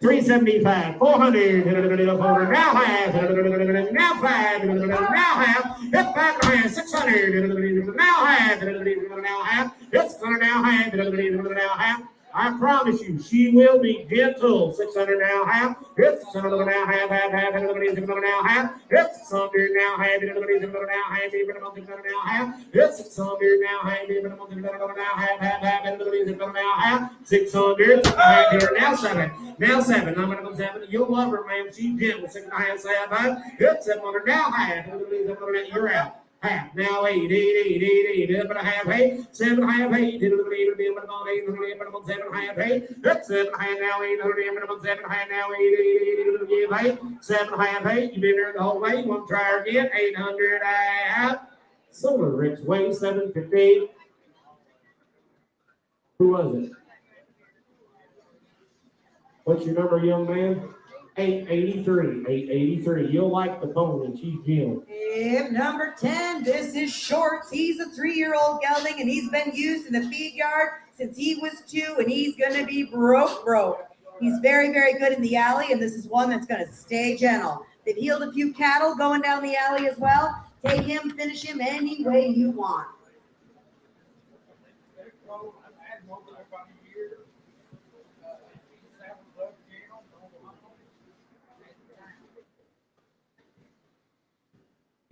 375, 400, now half, now 5, now half, it's 5 and a half, 600, now half, it's 600 now half, now half. I promise you, she will be gentle. 600 now half. It's 600 now half, half, half, now half. It's 600 now half, now half, now half. It's 600 now half, now half, half, now half. 600 here now 7. Now 7. I'm gonna go 7. You'll love her, man. She's gentle. 6 and a half, 7. It's 700 now half. You're out. Half now 8, 8, but a half 8, 7 and a half 8, 7 and a half 8, that's 7 and a half now 800, 7 and a half now 8, 7 and a half 8. You've been there the whole way. You want to try her again? 800 half. Solar Rick's weight 750. Who was it? What's your number, young man? 883, 883. You'll like the phone and she's gentle. Yep, number 10. This is Shorts. He's a 3-year-old gelding, and he's been used in the feed yard since he was 2, and he's going to be broke. He's very, very good in the alley, and this is one that's going to stay gentle. They've healed a few cattle going down the alley as well. Take him, finish him any way you want.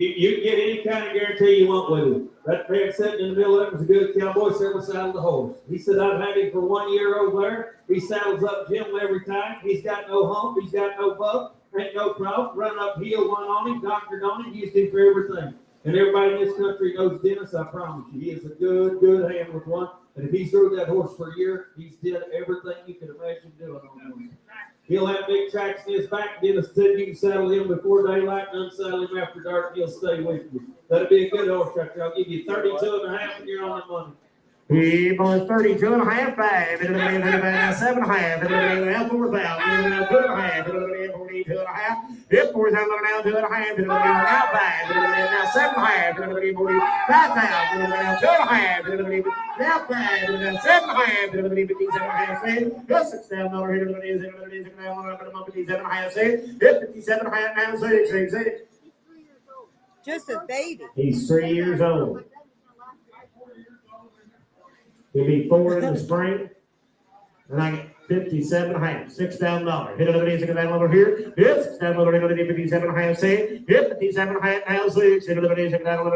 You can get any kind of guarantee you want with him. That man sitting in the middle of it was a good cowboy, service saddled the horse. He said, I've had him for 1 year over there. He saddles up gentle every time. He's got no hump. He's got no buck. Ain't no problem. Run uphill, one on him, doctored on him, used him for everything. And everybody in this country knows Dennis, I promise you. He is a good hand with one. And if he's rode that horse for a year, he's did everything you could imagine doing on him. He'll have big tracks in his back. Dennis said you can saddle him before daylight and unsaddle him after dark. He'll stay with you. That'll be a good horse right there. I'll give you 32.5 and you're on the money. He was 32.5, 5, 7.5, 4,000, 2.5, 42.5, hip 4,000, now 2.5, now 5, now 7.5, 45,000, now 2.5, now 5, now 7.5, 57.5, 6,000 here, 57.5, 57.5, now 6. Just a baby. He's 3 years old. He'll be 4 in the spring. And I get 57.5, $6,000. Hit another $6,000 over here. Yes, $6,000 over here, 57.5, say. Hit 57.5, now 6. Hit another $6,000 over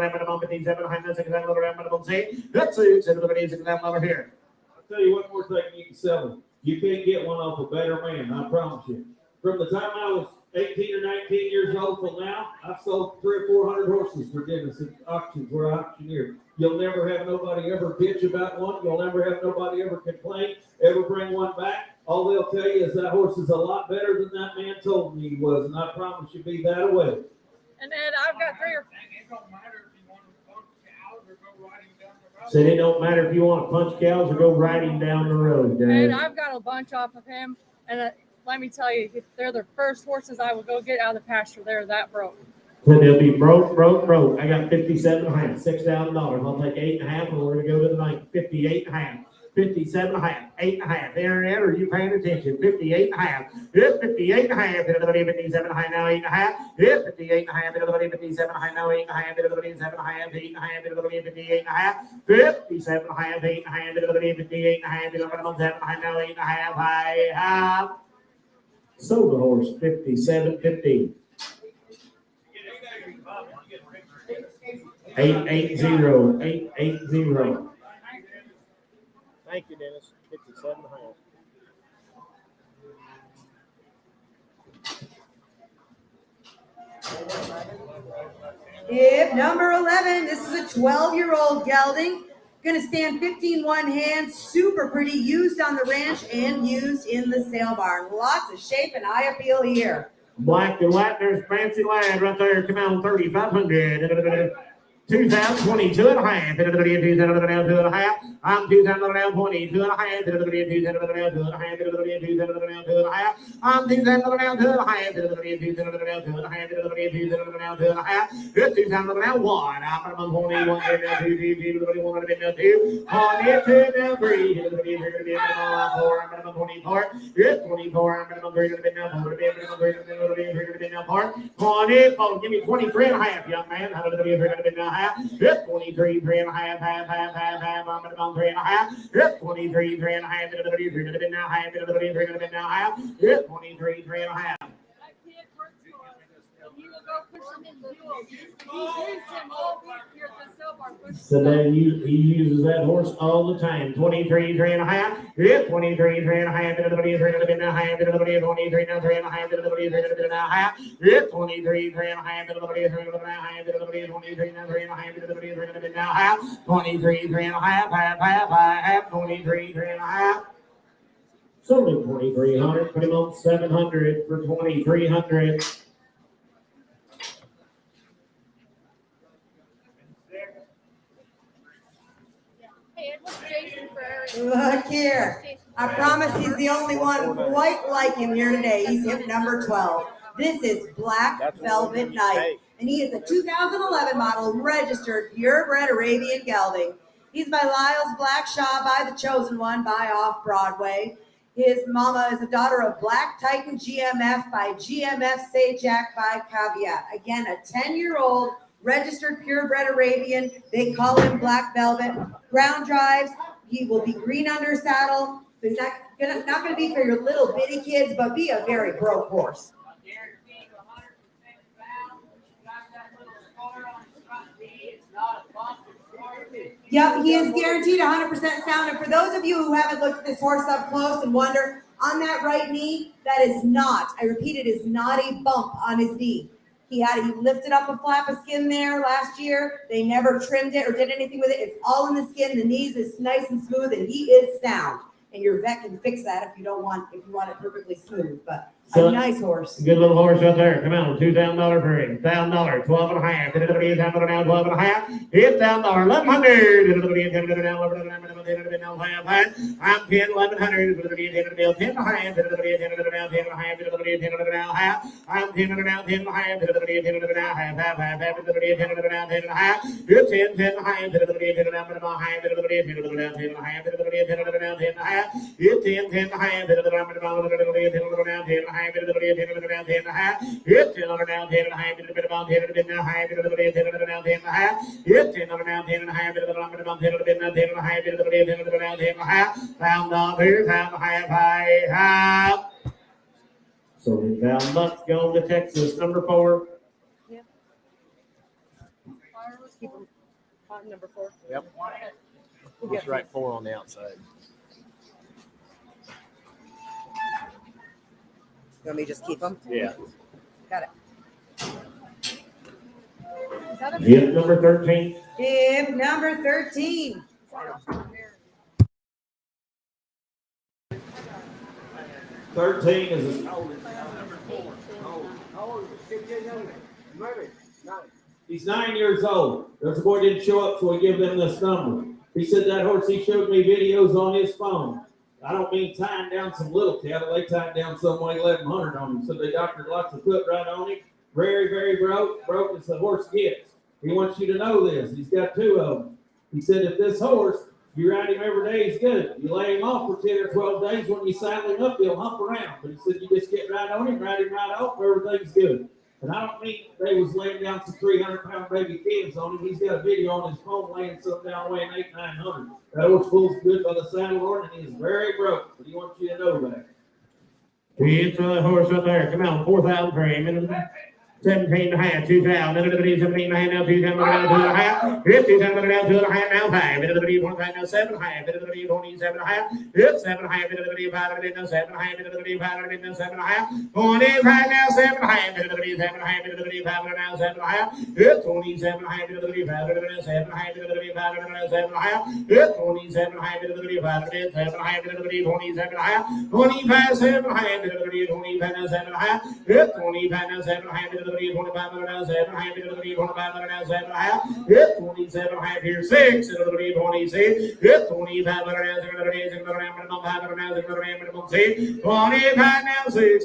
here, 57.5, now 6,000 over here, say. That's 6. Hit another $6,000 over here. I'll tell you one more thing you can sell them. You can't get one off a better man, I promise you. From the time I was 18 or 19 years old till now, I've sold 300 or 400 horses for Dennis at auctions where I auctioneer. You'll never have nobody ever bitch about one. You'll never have nobody ever complain, ever bring one back. All they'll tell you is that horse is a lot better than that man told me he was, and I promise you be that away. And then I've got 3 or 4. It don't matter if you want to punch cows or go riding down the road. Said it don't matter if you want to punch cows or go riding down the road, Dad. And I've got a bunch off of him. And let me tell you, if they're the first horses I will go get out of the pasture. They're that broke. So they'll be broke. I got 57.5, $6,000. I'll take 8.5, and we're gonna go to the night. 58.5, 57.5, 8.5. Internet, are you paying attention? 58.5. Yep, 58.5. Everybody 57.5 now 8.5. Yep, 58.5. Everybody 57.5 now 8.5. Everybody 7.5, 8.5. Everybody 58.5. 57.5, 8.5. Everybody 58.5. Everybody 7.5 now 8.5. I have sold the horse 57.15. 880. Thank you, Dennis. 57.5. Yep, number 11. This is a 12-year-old gelding. Going to stand 15-1 hands. Super pretty. Used on the ranch and used in the sale barn. Lots of shape and eye appeal here. Black and white, there's Fancy Lad right there. Come on, 3,500. 2022 and a half. 2.5. I'm 2022 and a half. 2.5. I'm 2022 and a half. 2.5. I'm 21. 2. On it to now 3. 4. I'm 24. 24. I'm 3. On it, give me 23 and a half, young man. 23, 3.5, half. I'm gonna go 3.5. 23, 3.5. 23, 3.5. So then he uses that horse all the time. 23, 3.5. 23, 3.5. 23, 3.5. 23, 3.5. 23, 3.5. 23, 3.5. 23, 3.5. Sold him 2,300. Put him on 700 for 2,300. Look here. I promise he's the only one quite like him here today. He's hip number 12. This is Black Velvet Knight. And he is a 2011 model registered purebred Arabian gelding. He's by Lyle's Black Shaw, by The Chosen One, by Off Broadway. His mama is a daughter of Black Titan GMF by GMF Sajak by Caveat. Again, a 10-year-old registered purebred Arabian. They call him Black Velvet. Ground drives. He will be green under saddle. So he's not gonna be for your little bitty kids, but be a very broke horse. Yep, he is guaranteed 100% sound. And for those of you who haven't looked at this horse up close and wonder, on that right knee, that is not, I repeat, it is not a bump on his knee. He lifted up a flap of skin there last year. They never trimmed it or did anything with it. It's all in the skin. The knees is nice and smooth, and he is sound. and your vet can fix that if you want it perfectly smooth, but So- a nice horse. Good little horse right there. Come on, $2,000 for him. $1,000, 12 and a half. $12 and a half. $8,000, 1,100. I'm 10, 1,100. 10 and a half. 10 and a half. I'm 10 and a half. 10 and a half. 10 and a half. 10 and a half. 10 So $10,000 going to Texas, number 4. Keep them on number 4. Yep. Just write 4 on the outside. You want me to just keep them? Yeah. Got it. Is that a Hip number 13. Hip number 13. 13 is he's 9 years old. There's a boy didn't show up, so we give them this number. He said that horse, he showed me videos on his phone. I don't mean tying down some little cattle. They tied down some way 1,100 on him. So they doctored lots of foot right on him. Very, very broke as the horse gets. He wants you to know this. He's got 2 of them. He said if this horse, you ride him every day, he's good. You lay him off for 10 or 12 days. When you saddle him up, he'll hump around. But he said you just get right on him, ride him right off, everything's good. And I don't mean they was laying down some 300-pound baby kids on him. He's got a video on his phone laying something down weighing 800-900. That horse pulls good by the saddle horn, and he's very broke. But he wants you to know that. It's a horse up there. Come on, 4,000 for him. 17 and a half, 2,000. 17 and a half now, 2,000 now, 2 and a half. 2,000 now, 2 and a half now, 5. 1,500 now, 7 and a half. 27 and a half. 7 and a half. 5 now, 7 and a half. 5 now, 7 and a half. 25 now, 7 and a half. 7 and a half. 5 now, 7 and a half. 27 and a half. 5 now, 7 and a half. 7 and a half. 5 now, 7 and a half. 27 and a half. 5 now, 7 and a half. 7 and a half. 27 and a half. 25, 7 and a half. 25 now, 7 and a half. 25 now, 7 and a half. 25 now, 7 and a half. 25 now, 7 and a half. 27 and a half here, 6. 26. 25 now, 7 and a half. 7 and a half. 25 now, 6. 25 now, 6.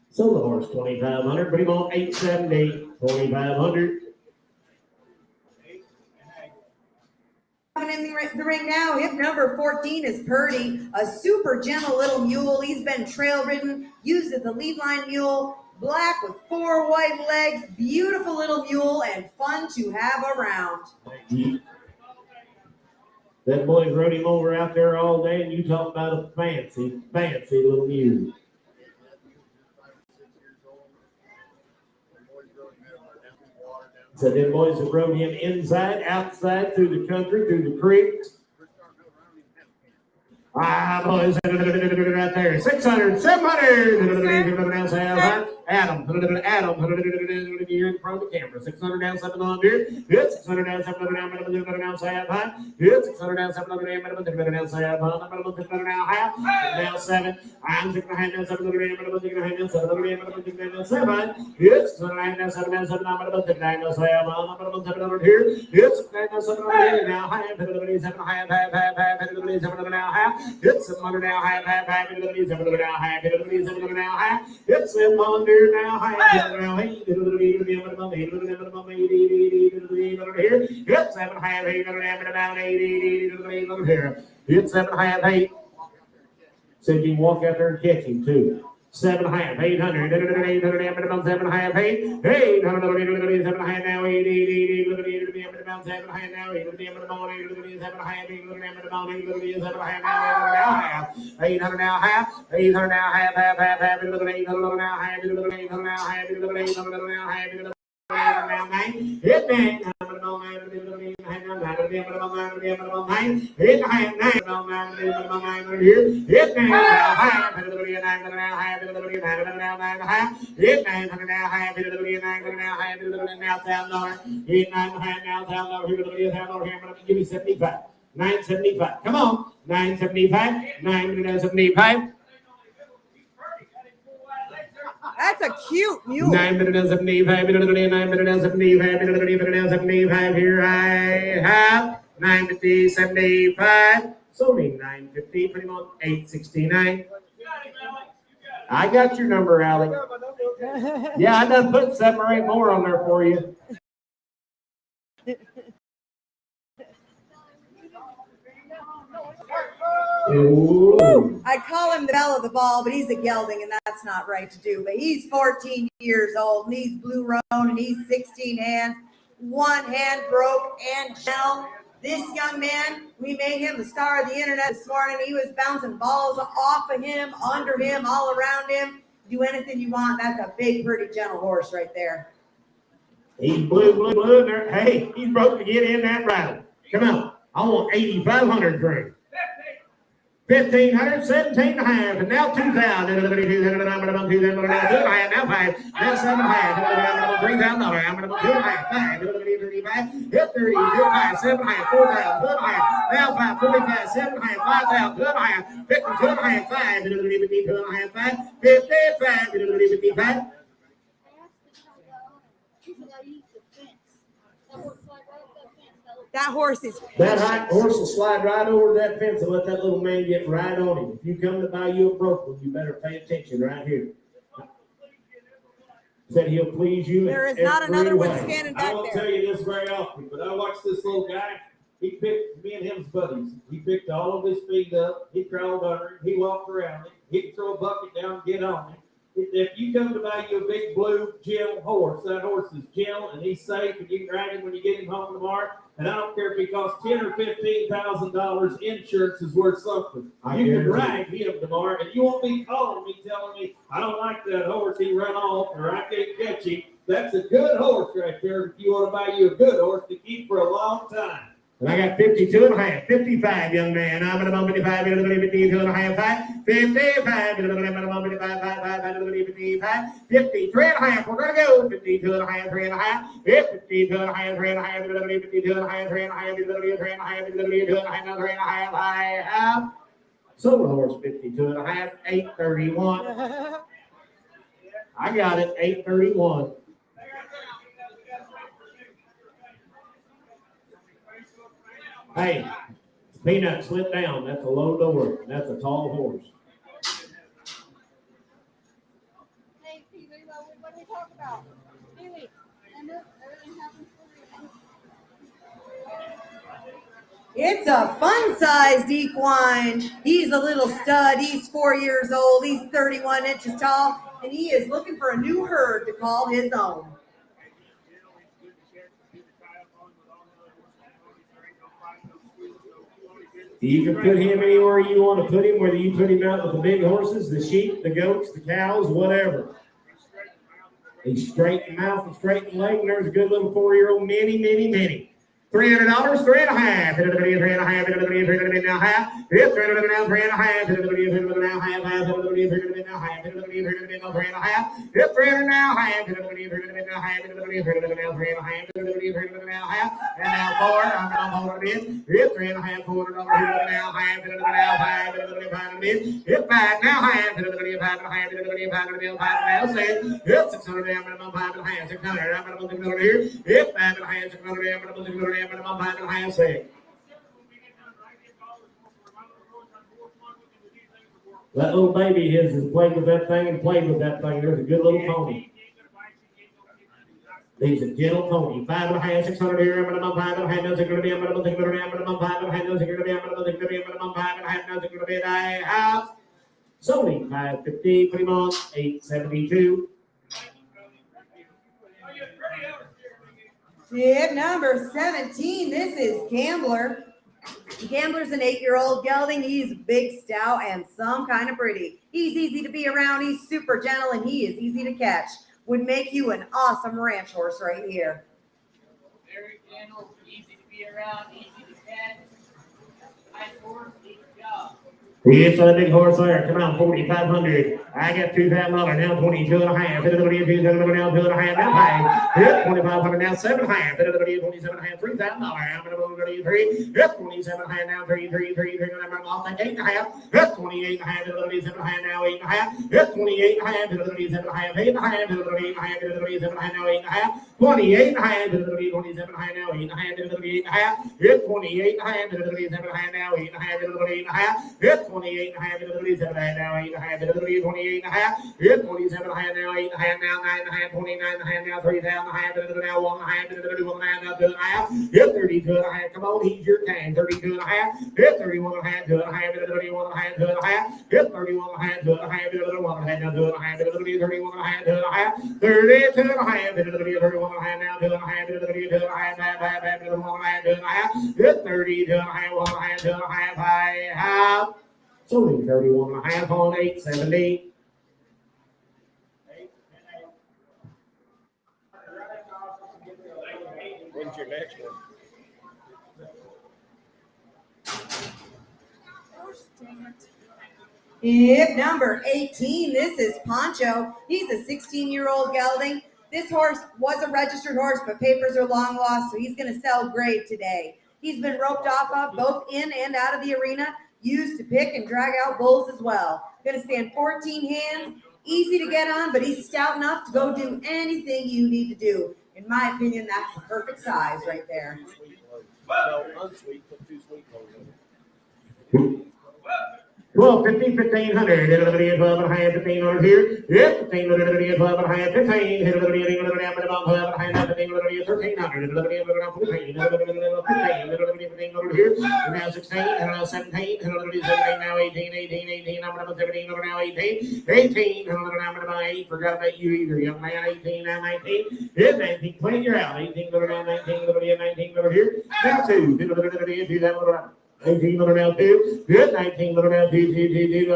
So the horse 2,500, but he won't 870. 2,500. Coming in the ring now, hip number 14 is Purdy, a super gentle little mule. He's been trail ridden, used as a lead line mule, black with 4 white legs, beautiful little mule, and fun to have around. That boys rode him over out there all day, and you talk about a fancy little mule. So them boys have rode him inside, outside, through the country, through the creeks. Boys, right there. 600, 700. Adam, you're in front of the camera. 600 down, 700. Good. 600 down, 700 down, 700 down, 700. Good. 600 down, 700 down, 700 down, 700 now, half. Now 7. I'm 6 and a half down, 700 down, 700 down, 700 down, 7. Good. 600 down, 7 down, 7 down, 700 here. Good. 600 down, 700 now, half. 7 half, 700 now, half. It's 700 now, half, 700 now, half, 700 now, half. It's 700 now, half, now, here. It's 7 half, 800 here. It's 7 half, 8. Said you can walk out there and catch him too. 7 half, 800, 800, 7 half, 8, 800, 7 half now, 8, 7 half now, 800 now, half, 800 now, half, 800 now, half, 800 now, half, 800 now, half, 800 now, half, 800 now, half, Give me 75. 975. Come on. 975. 975. That's a cute mule. 975. 975. Here I have 950. So only 950. Pretty much 869. I got your number, Alec. Yeah, I done put 7 or 8 more on there for you. Ooh. I call him the belle of the ball, but he's a gelding, and that's not right to do. But he's 14 years old, and he's blue roan, and he's 16 hands. One hand broke and gel. This young man, we made him the star of the internet this morning. He was bouncing balls off of him, under him, all around him. Do anything you want. That's a big, pretty, gentle horse right there. He's blue. Hey, he's broke to get in that rattle. Come on. I want 8,500 for him. 1,500, 17 and a half, and now 2,000. Now 5, now 7 and a half, now 3,000. $3,000. I'm going to do 2.5, 5, 35, 30, 2.5, 7 and a half, 4,000, 2.5. Now 5, 45, 7 and a half, 5,000, 2.5, 52 and a half, 5, 52 and a half, 5, 55, 55. That horse is That hot horse will slide right over that fence and let that little man get right on him. If you come to buy you a broke one, you better pay attention right here. Said he'll please you. There is not another one standing I back won't there. tell you this very often, but I watched this little guy. He picked me and him's buddies. He picked all of his feet up. He crawled under him. He walked around him. He could throw a bucket down and get on him. If you come to buy you a big blue gentle horse, that horse is gentle and he's safe, and you can ride him when you get him home tomorrow. And I don't care if he costs $10,000 or $15,000. Insurance is worth something. You can ride him tomorrow, and you won't be calling me telling me I don't like that horse. He ran off, or I can't catch him. That's a good horse right there. If you want to buy you a good horse to keep for a long time. And I got 52 and a half, 55, young man. I'm going to 55, 52 and a half, 55, 53 and a half. We're going to go 52 and a half, 3 and a half, 52 and a half, 3 and a half, 52 and a half, 3 and a half, 3 and a half, 3 and a half. I have sold a horse 52 and a half, 831. I got it, 831. Hey, Peanut, slip down. That's a low door. That's a tall horse. Hey, Peter, what do we talk about? Billy, remember, everything happens for a reason. It's a fun-sized equine. He's a little stud. He's 4 years old. He's 31 inches tall, and he is looking for a new herd to call his own. You can put him anywhere you want to put him, whether you put him out with the big horses, the sheep, the goats, the cows, whatever. He's straight in mouth and straight in leg, and there's a good little 4-year-old mini. $300, 3 and a half, 3 and a half, 3 and a half, 3 and a half, 3 and a half, 3 and a half, 3 and a half, 3 and a half, and now 4, I'm going to hold it in, 3 and a half, 4 and over here, now half, 5, 5, now half, 5 and a half, 5 now 6, 600, I'm going to 5 and a half, 600, I'm going to put it over here, 5 and a half, 600, I'm going to put it over here, I'm going to 5 and a half, 6. That little baby his has played with that thing and played with that thing. There's a good little pony. He's a gentle pony. 5 and a half, 600 here. I'm going to 5 and a half. Nothing going to be. I'm going to 5 and a half. Nothing going to be. I'm going to 5 and a half. Nothing going to be. I have Sony 550. Pretty much 872. Tip number 17. This is Gambler. Gambler's an 8-year-old gelding. He's big, stout, and some kind of pretty. He's easy to be around. He's super gentle, and he is easy to catch. would make you an awesome ranch horse right here. Very gentle, easy to be around, easy to catch. Nice horse, neat job. Here's a big horse there. Come on, 4,500. I got $2,000 now, 22 and a half. Hit it over here, now 2 and a half. Now 5. Hit 2,500 now, 7 and a half. Hit it over here, 27 and a half, $3,000. I'm gonna go to 3. Hit 27 and a half now, 3. I'm off that 8 and a half. Hit 28 and a half. Hit it over here, 7 and a half now, 8 and a half. Hit 28 and a half. Hit it over here, 7 and a half, 8 and a half. Hit it over here, 8 and a half. Hit it over here, 7 and a half now, 8 and a half. 28 and a half. Hit it over here, 27 and a half now, 8 and a half. Hit it over here, 8 and a half. Hit 28 and a half. Hit it over here, 7 and a half now, 8 and a half. Hit it over here, 8 and a half. Hit 28 and a half. Hit it over here, 7 and a half now, 8 and a half. Hit it over here, 28 and a half. Hit 27 and a half now, 8 and a half now, 9 and a half, 29 and a half now, 3,000 and a half. Hit it now, 1 and a half. Hit it over 1 and a half now, 2 and a half. Hit 32 and a half. Come on, he's your time. 32 and a half. Hit 31 and a half, 2 and a half. Hit it over 1 and a half, 2 and a half. Hit 31 and a half, 2 and a half. Hit it over 1 and a half now, 2 and a half. Hit it over 31 and a half, 2 and a half. 32 and a half. Hit it over 31 and a half now, 2 and a half. Hit it over 2 and a half, 5, hit it over 1 and a half, 2 and a half. Hit 32 and a half, 1 and a half, 2 and a half, 5. So 31 and a half on 870. When's your next one? Yep, number 18. This is Poncho. He's a 16-year-old gelding. This horse was a registered horse, but papers are long lost, so he's going to sell great today. He's been roped off of both in and out of the arena, used to pick and drag out bulls as well. Going to stand 14 hands, easy to get on, but he's stout enough to go do anything you need to do. In my opinion, that's the perfect size right there. No, unsweet, put 2 sweet loaves in it. 12, 15, 1,500. Hit it over here, 12 and a half, 1,500 here. Yep, 1,500, hit it over here, 12 and a half, 15. Hit it over here, 12 and a half, 1,500, 1,300. Hit it over here, 14. Hit it over here, 15. Hit it over here, 1,500 here. Now 16, hit it now 17. Hit it over here, 17, now 18, 18. I'm going to 17, over now 18. 18, hit it over now 8. Forgot about you either, young man. 18, now 19. Hit 19, clean your out. 18, over now 19, over here, 19, over here. Now 2, hit it over here, 2, that one. 18 little now 2, good 19 little now 2, 19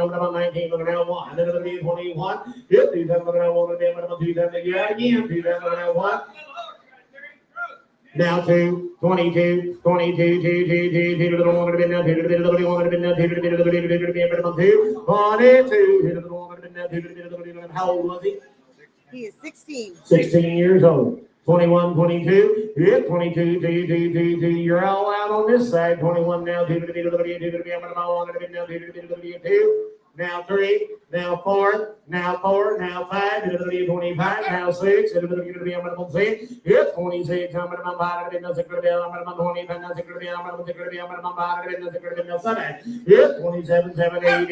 little now 1, then it'll be 21, good 2, 7 little now 1, then it'll be 2, 7 again, 2, 7 little now 1. Now 2, 22, 22, 2, 2, little one would have been now 2, little one would have been now 2, little 2, 22, little one would have been now 2, how old was he? He is 16. 16 years old. 21, 22, yeah, 22, 2, you're all out on this side. 21 now, 2, now 3, now 4, now 5, 25, now 6, yeah, 26, I'm going to buy it, I'm going to 7, yeah, 27, 7, 8,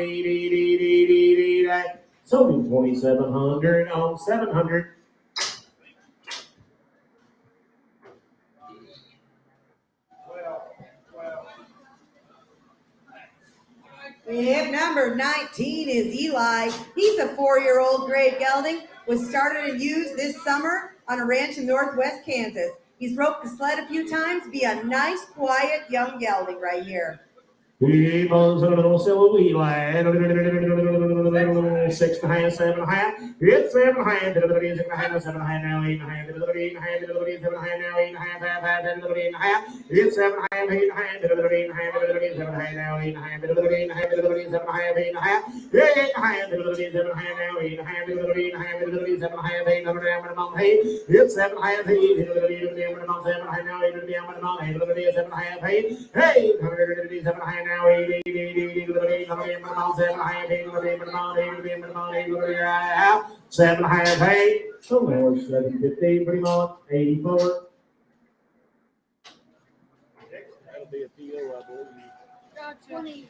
so 2,700 on 700. Yep, number 19 is Eli. He's a 4-year-old grade gelding. Was started and used this summer on a ranch in northwest Kansas. He's roped the sled a few times. Be a nice, quiet, young gelding right here. He goes a little silly lad. 6 and a half, 7 and a half. It's 7 and a half. 6 and a half, 7 and a half now, 8 and a half. 8 and a half, 7 and a half now, 8 and a half, 8 and a half. It's 7 and a half, 8 and a half. 8 and a half, 7 and a half now, 8 and a half. 8 and a half, 7 and a half, 8 and a half. 8 and a half, 7 and a half now, 8 and a half. 8 and a half, 7 and a half, 8 and a half. It's 7 and a half, 8 and a half. 7 and a half now, 8 and a half. 8 and a half, 7 and a half, 8 and a half now, 8. 7 and a half, 8. So now 750, pretty much 84. That'll be a PO, I believe. 20.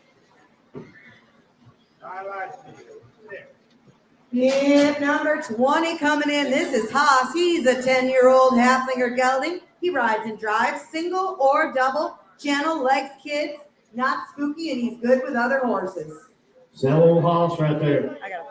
Yep, number 20 coming in. This is Haas. He's a 10-year-old halflinger gelding. He rides and drives single or double, gentle, legs kids, not spooky, and he's good with other horses. Sell old hoss right there. I got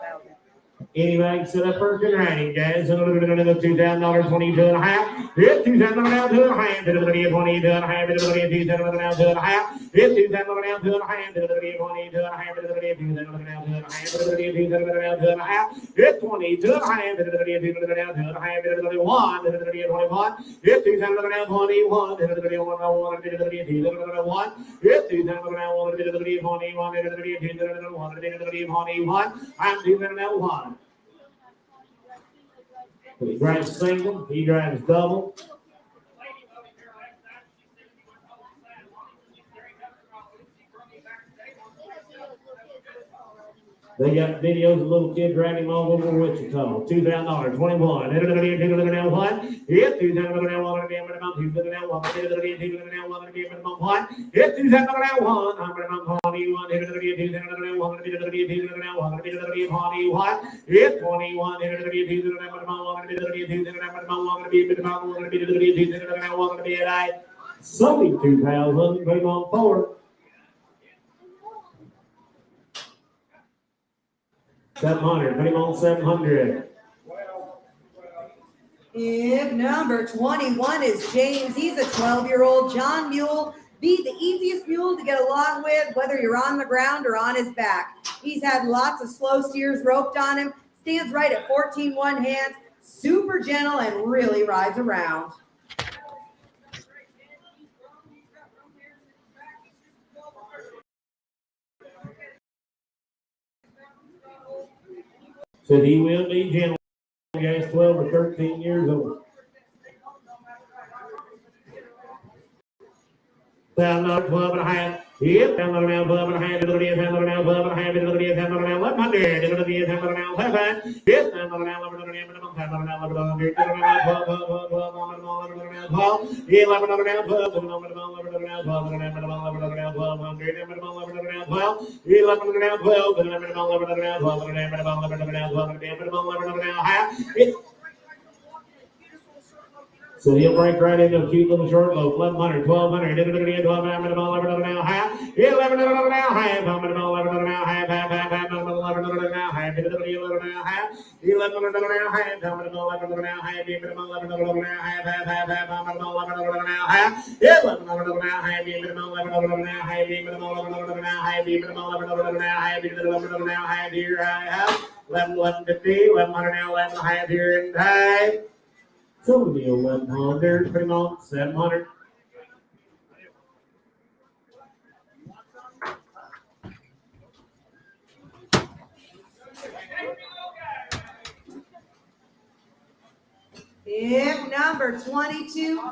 Anybody can sit up first and writing, guys. And a little bit of $2,000, 22 and a half. Hit $2,000 down to a half. Hit a little bit of 22 and a half. Hit a little bit of $2,000 down to a half. Hit $2,000 down to a half. Hit a little bit of 22 and a half. Hit a little bit of $2,000 down to a half. Hit a little bit of $2,000 down to a half. Hit 22 and a half. Hit a little bit of $2,000 down to a half. Hit a little bit of 1. Hit a little bit of 21. Hit $2,000 down 21. Hit a little bit of 1. Hit a little bit of 2,000 1. Hit $2,000 down 1. Hit a little bit of 21. Hit a little bit of 2,000 1. Hit a little bit of 21. I'm doing that 1. He drives single, he drives double. They got videos of little kids riding him all over Wichita. $2,000, 21. Hit $2,000 1. Hit $2,000 1. Hit $2,000 1. Hit $2,000 1. Hit $2,000 1. Hit $2,000 1. I'm going to 21. Hit $2,000 1. Hit $2,000 1. Hit $2,000 Hit 21. Hit $2,000 1. Hit $2,000 be at Sunday 2,000. Bring on forward. 700, put him on 700. If number 21 is James, he's a 12-year-old John mule. Be the easiest mule to get along with, whether you're on the ground or on his back. He's had lots of slow steers roped on him, stands right at 14 one hands, super gentle, and really rides around. Said he will be gentle. Guys, 12 or 13 years old. $1,000, 12 and a half. Yep, $1,000, 12 and a half. It'll be $1,000, 12 and a half. It'll be $1,000, 100. It'll be $1,000, 7. Yep, $1,000, 12. So he'll break right into a cute little short loaf. 1,100, 1,200, 1,200, 1,200, now half. 1,100 now half. 1,100 now half. 1,100 now half. 1,100 now half. 1,100 now half. 1,100 now half. 1,100 now half. 1,100 now half. 1,100 now half. 1,100 now half. 1,100 now half. 1,100 now half. 1,100 now half. Here I have 1,150. 1,100 now 11 half here in time. So it'll be 1,100, pretty much 700. If number 22,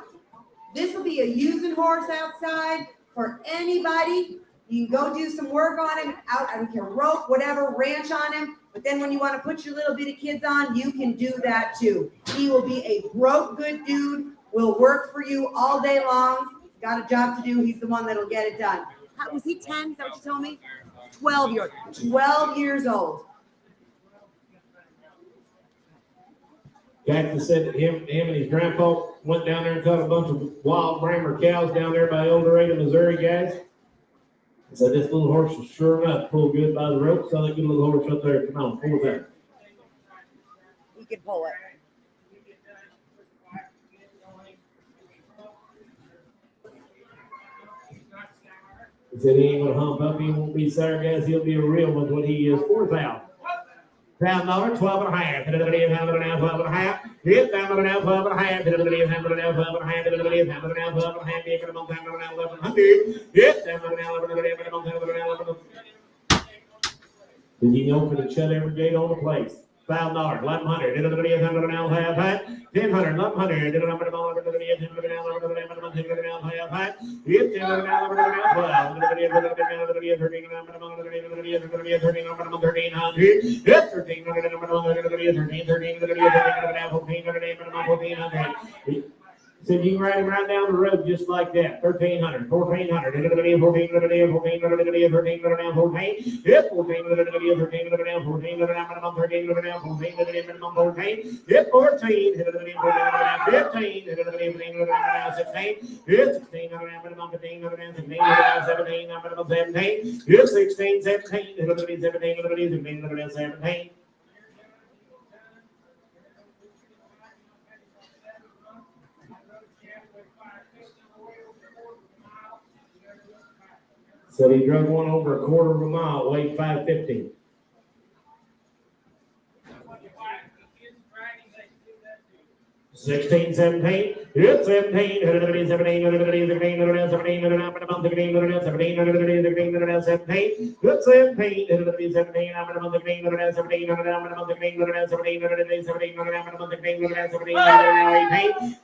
this will be a using horse outside for anybody. You can go do some work on him, out, I don't care, rope, whatever, ranch on him. But then when you want to put your little bitty kids on, you can do that too. He will be a broke good dude, will work for you all day long. Got a job to do, he's the one that'll get it done. How, was he 10? Is that what you told me? 12 years old. Cactus said that him and his grandpa went down there and caught a bunch of wild Brammer cows down there by El Dorado, Missouri, guys. So this little horse is sure enough pulled good by the rope. So that good little horse up there. Come on, pull that. He can pull it. He said he ain't gonna hump up. He won't be sour, guys. He'll be a real one. What he is, $4,000. $1,000, 12 and a half. Hit $1,000 now, 12 and a half. Hit $1,000 now, 12 and a half. Hit $1,000 now, 12 and a half. Hit $1,000 now, 12 and a half. Hit $1,000 now, 1,100. Hit $1,000 now, 1100. Did you open and shut every gate on the place? $1,000, 1,100. Hit $1,000 now, half. $1,000, 1,100. Hit $1,000 now, 1,100. Hit $1,000 now, 12. Hit $1,000 now, 1,300. Said you can ride him right down the road just like that. 1,300, 1,400. Hit 14, 14, 14, 14, 14, 14, 14. Hit 14, 14, 14, 14, 14. Hit 14. Hit 15. Hit 16. Hit 16. 17. Hit 16, 17. Hit 17. So he drove one over a quarter of a mile, weighed 550. 16, 17, it's 17, 17, 17, 17, 17, 17, 17, 17, it's 17, 17, I'm gonna 17, 17, I'm gonna 17, 17,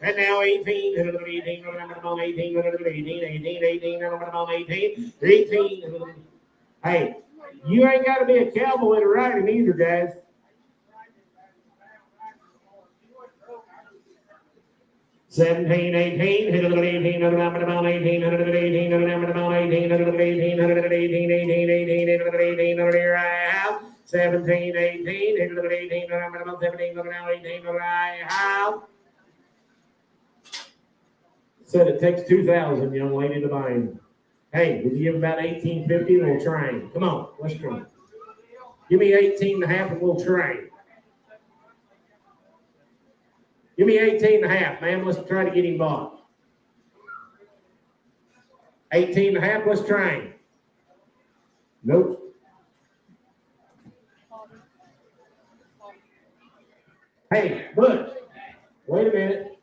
and now 18, 18, I'm gonna 18, 18, 18. Hey, you ain't got to be a cowboy to ride him either, guys. 17, 18, hit a little 18, and I'm about 18, 18, and I'm about 18, 18, 18, 18, I have 17, 18, hit a little 18, and I'm about 17, now 18, I have. Said it takes 2,000, young lady, to buy him. Hey, would you give about 1850 and we'll train? Come on, let's try. Give me 18 and a half and we'll train. Give me 18 and a half, ma'am. Let's try to get him bought. 18 and a half, let's train. Nope. Hey, Butch, wait a minute.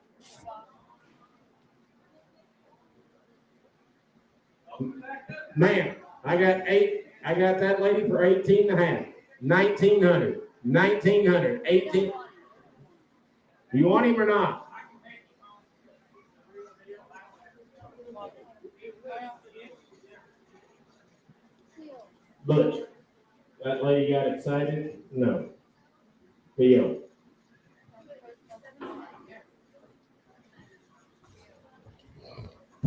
Ma'am, I got that lady for 18 and a half. 1900, 1900, 18. Do you want him or not? Butch, that lady got excited? No. Theo.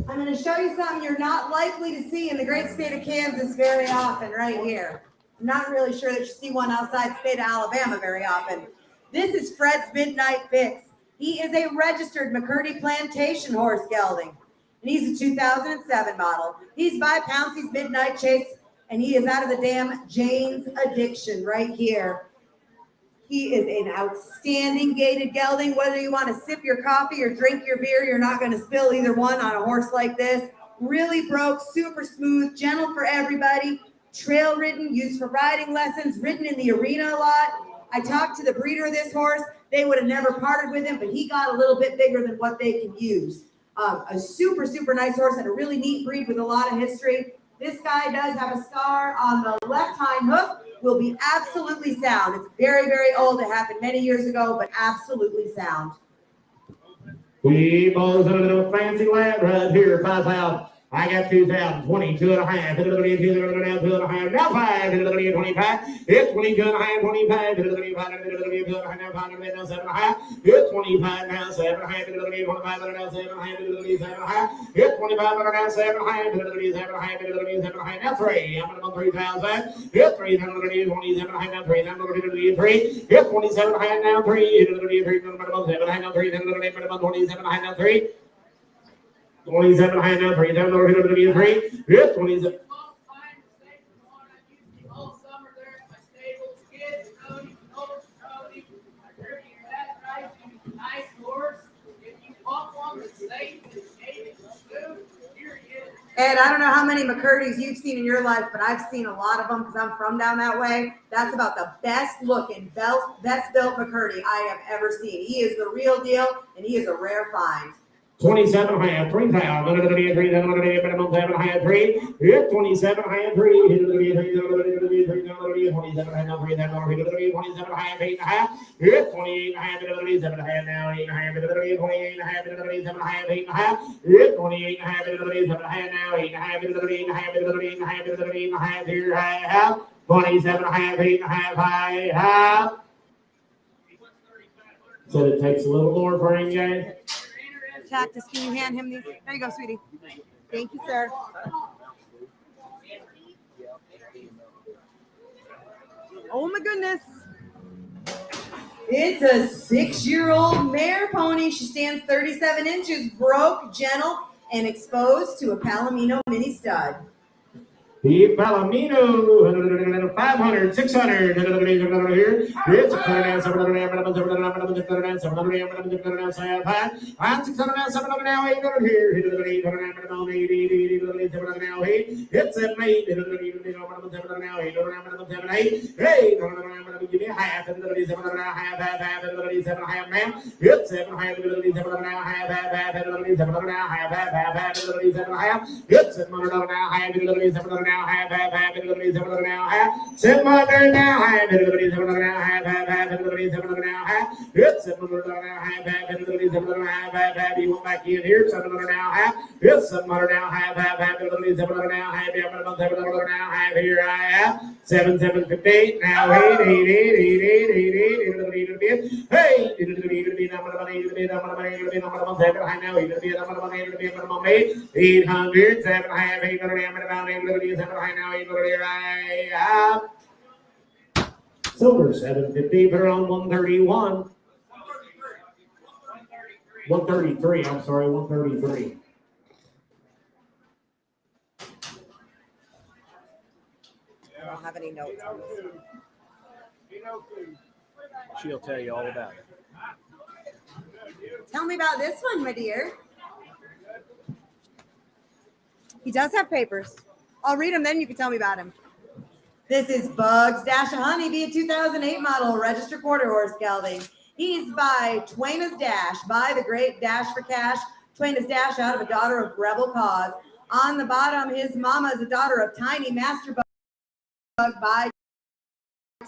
I'm going to show you something you're not likely to see in the great state of Kansas very often right here. I'm not really sure that you see one outside the state of Alabama very often. This is Fred's Midnight Fix. He is a registered McCurdy Plantation horse gelding, and he's a 2007 model. He's by Pouncey's Midnight Chase, and he is out of the dam Jane's Addiction right here. He is an outstanding gaited gelding. Whether you want to sip your coffee or drink your beer, you're not going to spill either one on a horse like this. Really broke, super smooth, gentle for everybody, trail ridden, used for riding lessons, ridden in the arena a lot. I talked to the breeder of this horse. They would have never parted with him, but he got a little bit bigger than what they can use. A super, super nice horse and a really neat breed with a lot of history. This guy does have a scar on the left hind hoof. Will be absolutely sound. It's very, very old. It happened many years ago, but absolutely sound. We boys in a little fancy lad right here, 5,000. I got 2,000, 22 and a half, 2 and a half, now 5, 25, it's 22 and a half, 25, 25, 7 and a half, it's 25 now, 7 and a half, 25, now 7 and a half, 7 and a half, it's 25 now, 7 and a half, 7 and a half, now 3, I'm going to 3,000, it's 327 and a half, now 3, I'm going to 3, it's 27 and a half, now 3, it's 7 and a half, now 3, 27 and a half, now 3, 27 high now, 3, down over here to the 3. Yes, 27. All summer there at my stables, kids, Cody, nice horse. If you want one that's safe and safe and smooth, here he is. Ed, I don't know how many McCurdy's you've seen in your life, but I've seen a lot of them because I'm from down that way. That's about the best looking, best built McCurdy I have ever seen. He is the real deal, and he is a rare find. 27 high, 3,000, 3, minimum 7 high, 3, hit 27 high, 3, hit 27 high, now 3, 27 high, 8 and a half, hit 28 high, 7 high, now 8 and a half, 28 high, 7 high, 8 and a half, hit 28 high, 7 high, now 8 and a half, 8 and a half, 8 and a half, here I have 27 high, 8 and a half, high, half. So it takes a little more for him, guys. Cactus, can you hand him these? There you go, sweetie. Thank you, sir. Oh my goodness. It's a 6-year-old mare pony. She stands 37 inches, broke, gentle, and exposed to a Palomino mini stud. The Palomino, 500, 600, here. It's a clear down, 700 now, 600 now, 800 here. It's a mate, now, 800 hey, give me a half, 700 now, half now. It's 700 now, half, 700 now, half, it's 700 now, half, 700 now, half, 700 now, half, 700 now, half, 700 now, half, 700 now, half, it's 700 now, half, 700 now, half, you want back in here, 700 now, half, it's 700 now, half, 700 now, half, 700 now, half, here I am, 758 now, 8, hey, now, 800, 7 half, 800, 7 high now, 800, I silver, 750, put it on 131. 133, I'm sorry, 133. I don't have any notes on this one. She'll tell you all about it. Tell me about this one, my dear. He does have papers. I'll read them, then you can tell me about him. This is Bugs Dash a Honeybee, a 2008 model, registered quarter horse gelding. He's by Twaina's Dash, by the great Dash for Cash. Twaina's Dash out of a daughter of Rebel Cause. On the bottom, his mama is a daughter of Tiny Master Bug by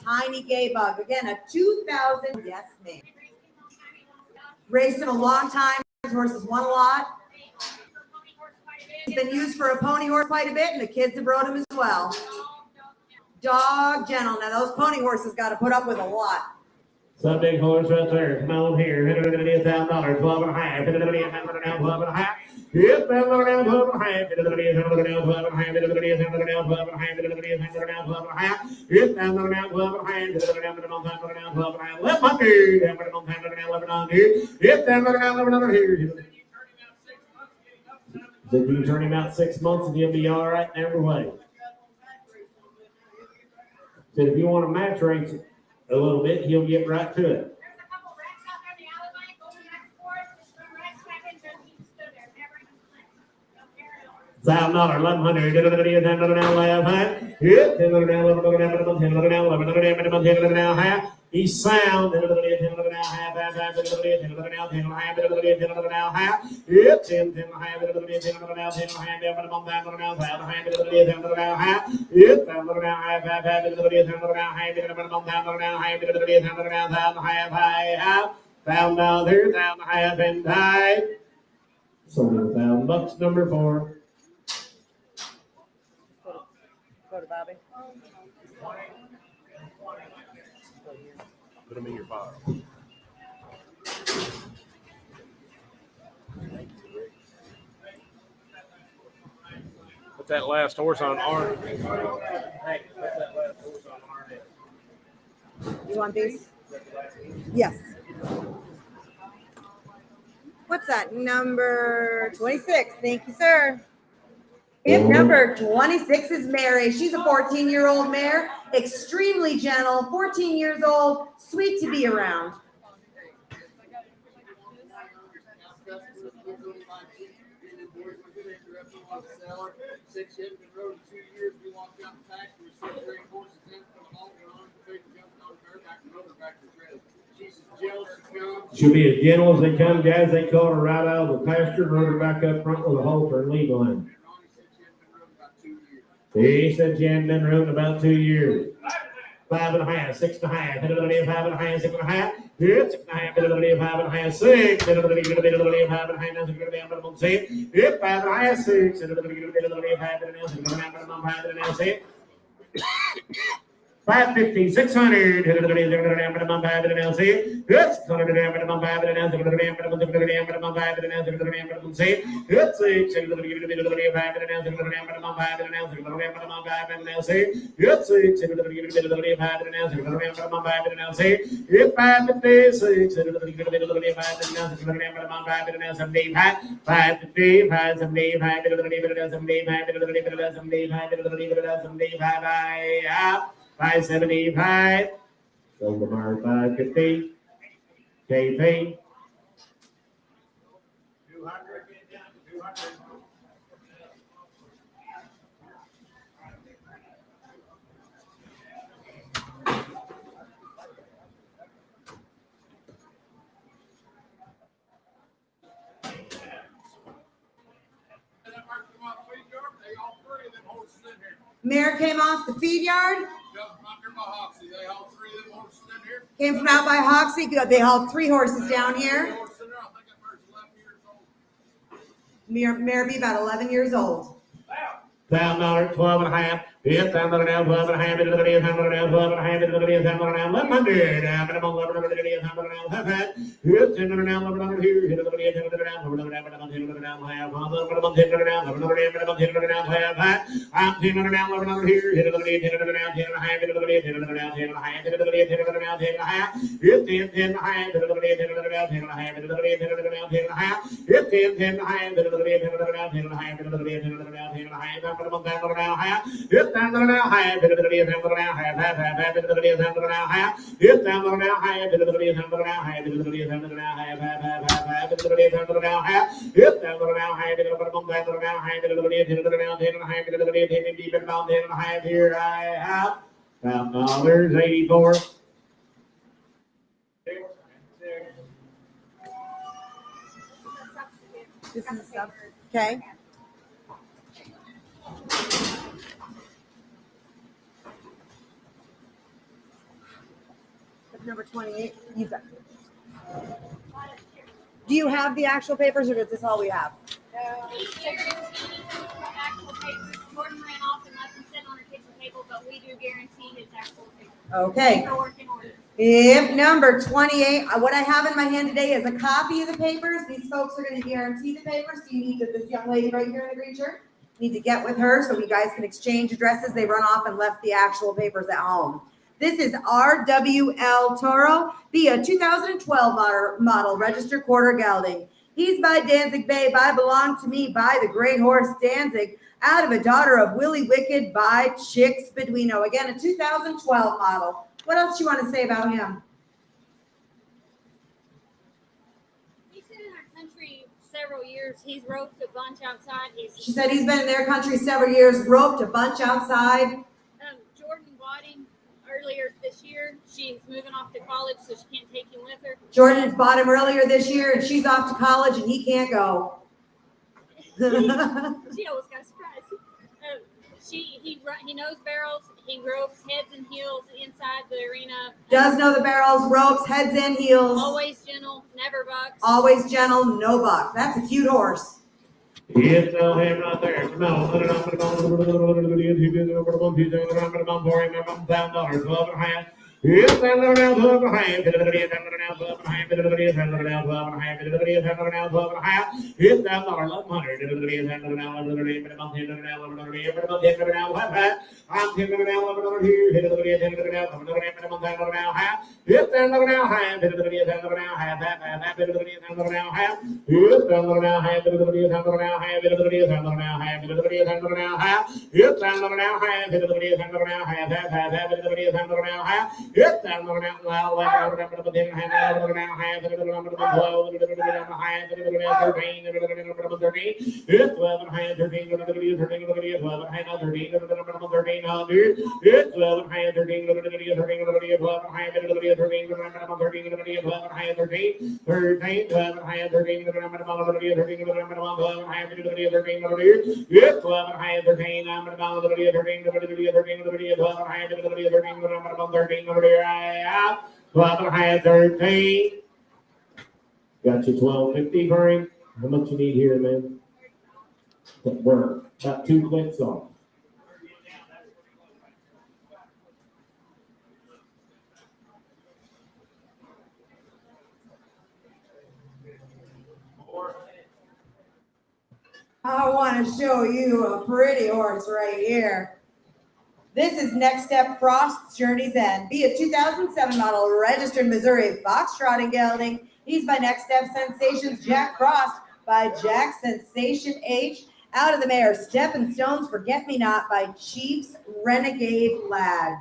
Tiny Gay Bug. Again, a 2000, yes, ma'am. Raced him a long time. His horses won a lot. He's been used for a pony horse quite a bit, and the kids have rode him as well. Dog Gentle. Now, those pony horses got to put up with a lot. Some big horse right there. Come on here. $1,000, 12 and a half. 12 and a half. Yep, 12 and a half. 12 and a half. 12 and a half. 12 and a half. 12 and a half. 12 and a half. 12 and a half. 12 and a half. 12 and a half. 12 and a half. 12 and a half. Yep, 12 and a half. 12 and a half. 12 and a half. 12 and a half. 12 and a half. 1100. 1100. Yep, 1100 here. So you can turn him out 6 months and he'll be all right every way. So if you want to match race a little bit, he'll get right to it. $1,000, 1100. He's sound. Found out there, $1,000 and died. Sold $1,000, number 4. Go to Bobby. Put them in your file. Put that last horse on Arnie. Hey, put that last horse on Arnie. You want these? Yes. What's that? Number 26. Thank you, sir. Hip number 26 is Mary. She's a 14-year-old mare, extremely gentle, 14 years old, sweet to be around. She'll be as gentle as they come, guys. They caught her right out of the pasture, rode her back up front with a halter and lead line. He said she hadn't been rode in about 2 years. 5 and a half, 6 and a half, 5 and a half, 6 and a half, 6 and a half, 5 and a half, 6, 5 and a half, 6, 5 and a half, 6, 5 and a half, 6. 550, 600, minimum 5 minimum C. Good, 600 minimum 5 minimum minimum 5 minimum C. Good, 6 minimum 5 minimum 5 minimum 5 minimum C. Good, 6 minimum 5 minimum 5 minimum C. If 556, minimum 5 minimum 5 minimum 75, 550, 575, minimum 75, 75, 575, Silver Bar 550, KP. 200, get down to 200. They all three of them horses in here. Mare came off the feed yard, Just under my Hoxie. They all three of them horses in here. came from out by Hoxie. They hauled 3 horses down here. Horse in there, I think that mare's 11 years old. Mare be about 11 years old. $1,000, 12 and a half. Yes, I'm going to have 12 and a half. It is going to be 12 and a half. It is going to be 1100. Minimum 1100. It is 1100. Yes, 1100 here. It is going to be 1100. I'm 10 here. It is going to be 10 and a half. It is going to be 10 and a half. It is going to be 10 and a half. It is going to be 10 and a half. It's 10 and a half. It is going to be 10 and a half. 10 and a half. It is going to be 10 and a half. It's 10 and a half. It is going to be 10 and a half. 10 and a half. It is going to be 10 and a half. 10 and a half. Minimum 10 and a half. It's 10 and a half. It is going to be 10 and a half. It is going to be 10 and a half. It's 10 and a half. It is going to be 10 and a half. It is going to be 10 and a half. It is going to be 10 and a half. It's 10 and a half. It is going to be 10 and a half. It is going to be 10 and a half. 10 and a half. It is going to be 10 deep and down 10 and a half. Here I have $1,084. This is stuff. Okay. Number 28. You've got. Do you have the actual papers, or is this all we have? Actual papers. Jordan ran off and left them sitting on her kitchen table, but we do guarantee his actual papers. Okay. Paperwork in order. Yep, number 28. What I have in my hand today is a copy of the papers. These folks are going to guarantee the papers. So you need to, this young lady right here in the green shirt, need to get with her so you guys can exchange addresses. They run off and left the actual papers at home. This is RWL Toro, the 2012 model registered quarter gelding. He's by Danzig Babe, I belong to me by the great horse Danzig, out of a daughter of Willie Wicked by Chicks Beduino. Again, a 2012 model. What else do you want to say about him? He's been in our country several years. He's roped a bunch outside. She said he's been in their country several years, roped a bunch outside. Jordan bought him earlier this year. She's moving off to college, so she can't take him with her. Jordan's bought him earlier this year, and she's off to college, and he can't go. She always got surprised. He knows barrels. He ropes heads and heels inside the arena. Does know the barrels, ropes, heads and heels. Always gentle, never bucks. Always gentle, no buck. That's a cute horse. It's no him right there. No, put it on the $12.5. Yes, I'm going to 12 and a half. It's 12 and a half. 12 and a half. It's 12 and a half. 12 and a half. It's 12 and a half. It's $1,100. I'm $10 here. It's Yes, I'm going out now. I'm going to put in hand out of now. Have it on the 12, it's 12 and a half, 13, it's 12 and a half, 13, 12 and a half, 13, 1300, it's 12 and a half, 13, 12 and a half, 13, 12 and a half, 13, 12 and a half, 13, 12 and a half, 13, 12 and a half, 13, 12 and a half, 13, 12 and a half, 13, 12 and a half, 13, it's 12 and a half, 13, I'm going to 13, 12 and a half, 13, 13, right 12 and a half, 13. Got you 12.50, Frank. How much you need here, man? We're about 2 clicks off. I want to show you a pretty horse right here. This is Next Step Frost's Journey's End. Be a 2007 model, registered Missouri Foxtrotting Gelding. He's by Next Step Sensations Jack Frost by Jack Sensation H. Out of the mare, Steppin' Stones Forget Me Not by Chief's Renegade Lad.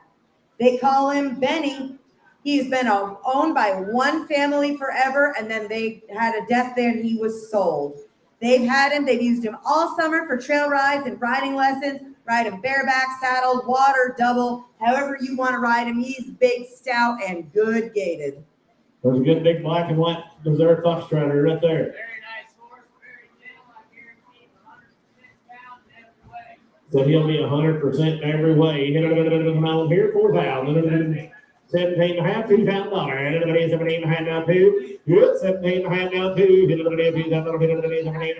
They call him Benny. He's been owned by one family forever, and then they had a death there and he was sold. They've had him, they've used him all summer for trail rides and riding lessons. Ride him bareback, saddled, water, double, however you want to ride him. He's big, stout, and good gaited. There's a good big black and white Missouri Foxtrotter right there. Very nice horse, very gentle. I guarantee 100% bound every way. So he'll be 100% every way. Here, 4,000. 17 and a half, $2,000. Anybody 17 and a half now, two. Good, 17 and a half now, two. 17 and a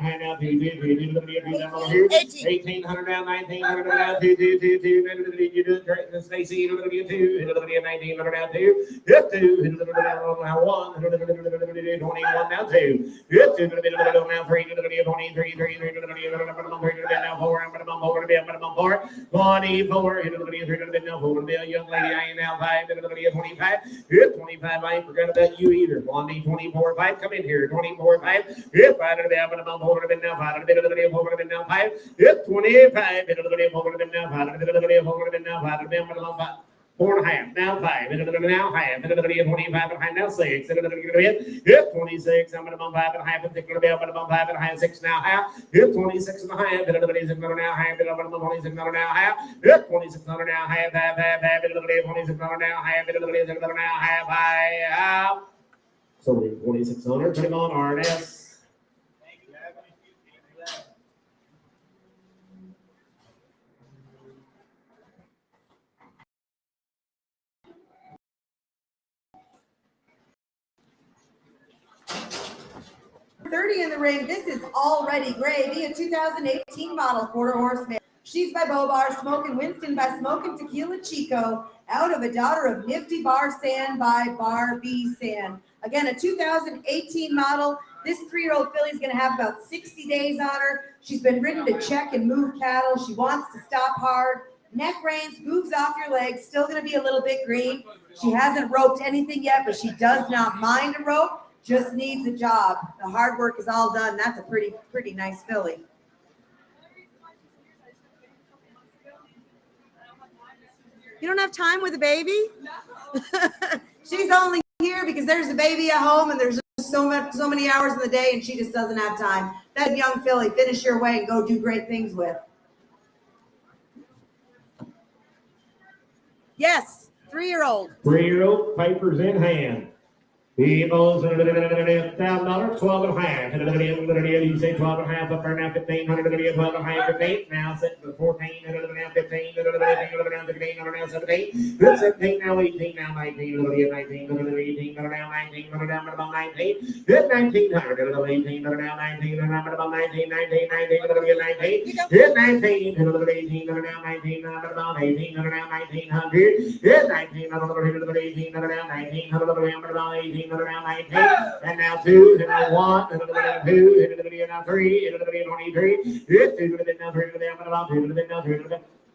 half now, two. 1,800 now, 1,900 now, two. You do it, Stacy. 1,900 now, two. Good, two. Now one. 21 now, two. Good, two. Now three. 23. 3. Now four. I'm going to four. 24. Young lady, I ain't now 5. 25. Good, 25. I ain't forgot about you either. Blondie, 24. 5. Come in here. 24. 5. Good, 5. I'm going to hold it now. 5. Now 5. Good, 25. Hold it now. 5. Hold it now. 5. 4.5. Now 5. Now half. 25. Now 6. Good, 26. I'm going to bump 5 and a half. I'm going to bump 5 and a half. 6 now half. Good, 26 and a half. Everybody's now half. 26 now half. Good, 26 now half. Half. 26 now half. Everybody's now half. So we're 2,600. Put him on RNS. In the ring, this is Already Gravy, a 2018 model quarter horse mare. She's by Bobar, Smokin' Winston by Smokin' Tequila Chico, out of a daughter of Nifty Bar Sand by Barbie Sand. Again, a 2018 model. This 3-year-old filly is going to have about 60 days on her. She's been ridden to check and move cattle. She wants to stop hard. Neck reins, moves off your legs, still going to be a little bit green. She hasn't roped anything yet, but she does not mind a rope. Just needs a job. The hard work is all done. That's a pretty nice filly. You don't have time with a baby? She's only here because there's a baby at home and there's just so many hours in the day and she just doesn't have time. That young filly, finish your way and go do great things with. Yes, 3-year-old. 3-year-old, papers in hand. People's $1,000, 12 and a half. You say 12 and a half up there now, 1,500, 12 and a half, 15. Now set to 14, now 15, now 16, now 17. Good 17, now 18, now 19, 19, 18, now 19, now 19. Good 1,900, 18, now 19, now 19, 19, 19. Good 19, 18, now 19, now 18, now 1900. Good 19, now 18, now 19, now 18. Around 19, and now 2, and now 1, and now 2, and now 3, and now 23.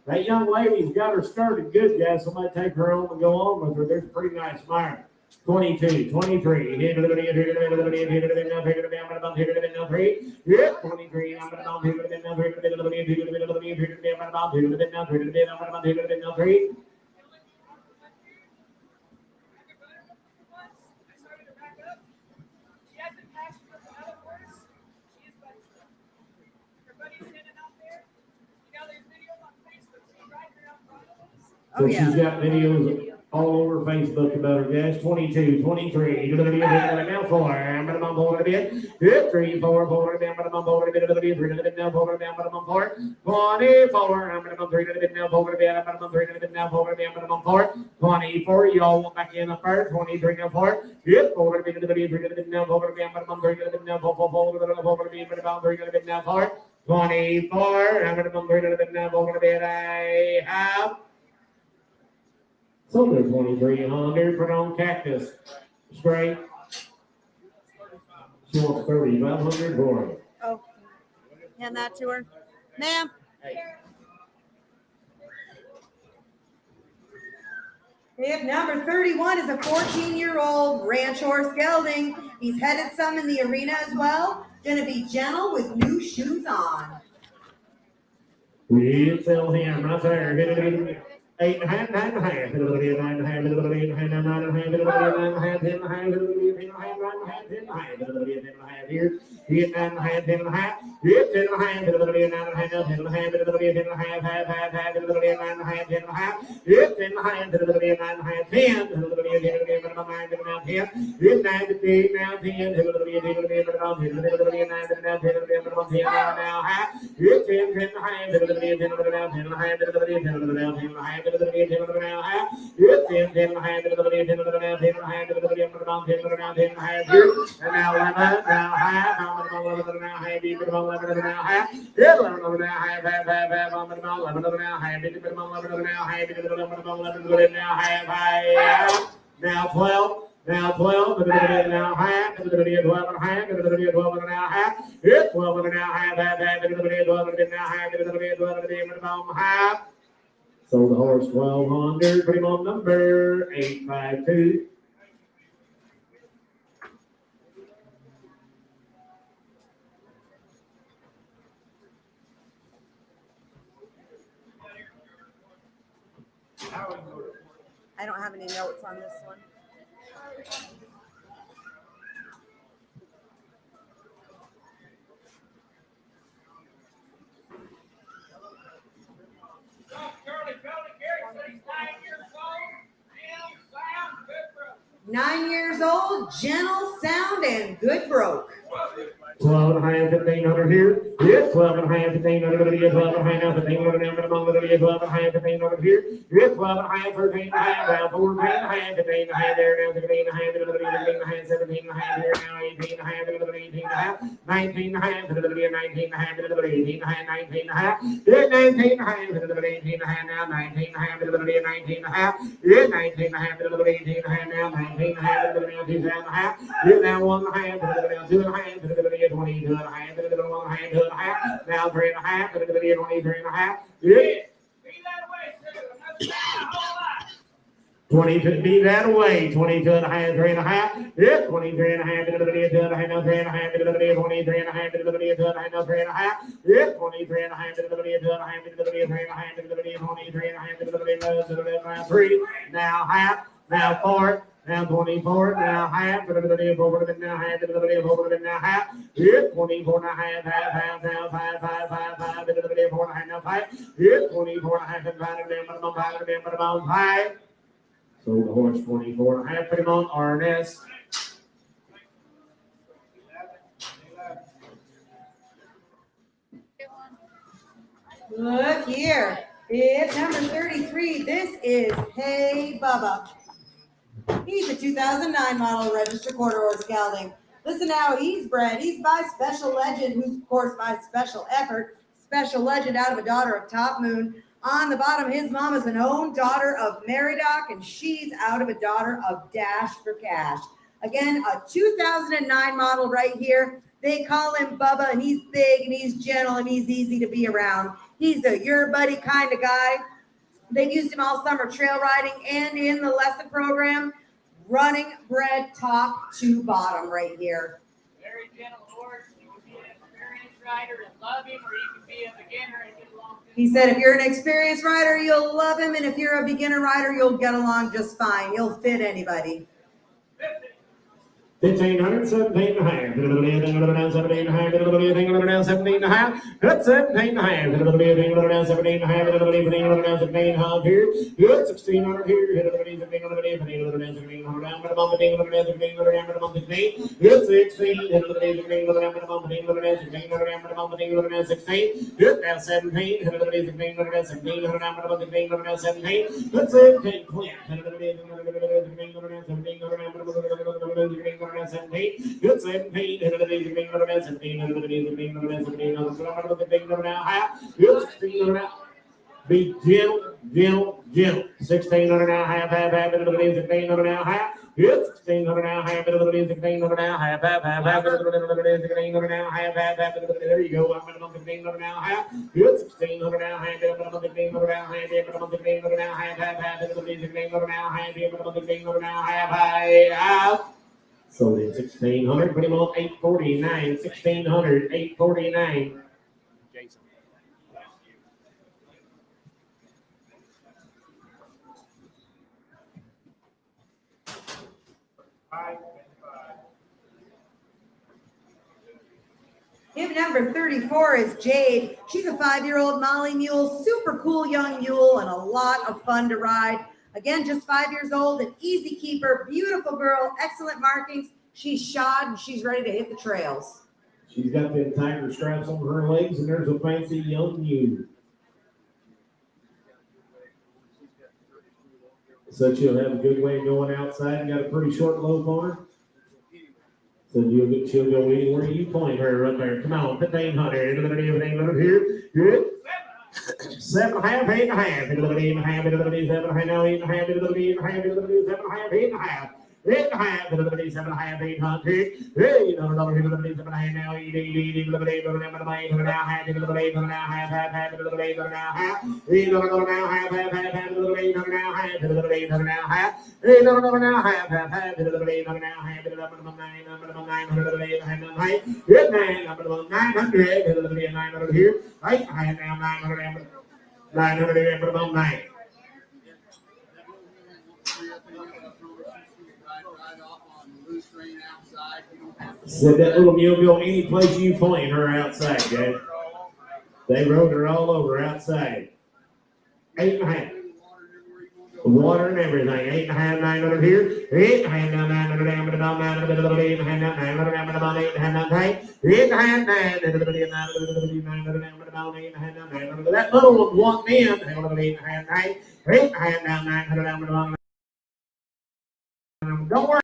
That young lady's got her started good, guys. Somebody take her home and go on with her. There's a pretty nice mare. 22, 23. Good 23. So she's got videos all over Facebook about her, guys. 22, 23. Now 4. I'm going to bump over a bit. Good 3, 4, 4. I'm going to bump over a bit. 3 now 4. I'm going to bump 4. 24. I'm going to bump 3 now 4. I'm going to bump 3 now 4. I'm going to bump 4. 24. Y'all want back in up there. 23 now 4. Good 4. 3 now 4. I'm going to bump 3 now 4. 4. I'm going to bump 3 now 4. 24. I'm going to bump 3 now 4. I have. So they're 2,300 for on Cactus. Straight. She wants 3,500 for it. Oh. Hand that to her. Ma'am. If number 31 is a 14-year-old ranch horse gelding. He's headed some in the arena as well. Gonna be gentle with new shoes on. We sell him right there. 8.5, 9.5, 9.5, 9.5, 9.5, 10.5, 10.5 here. Get 9.5, 10.5, get 10.5, 9.5, 10.5, 10.5, get 10.5, 9.5, 10, get 9 to 10, now 10, now high, get 10, 10.5, get 10 now 12. Now 12, now high, 12 and a half, 12 and a half, 12 and a half, 12 and a half. Sold the horse 1,200, put him on number 852. I don't have any notes on this one. Nine years old, gentle, sound, and good broke. 12 and a half, 1,500 here. Yes, 12 and a half, 1,500 here. 12 and a half, 1,500 here. 12 and a half, 1,500 here. Yes, 12 and a half, 13 and a half, now 14 and a half, 15 and a half there, now 15 and a half, 15 and a half, 17 and a half here, now 18 and a half, 18 and a half, 19 and a half, 19 and a half, 18 and a half, 19 and a half, 19 and a half, 18 and a half, now 19 and a half, 19 and a half, 19 and a half, 18 and a half, now 19 and a half, 2 and a half, now 1 and a half, 2 and a half, 22 and a half, 1 and a half, now 3 and a half, 23 and a half, yeah. 22, be that away, 22 and a half, 3 and a half, yeah, 23 and a half, 2 and a half, now 3 and a half, 23 and a half, 2 and a half, now 3 and a half, yeah, 23 and a half, 2 and a half, 3 and a half, 23 and a half, 3, now half, now 4, now 24, now half, now half, now half, yeah, 24 and a half, half, now 5, 24 and a half, now 5, yeah, 24 and a half, and 5. So the horse 24 and a half, put him on RNS. Look here. It's number 33. This is Hey Bubba. He's a 2009 model registered quarter horse gelding. Listen how he's bred. He's by Special Legend, who's of course by Special Effort. Special Legend out of a daughter of Top Moon. On the bottom, his mom is an own daughter of Meridoc, and she's out of a daughter of Dash for Cash. Again, a 2009 model right here. They call him Bubba, and he's big, and he's gentle, and he's easy to be around. He's a your buddy kind of guy. They've used him all summer trail riding and in the lesson program. Running bred top to bottom right here. Very gentle horse. You can be an experienced rider and love him, or you can be a beginner and get along. He said if you're an experienced rider, you'll love him, and if you're a beginner rider, you'll get along just fine. You'll fit anybody. 1,500, 17 and a half, 17 and a half, 17 and a half, 17 and a half, 17 and a half, 17 and a half, 17 and a half, 17 and a half here, good, 1,600 here, 17 and a half, 17 and a half, 17 and a half, 17 and a half, 17 and a half, 16, good, 16, 17 and a half, 17 and a half, 16 and a half, 17 and a half, 16, good, now 17, 17 and a half, 17 and a half, 17 and a half, 17, good, 17, Clint, 17 and a half, 17 and a half, 17, good 17, 17, be gentle, 16 and a half, 16 and a half, It's 1600 now, half, 1600 now, half, 1600 now, half, there you go, 1600 now, half, it's 1600 now, half, 1600 now, half, 1600 now, half, 1600 now, half, 1600 now, half. Sold in 1600, put him on 849, 1600, 849. Jason. Hip number 34 is Jade. She's a 5-year-old Molly mule, super cool young mule, and a lot of fun to ride. Again, just 5 years old, an easy keeper, beautiful girl, excellent markings. She's shod and she's ready to hit the trails. She's got them tiger straps on her legs, and there's a fancy young mule. So she'll have a good way of going outside and got a pretty short lope on her. So she'll go anywhere you point her up there. Come on, 1500. Here. Good. 7.5, 8.5. 8.5. 7.5. Now 8.5. 7.5. 8.5. 8.5, 7.5, 800. Hey, $7.5 now, 8 now, half, Said that little mule go any place you point her outside, Jade. They rode her all over outside. 8.5. Water and everything. 8.5, 900 here. 8.5 now, 900 down, about 900, 8.5 now, 900 down, about 8.5 now, tight. 8.5, 900 down, about 8.5 now, 900. That little one walked in. 8.5 tight. 8.5 now, 900 down, about 900. Don't worry.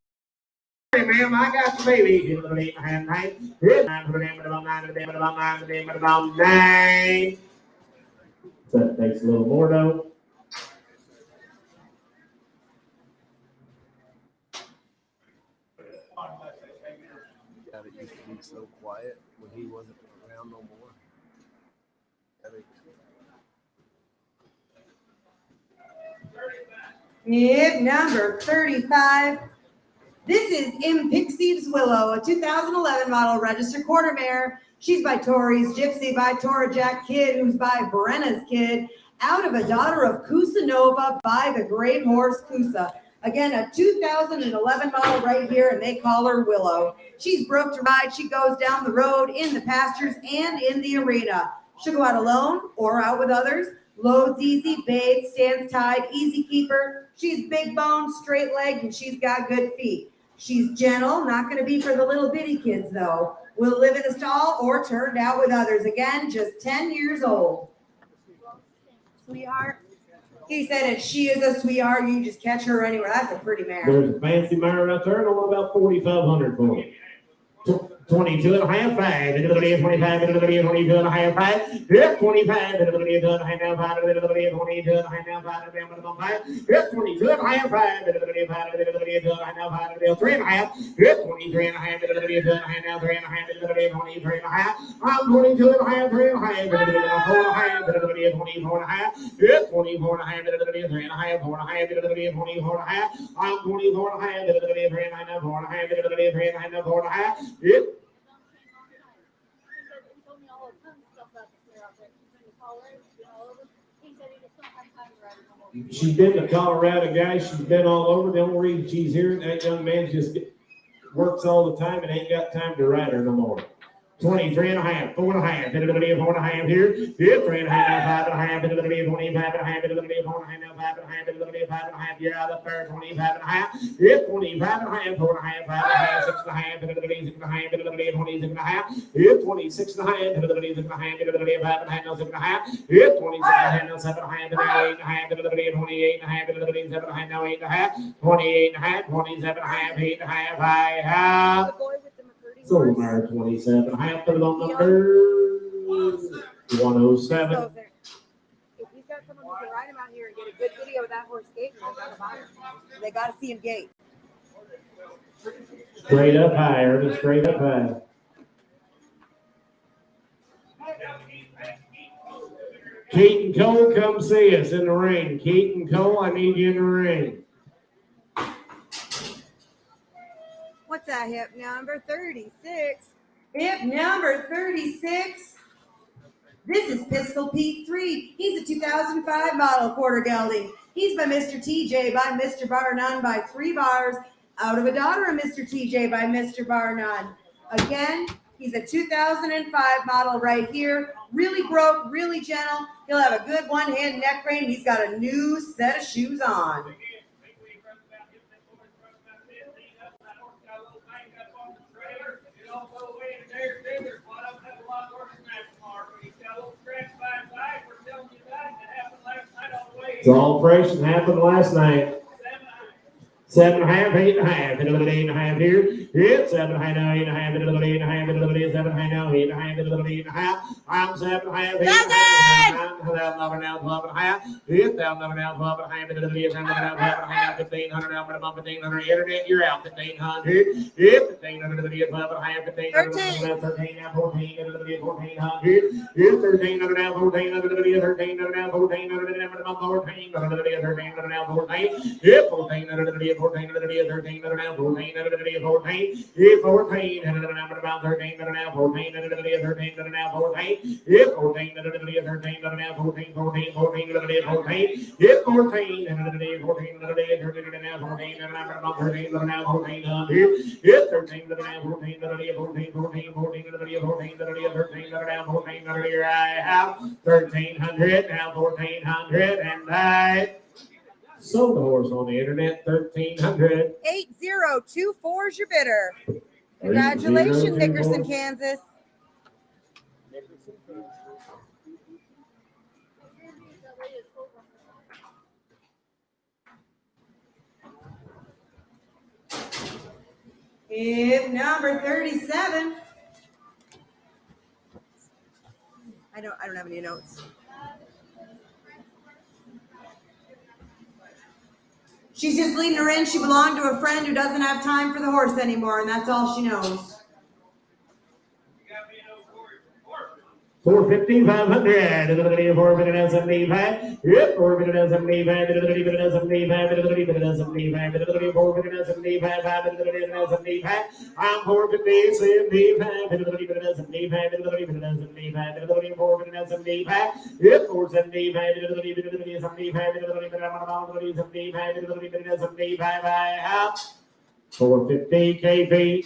Hey, ma'am, I got the baby. 8.5 tight. 900 about 900 about 900 about 9. So that takes a little more though. God, it used to be so quiet when he wasn't around no more. Yep, number 35. This is Impixie's Willow, a 2011 model registered quarter mare. She's by Tori's Gypsy, by Tora Jack Kid, who's by Brenna's Kid, out of a daughter of Kusanova by the great horse Kusa. Again, a 2011 model right here, and they call her Willow. She's broke to ride. She goes down the road, in the pastures, and in the arena. She'll go out alone or out with others. Loads easy, bathes, stands tied, easy keeper. She's big bone, straight leg, and she's got good feet. She's gentle, not going to be for the little bitty kids though. Will live in a stall or turned out with others. Again, just 10 years old. Sweetheart. He said if she is a sweetheart, you just catch her anywhere. That's a pretty mare. There's a fancy mare out there, and I want about 4,500 for it. 22 and a half, 5. 25, 22 and a half, 5. Yep, 25, 22 and a half, 5. 22 and a half, 5. Yep, 22 and a half, 5. 25, 22 and a half, 5. 3 and a half. Yep, 23 and a half, 22 and a half, 3 and a half, 23 and a half. I'm 22 and a half, 3 and a half, 4 and a half, 24 and a half. Yep, 24 and a half, 3 and a half, 4 and a half, 24 and a half. I'm 24 and a half, 3 and a half, 4 and a half, 3 and a half, 4 and a half. Yep. She's been to Colorado, guys. She's been all over. The only reason she's here, that young man just works all the time and ain't got time to ride her no more. 23 and a half, 4 and a half, 4 and a half here. Yep, 3 and a half, 5 and a half, 25 and a half, 4 and a half, 5 and a half. You're out up there, 25 and a half. Yep, 25 and a half, 4 and a half, 5 and a half, 6 and a half, 26 and a half, 26 and a half. Yep, 26 and a half, 26 and a half, 5 and a half, 6 and a half. Yep, 26 and a half, 7 and a half, 8 and a half, 28 and a half, 7 and a half, now 8 and a half, 28 and a half, 27 and a half, 8 and a half, I have. So number 27, half of on number 107. If he's got someone who can ride him out here and get a good video of that horse skating, they got to see him gate. Straight up high, Ernie, straight up high. Keaton Cole, come see us in the ring. Keaton Cole, I need you in the ring. What's that hip number? 36. Hip number 36. This is Pistol Pete 3. He's a 2005 model quarter gelding. He's by Mr. TJ, by Mr. Bar None, by 3 bars. Out of a daughter of Mr. TJ, by Mr. Bar None. Again, he's a 2005 model right here. Really broke, really gentle. He'll have a good one-hand neck rein. He's got a new set of shoes on. It's all fresh and happened last night. 7.5, 8.5, and a little 8.5 here. It's 7.5 now, 8.5, and a little 8.5, and a little 7.5 now, 8.5, and a little 8.5. I'm 7.5, 8.5. Down number now, 12.5. It's down number now, 12.5, and a little 8.5 now, 12.5, 1,500 now, but above 1,500. Internet, you're out, 1,500. It's 1,500, and a little 12.5, 1,500. 13 now, 14, and a little 1,400. It's 1,300 now, 14, and a little 1,300 now, 14, and a little 14, and a little 1,300 now, 14. It's 14, and a little 14, and a little 13, and a little 14, and a little 14. It's 14, and a little about 13, and a little 14, and a little 13, and a little 14. It's 14, and a little 13, and a little 14, 14, 14, and a little 14. It's 14, and a little 14, and a little 13, and a little 14, and a little about 13, and a little 14. It's 13, and a little 14, and a little 14, 14, 14, and a little 14, and a little 13, and a little 14, and a little I have 1,300, now 1,400, and I sold the horse on the internet, 1,300. 8024 is your bidder. Congratulations, Nickerson, Kansas. Hip number 37. I don't have any notes. She's just leading her in. She belonged to a friend who doesn't have time for the horse anymore, and that's all she knows. 450, 500, a little bit of 475. Yep, 475, a little bit of 75, a little bit of 75, a little bit of 475, 5, a little bit of 75. I'm 450, 75, a little bit of 75, a little bit of 75, a little bit of 475. Yep, 475, a little bit of 75, a little bit of 75, a little bit of 75. I have 450 KP.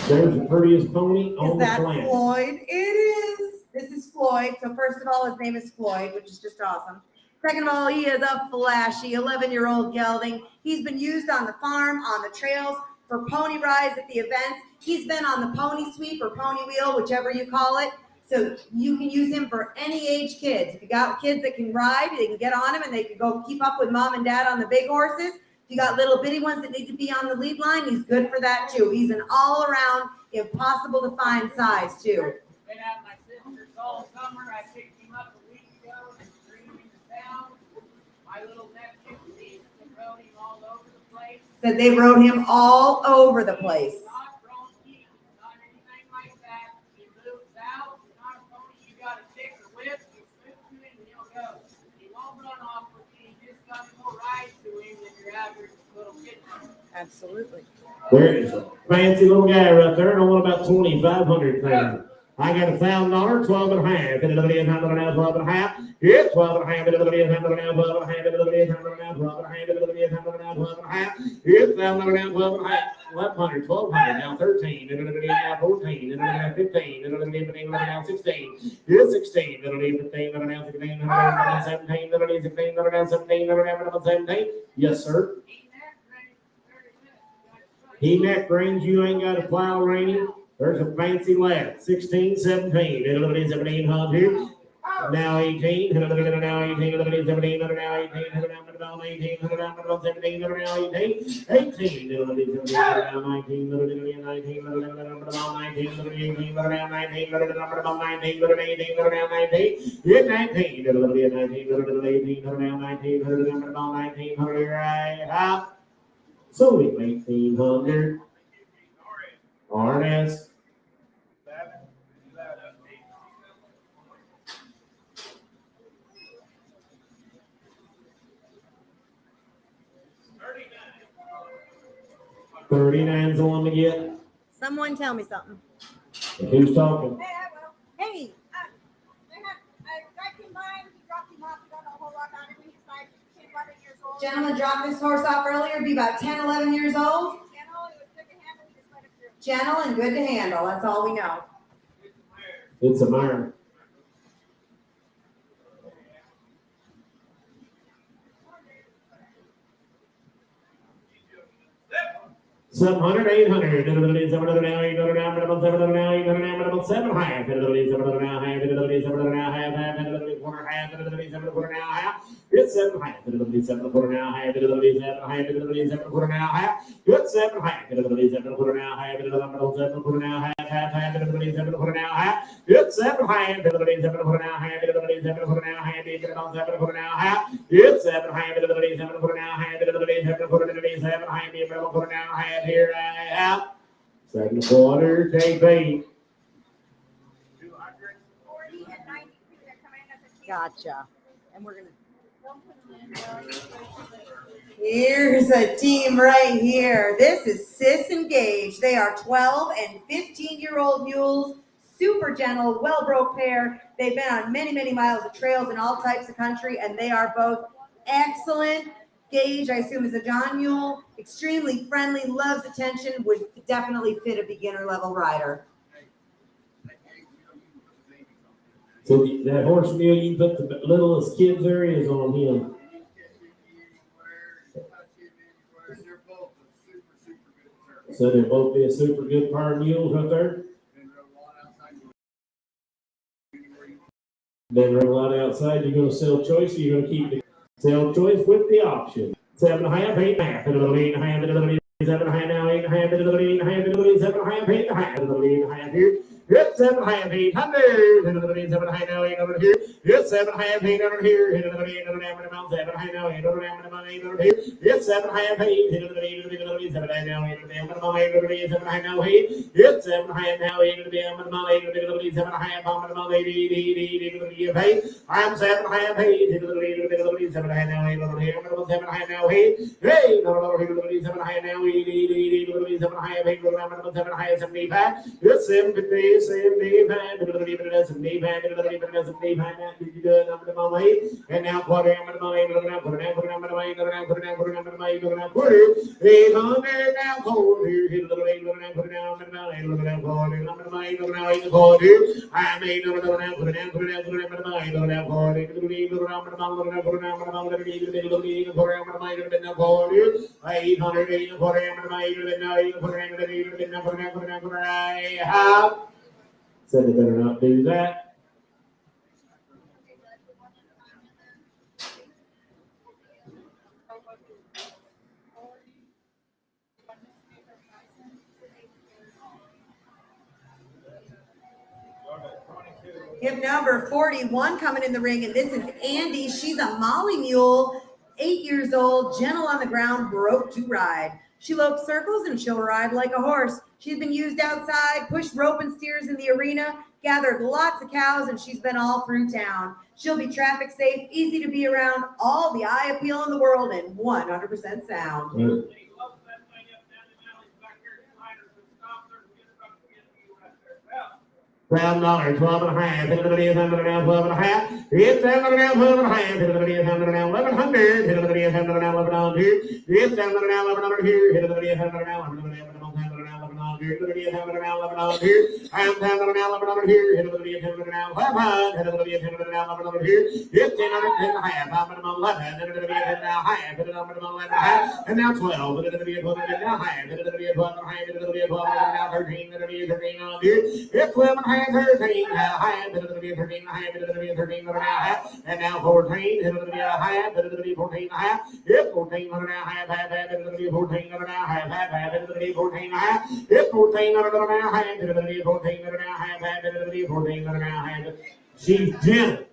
There's the prettiest pony on the planet. Is that Floyd? It is. This is Floyd. So first of all, his name is Floyd, which is just awesome. Second of all, he is a flashy 11-year-old gelding. He's been used on the farm, on the trails, for pony rides at the events. He's been on the pony sweep or pony wheel, whichever you call it. So you can use him for any age kids. If you got kids that can ride, they can get on him and they can go keep up with mom and dad on the big horses. If you got little bitty ones that need to be on the lead line, he's good for that too. He's an all-around, impossible to find size too. Been at my sister's all summer. I picked him up a week ago and bring him to town. My little nephew, he rode him all over the place. Said they rode him all over the place. Not bronchi, not anything like that. He moves out. He's not a pony. You got to stick or whip. You switch to him and he'll go. He won't run off with you. He just got more ride to him than your average little kid. Absolutely. There is a fancy little guy right there, and I want about 2,500 things. I got $1,000, 12 and a half. And a little bit of 12 and a half. Yeah, 12 and a half. And a little bit of 12 and a half. 12 and a half. And a little bit of 12 and a half. 12 and a half. And a little bit of 12 and a half. 12 and a half. Yeah, 12 and a half. 12 and a half. 1,100, 1,200, now 13, and a little bit now 14, and a little bit 15, and a little bit now 16. Yeah, 16, and a little bit 15, and a little 16, and a little 17, and a little 16, and a little 17, and a little 17. Yes, sir. He neck range, you ain't got a plow rein. There's a fancy lad, 16, 17, and a little bit 1700. Now 18, now 18, now 18, now 18, 17, now 18, now 18, now 17, now 18, 18, now 19, now 19, now 19, now 18, now 19, now 18, now 19, now 19, now 18, now 19, now 19, now 19, hit 19, now 19, now 18, now 19, now 19, right up. So 1800. Artist. $39's the one to get. Someone tell me something. And who's talking? Hey, I will. Hey, I got him by, he dropped him off, don't know a whole lot about him, he's like 10, 11 years old. Gentleman dropped this horse off earlier, be about 10, 11 years old. Gentle, it was good to handle, we just let him through. Gentle and good to handle, that's all we know. It's a mare. $700, $800, $700, now $800, now $700, now $800, now $7 half, $700 now half, $700 now half, quarter half, $700 now half, it's $7 half, $700 now half, $700 now half, it's $7 half, $700 now half, $700 now half, $700 now half, it's $7 half, $700 now half, $700 now half, $700 now half, it's $7 half, $700 now half, $700 now half, here I am. Second quarter, take 8. 40 and 92, they're coming in as a team. gotcha. And we're gonna. Don't put them in, Here's a team right here. This is Sis and Gage. They are 12 and 15-year-old mules. Super gentle, well-broke pair. They've been on many, many miles of trails in all types of country, and they are both excellent. Gage, I assume, is a John mule. Extremely friendly, loves attention, would definitely fit a beginner level rider. So that horse mule, you put the littlest kids areas on him. So they'll both be a super good pair of mules right there. Then run a lot outside. You're going to sell choice. Or you're going to keep the sell choice with the option. 7.5, 8.5, 8.5, 7.5, now 8.5, 8.5, 7.5, 8.5, 8.5 here. It's 7.5, 800. 7.5 now 800 here. It's 7.5, 800 here. 7.5 now 800 here. It's 7.5, 800. 7.5 now 800. 7.5 now 8. It's 7.5 now 800. 7.5 I'm 7.5, 8. 7.5 now 800 here. 7.5 now 8. Hey, no, 7.5 now 8. 7.5 75. It's 7.5. 75, and now quarter, now quarter, 800 now quarter, said they better not do that. Hip number 41 coming in the ring, and this is Andy. She's a Molly mule, 8 years old, gentle on the ground, broke to ride. She lopes circles and she'll ride like a horse. She's been used outside, pushed rope and steers in the arena, gathered lots of cows, and she's been all through town. She'll be traffic safe, easy to be around, all the eye appeal in the world, and 100% sound. Mm. $12, 12.5, everybody is under now 12.5. It's 7 now 12.5, everybody is under now 1100, everybody is under now 1100. It's 7 now 1100 here, everybody is under now 1100. here. It'll be a 10 minute now, 11 on here. I'm 10 minute now, 11 on here. It'll be a 10 minute now, 11. It'll be a 10 minute now, 11 on here. 15 on it, 10 and a half. I'm minimum 11. It'll be a 10 now, half. It'll be minimum 11 and a half. And now 12. It'll be a 12 and now half. It'll be a 12 and a half. It'll be a 12 and now 13. It'll be a 13 on here. It's 12 and a half, 13 now half. It'll be a 13 and a half. It'll be a 13 and a half. And now 14. It'll be a half. It'll be 14 and a half. It's 14 and a half, half, half. It'll be 14 and a half, half, half. It'll be 14 and a half. It's 14 and a half. It'll be 14 and a half, half. It'll be 14 and a half. She's gentle.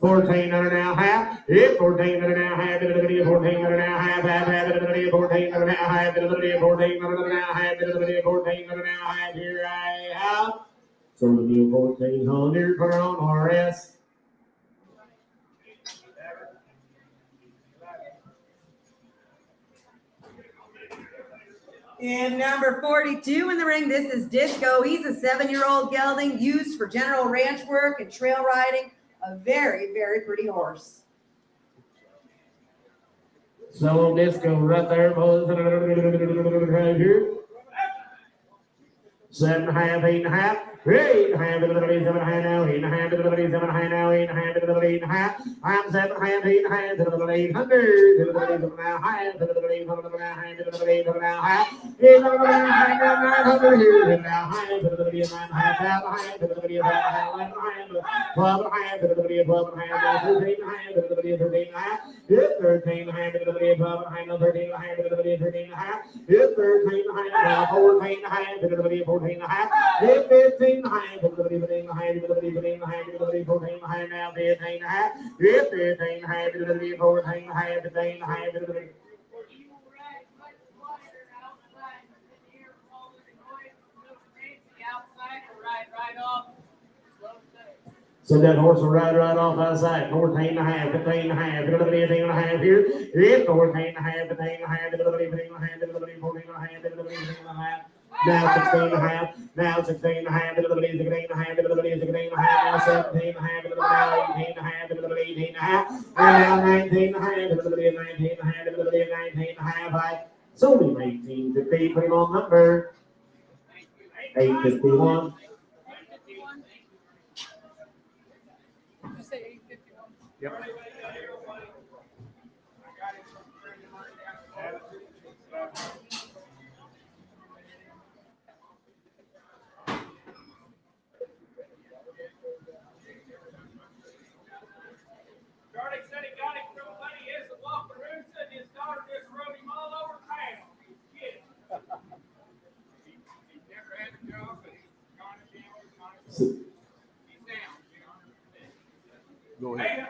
14 and a half. It's 14 and a half. It'll be 14 and a half, half, half. It'll be 14 and a half. It'll be 14 and a half. It'll be 14 and a half. Here I have. So the new 1400 for on RS. And number 42 in the ring, this is Disco. He's a 7-year-old gelding used for general ranch work and trail riding. A very, very pretty horse. So Disco right there, boys. Right here. 7 and a half, 8 and a half. 8 and a half, 7 and a half now, 8 and a half, 7 and a half now, 8 and a half, 8 and a half. I'm 7 and a half, 8 and a half, 7 and 800, 7 and 8 and a half, 7 and 8 and a half, 7 and 8 and a half, 8 and a half, 900 here, 7 and a half, 7 and 9 and a half, 7 and 8 and a half, 11 and a half, 12 and a half, 7 and 12 and a half, 13 and a half, 7 and 13 and a half, 13 and a half, 7 and 12 and a half, 13 and a half, 7 and 13 and a half, 13 and a half, 14 and a half, 7 and 14 and a half, 15 and a half, 15 and a half, 15 and a half, 15 and a half, 14 and a half, now 15 and a half, 15 and a half, 14 and a half, 15 and a half, so that horse will ride right off outside. 14 and a half, 15 and a half, 18 and a half here. It's 14 and a half, 15 and a half, 15 and a half, 14 and a half, 15 and a half. Now 16 and a half, now 16 and a half, 16 and a half, 16 and a half, now 17 and a half, now 18 and a half, 18 and a half, and now 19 and a half, 19 and a half, 19 and a half. So we 1850, put him on number 851. Did you say 851? Yep. Charlie said he got him from Buddy His of Walker-Roosa, and his daughter just rode him all over town. He's never had a job, but he's gone to jail. He's down. Go ahead.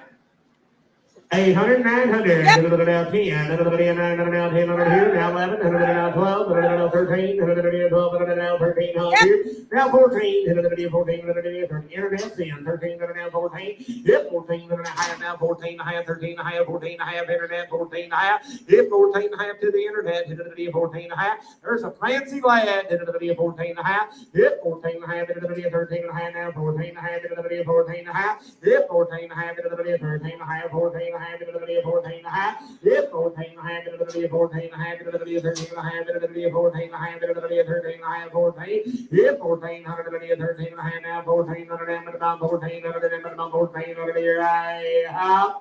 800, 900, now 10, now 10, now 10 under here, now 11, now 12, now 13, now 12, now 13 on here, now 14, now 14, now 13, internet sin, 13, now 14, yep, 14, now half, now 14 and a half, 13 and a half, 14 and a half, internet, 14 and a half, yep, 14 and a half to the internet, 14 and a half, there's a fancy lad, 14 and a half, yep, 14 and a half, 13 and a half, now 14 and a half, 14 and a half, yep, 14 and a half, 13 and a half, 14 and a half, 14 and a half, yep, 14 and a half, 14 and a half, 13 and a half, 14 and a half, 13 and a half, 14, yep, 1400, 13 and a half, now 14 under them, about 14 under them, about 14 under here, I have.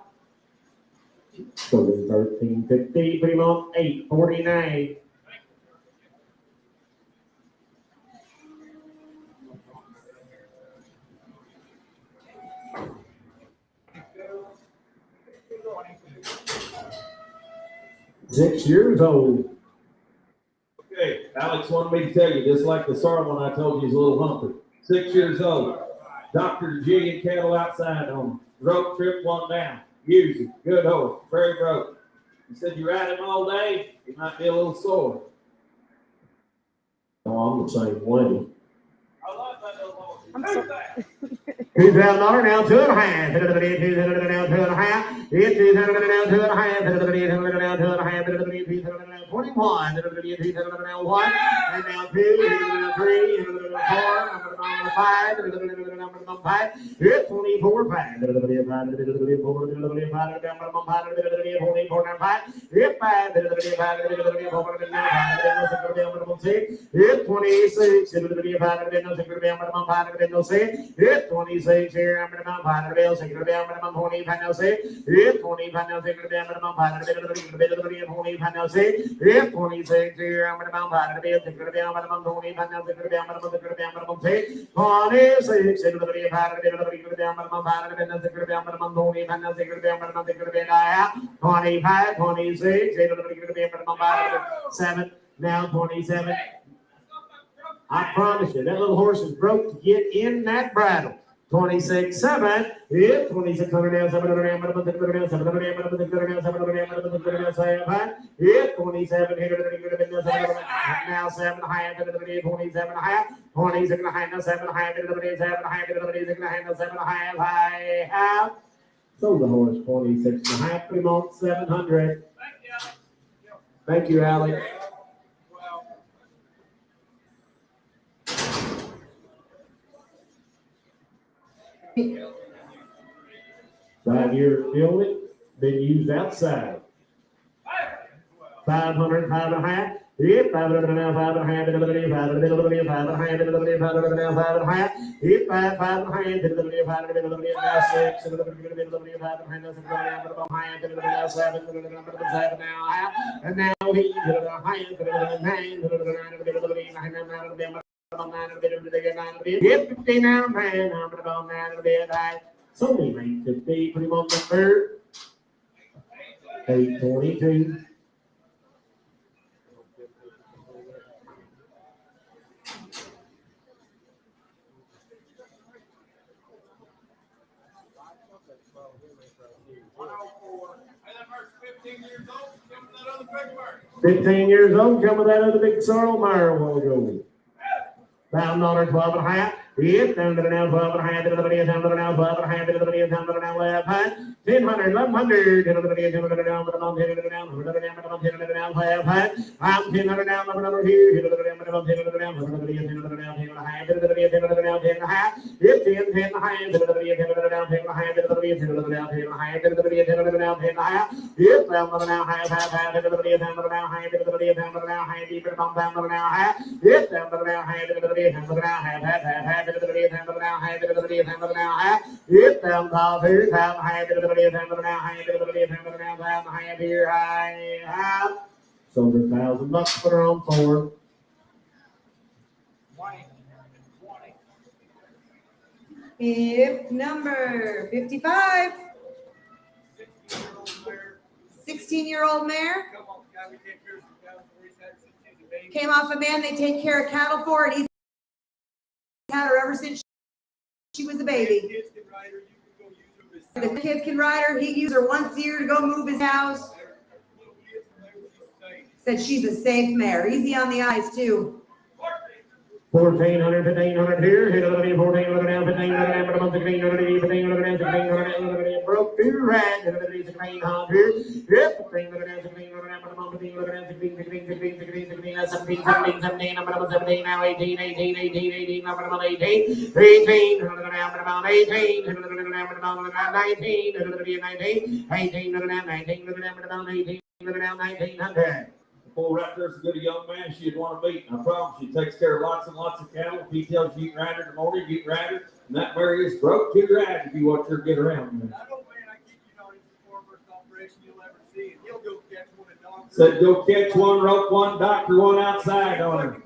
So 1350, put him on 849. Six years old. Okay, Alex wanted me to tell you, just like the sorrel one I told you is a little humpy. 6 years old. Dr. Jillian cattle outside on him. Rope trip one down. Use it. Good horse. Very broke. He said you ride him all day, he might be a little sore. Oh, I'm the same way. I love that little horse. I'm sorry. $2,000 now, 2.5. $2,000 now, 2.5. It's $2,000 now, 2.5. $2,000 now, 2.5. $2,000 21. $2,000 now, 1. And now 2. $2,000 3. $2,000 4. $5. $2,000 5. It's 24. 5. $5. $5. It's 5. It's 26. It's 26 here. I'm going to buy the bill. Second bill. I'm going to 25 now. Say it's 25 now. Second bill. I'm going to buy the bill. 25 now. Say it's 26 here. I'm going to buy the bill. Second bill. I'm going to 25 now. Second bill. I'm going to say 26. Second bill. I'm going to buy the bill. Second bill. I'm going to buy the bill. Second bill. I'm going to 25 now. Second bill. I'm going to 25. 26. Second bill. I'm going to buy the bill. 7. Now 27. I promise you, that little horse is broke to get in that bridle. 26-7. Yeah, 2600 now, 700 now, 700 now, 700 now, 700 now, 700 now, 700 now, 700. Yeah, 27 now, 7 high, 27 high, 26 high, now 7 high, 7 high, 7 high. Sold the horse 26 and a half, put him on 700. Thank you, Allie. 5-year building, been used outside. 500, 5.5. Yep, 500 now, 5.5. 500 now, 5.5. 500 now, 5.5. Yep, 5.5. 6. 5 now, and now he's high. 50 now, man. So we make 50, put him on the third. 822. $15 years old, come with that other big sorrel mare a while ago. $1,000, 12.5. Yep, down to the now 12.5. Down to the now 12.5. Down to the now 11. 1,000, 1,100. Down to the now 11. I'm 10 now. Another here. Down to the now 10 now. Down to the now 10 high. Down to the now 10 high. Yep, 10 high. Down to the now 10 high. Down to the now 10 high. Down to the now 10 high. Yep, down to the now high. Down to the now high. Down to the now high. Deeper down to the now high. Yep, down to the now high. Down to the now high. High. Down to the now high. Down to the now high. Yep, down to here. Down high. Down to the now high. Down to the now high. Here high. So for $1,000, put her on 4. If number 55. 16-year-old mare. Came off a man they take care of cattle for, and he's had her ever since she was a baby. The kids can ride her. He'd use her once a year to go move his house. Said she's a safe mare. Easy on the eyes, too. 1,400, 1,500 here. Hit 1,400 now, 1,500 now, 1,500, 1,500, 1,500, broke 2 rand. 1,500. Yep, 1,500 now, 1,500 now, 1,500, 16, 17 now, 18, 18, 18, 18, 18, 18, now, 18, 1900. Bull right there's a good young man she'd want to meet. I promise you, takes care of lots and lots of cattle. If he tells you can ride her in the morning, you can ride her. And that mare is broke to ride if you watch her get around. I know, man, I keep you on the foremost operation you'll ever see. And he'll go catch one at dog. Said go catch one, rope one, doctor one outside on her.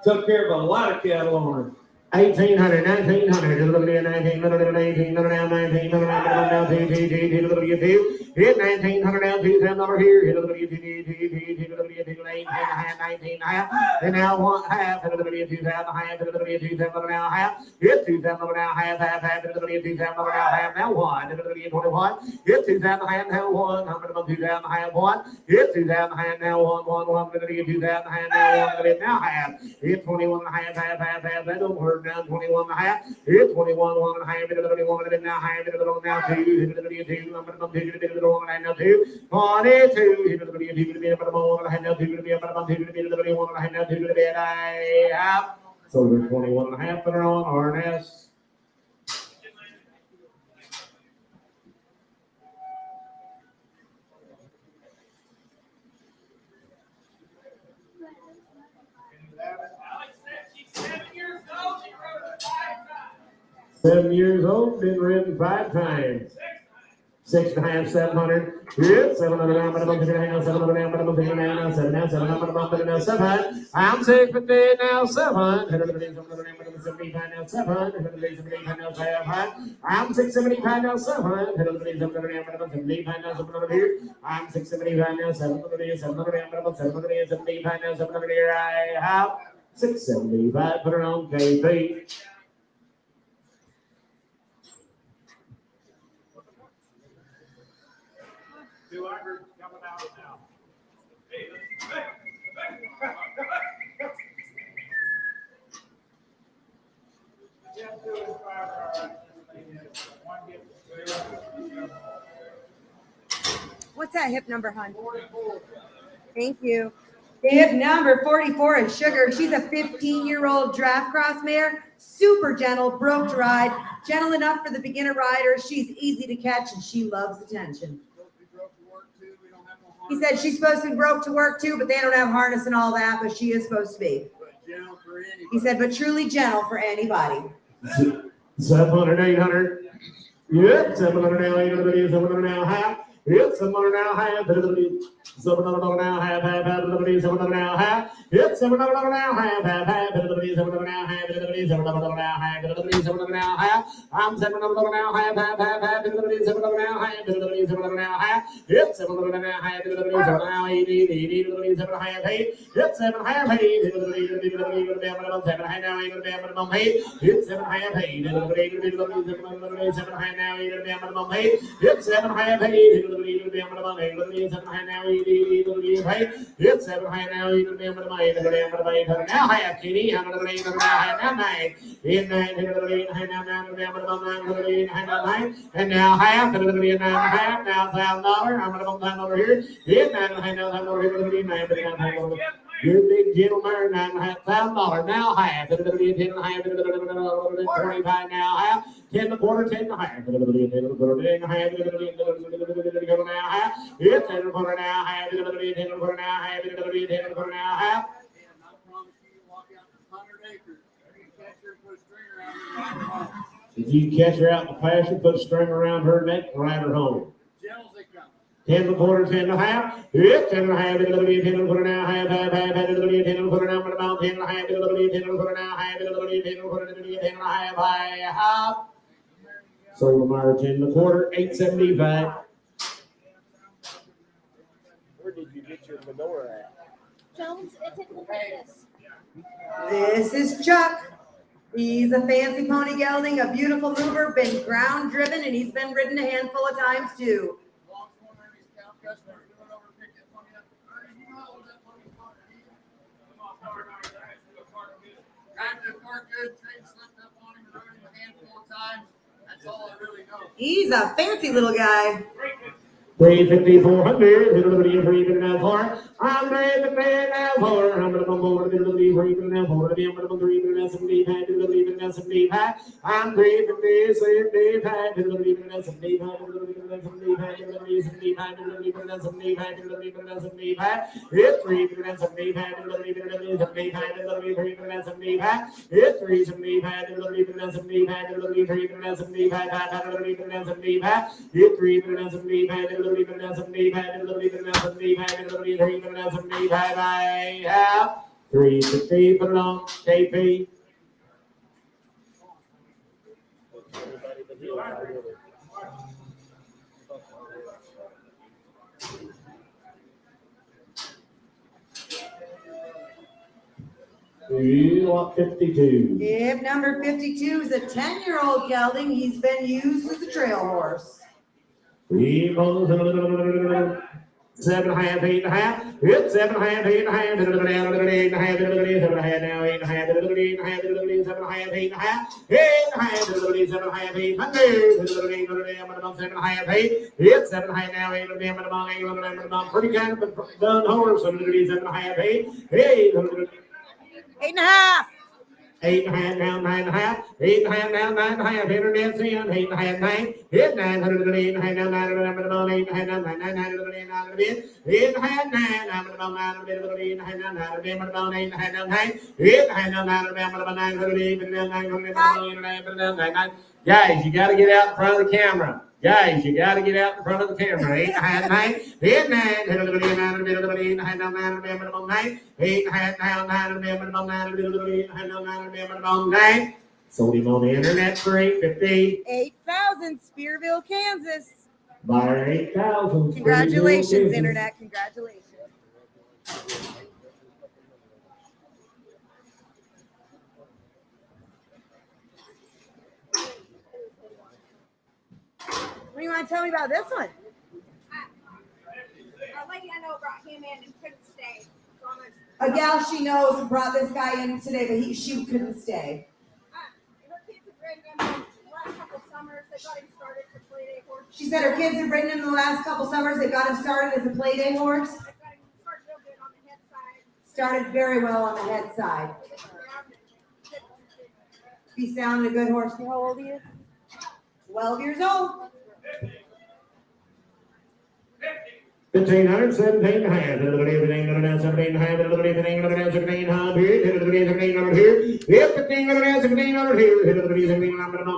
Took care of a lot of cattle on her. 1800, 1900, a little bit of 19, little bit of 18, little down 19, little down, now 2, hit 1900 now, 2 cents over here, hit a little bit of 2, hit a little bit of 2, 18 and a half, 19 and a half, and now 1 half, hit a little bit of 2 cents, a half, hit a little bit of 2 cents over now, half, hit 2 cents over now, half, half, hit a little bit of 2 cents over now, half, now 1, hit a little bit of 21, hit 2 cents, a half, now 1, I'm going to 2 cents, a half, 1, hit 2 cents, a half, now 1, 1, 1, hit a little bit of 2 cents, a half, now 1, now half, hit 21 and a half, half, half, half, that don't hurt now, 21 and a half, hit 21, 1 and a half, hit a little bit of 1 and now half, hit a little now 2, hit a little bit of 2, I'm going to 2, hit a little 1 and now 2, 22, hit a little bit of 2, hit a little bit of 1 and now 2, hit a little bit of 2, hit a little bit of 1 and now 2, hit a little bit of half. So we're 21 and a half that are on RNS. Alex said she's 7 years old. She rode it 5 times. 7 years old, been ridden 5 times. 6 and a half, 700. Hit 700 now, but I'm going to hang 700 now, but I'm going to hang now, 7 now, 7 now, but I'm going to now, 7. I'm 650 now, 7. 775 now, 7. 775 now, 7. I'm 675 now, 7. 775 now, 7 here. I'm 675 now, 700, 700, 775 now, 700 here. I have 675. Put it on KP. 200 coming out now. What's that hip number, hon? 44. Thank you. Hip number 44 is Sugar. She's a 15-year-old draft cross mare. Super gentle, broke to ride. Gentle enough for the beginner rider. She's easy to catch and she loves attention. He said she's supposed to be broke to work too, but they don't have harness and all that, but she is supposed to be. He said, but truly gentle for anybody. 700, 800. Yep, 700 now, 800, 700 now, half. Yep, 700 now, half. 700 now, half, half, half. 700 now, half. Yep, 700 now, half, half, half. 700 now, half. 700 now, half. 700 now, half. I'm 700 now, half, half, half, half. 700 now, half. 700 now, half. Yep, 700 now, half. 700 now, 8, 8, 8, 7 half, 8. Yep, 7 half, 8. 7 half now, 8, 8, 8. 7 half, 8. 7 half now, 8, 8. Yep, 7 half, 8. 7 half now, 8, 8, 8. Yep, 7 half now, 8, 8, 8. Now half, Kitty. 108 now, half now, 9. 8, 9, 8, now, 9. And now half, 9 and a half. Now $1,000. I'm going to come over here. 8, 9 and a half. Now $1,000 here. 9. Your big gentleman, $9,500. Now half. 10 and a half. 25 now half. 10 and a quarter, 10 and a half. 10 and a quarter, 10 and a half. 10 now half. 10 and a quarter now half. 10 and a quarter now half. 10 and a quarter now half. Did you catch her out in the pasture, put a string around her neck, and ride her home? 10 and a quarter, 10 and a half. Yep, 10 and a half. 10 and a quarter now, half, half, half. 10 and a quarter now, what about 10 and a half? 10 and a quarter now, half. 10 and a quarter, 10 and a half. Sold Lamar 10 and a quarter, 875. Where did you get your fedora at? Jones, take a look at this. This is Chuck. He's a fancy pony gelding, a beautiful mover, been ground driven, and he's been ridden a handful of times too. He's a fancy little guy. 350, 400. Hit a little bit, 3 now 4. I'm 350 now 4. I'm going to come over to the 3 now 4. I'm going to 3 now 75. To the 3 now 75. I'm 350, 75. To the 3 now 75. To the 3 now 75. To the 3 75. To the 3 now 75. To the 3 now 75. Hit 3 now 75. To the 3 now 75. To the 3 now 75. Hit 3 75. To the 3 now 75. To the 3 now 75. To the 3 now 75. Hit 3 now 75. Even as a knee pad, even as a knee pad, even as a knee pad, I have 350, put it on, KP. Lot 52. If number 52 is a 10-year-old gelding, he's been used as a trail horse. 7.5, 8.5. It's 7.5, 8.5. 8.5, 8.5. Now 8.5, 8.5. 7.5, 8.5. 8.5, 7.5, 800. 7.5, 8. It's 7.5 now. 8. Pretty kind of done horse. 7.5, 8. 800. 8.5. 8.5 now, 9.5. 8.5 now, 9.5. Internet 10. 8.5, 9. Hit 900. 8.5 now, 900. 8.5 now, 900. 8.5, 9. I'm about 900. 8.5 now, 900. 8.5 now, 9. 8.5 now, 900. even now 900. Guys, you got to get out in front of the camera. Guys, you got to get out in front of the camera. 8.5, 9. Hit 9. 8.5 now, 900. 8.5 now, 900. 9. Sold him on the internet for $8.50. 8,000, Spearville, Kansas. Buyer 8,000. Congratulations, internet. Congratulations. What do you want to tell me about this one? A lady I know brought him in and couldn't stay. So I'm A gal she knows brought this guy in today, but she couldn't stay. her kids have bred him the last couple summers. They got him started for play day horse. She said her kids have ridden him the last couple summers. They got him started as a play day horse. They got him started real good on the head side. Started very well on the head side. He sounded a good horse. How old he is? 12 years old. 1,500, 17.5. Everything 17.5. Everything 1700. Here. If the thing around 1700 here. If the thing I'm going to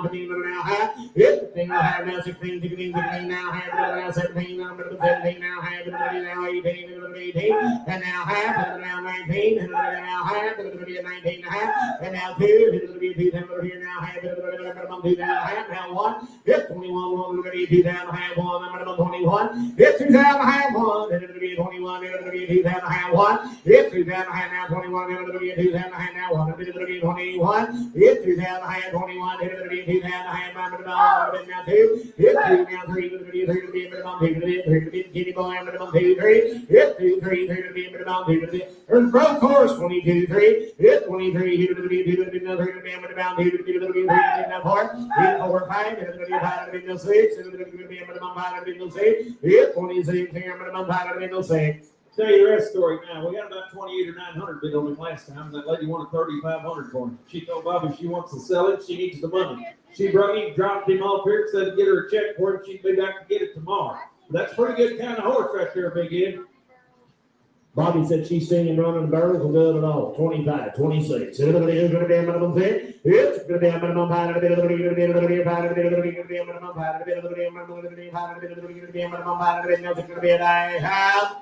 now have. If the thing I have now 16, 16 now have 17. I'm going to 17 now have now 18, and now half, and now 19, and now half, and 19 half, and now 2, here now half, and now 1. If 21, 2 down half 1, I'm going to 21. If 2 down half 1, it'll be 21, it'll be 2 down half 1. If 2 down half now 21, it'll be 2 down half now 1, it'll be 21. If 2 down half 21, it'll be 2 down half, I'm going to now 2. If 2 now 3, it'll be 3, it'll be 3, kitty boy, I'm going to 2, 3. If 2, 3, it'll be 2. There's broke horse 22, 3. If 23, it'll be 2, it'll be 3, it'll be 3, it'll be 4. 4, 5, it'll be 5, it'll be 6, it'll be 5, it'll be 6. If 26, I'm going to 5, it'll be 6. Tell you the rest story now. We got about 28 or 900 bid on it last time. And that lady wanted 3,500 for him. She told Bobby she wants to sell it. She needs the money. She brought him, dropped him off here, said to get her a check for it. She'd be back to get it tomorrow. That's a pretty good kind of horse right there, Big Ed. Bobby said she's seen him running the barrels and doing it all. 25, 26. It's going to be a minimum thing. It's going to be a minimum 5, it'll be a minimum 5, it'll be a minimum 5, it'll be a minimum 5, it'll be a minimum 5, it'll be a minimum 5, it'll be a half.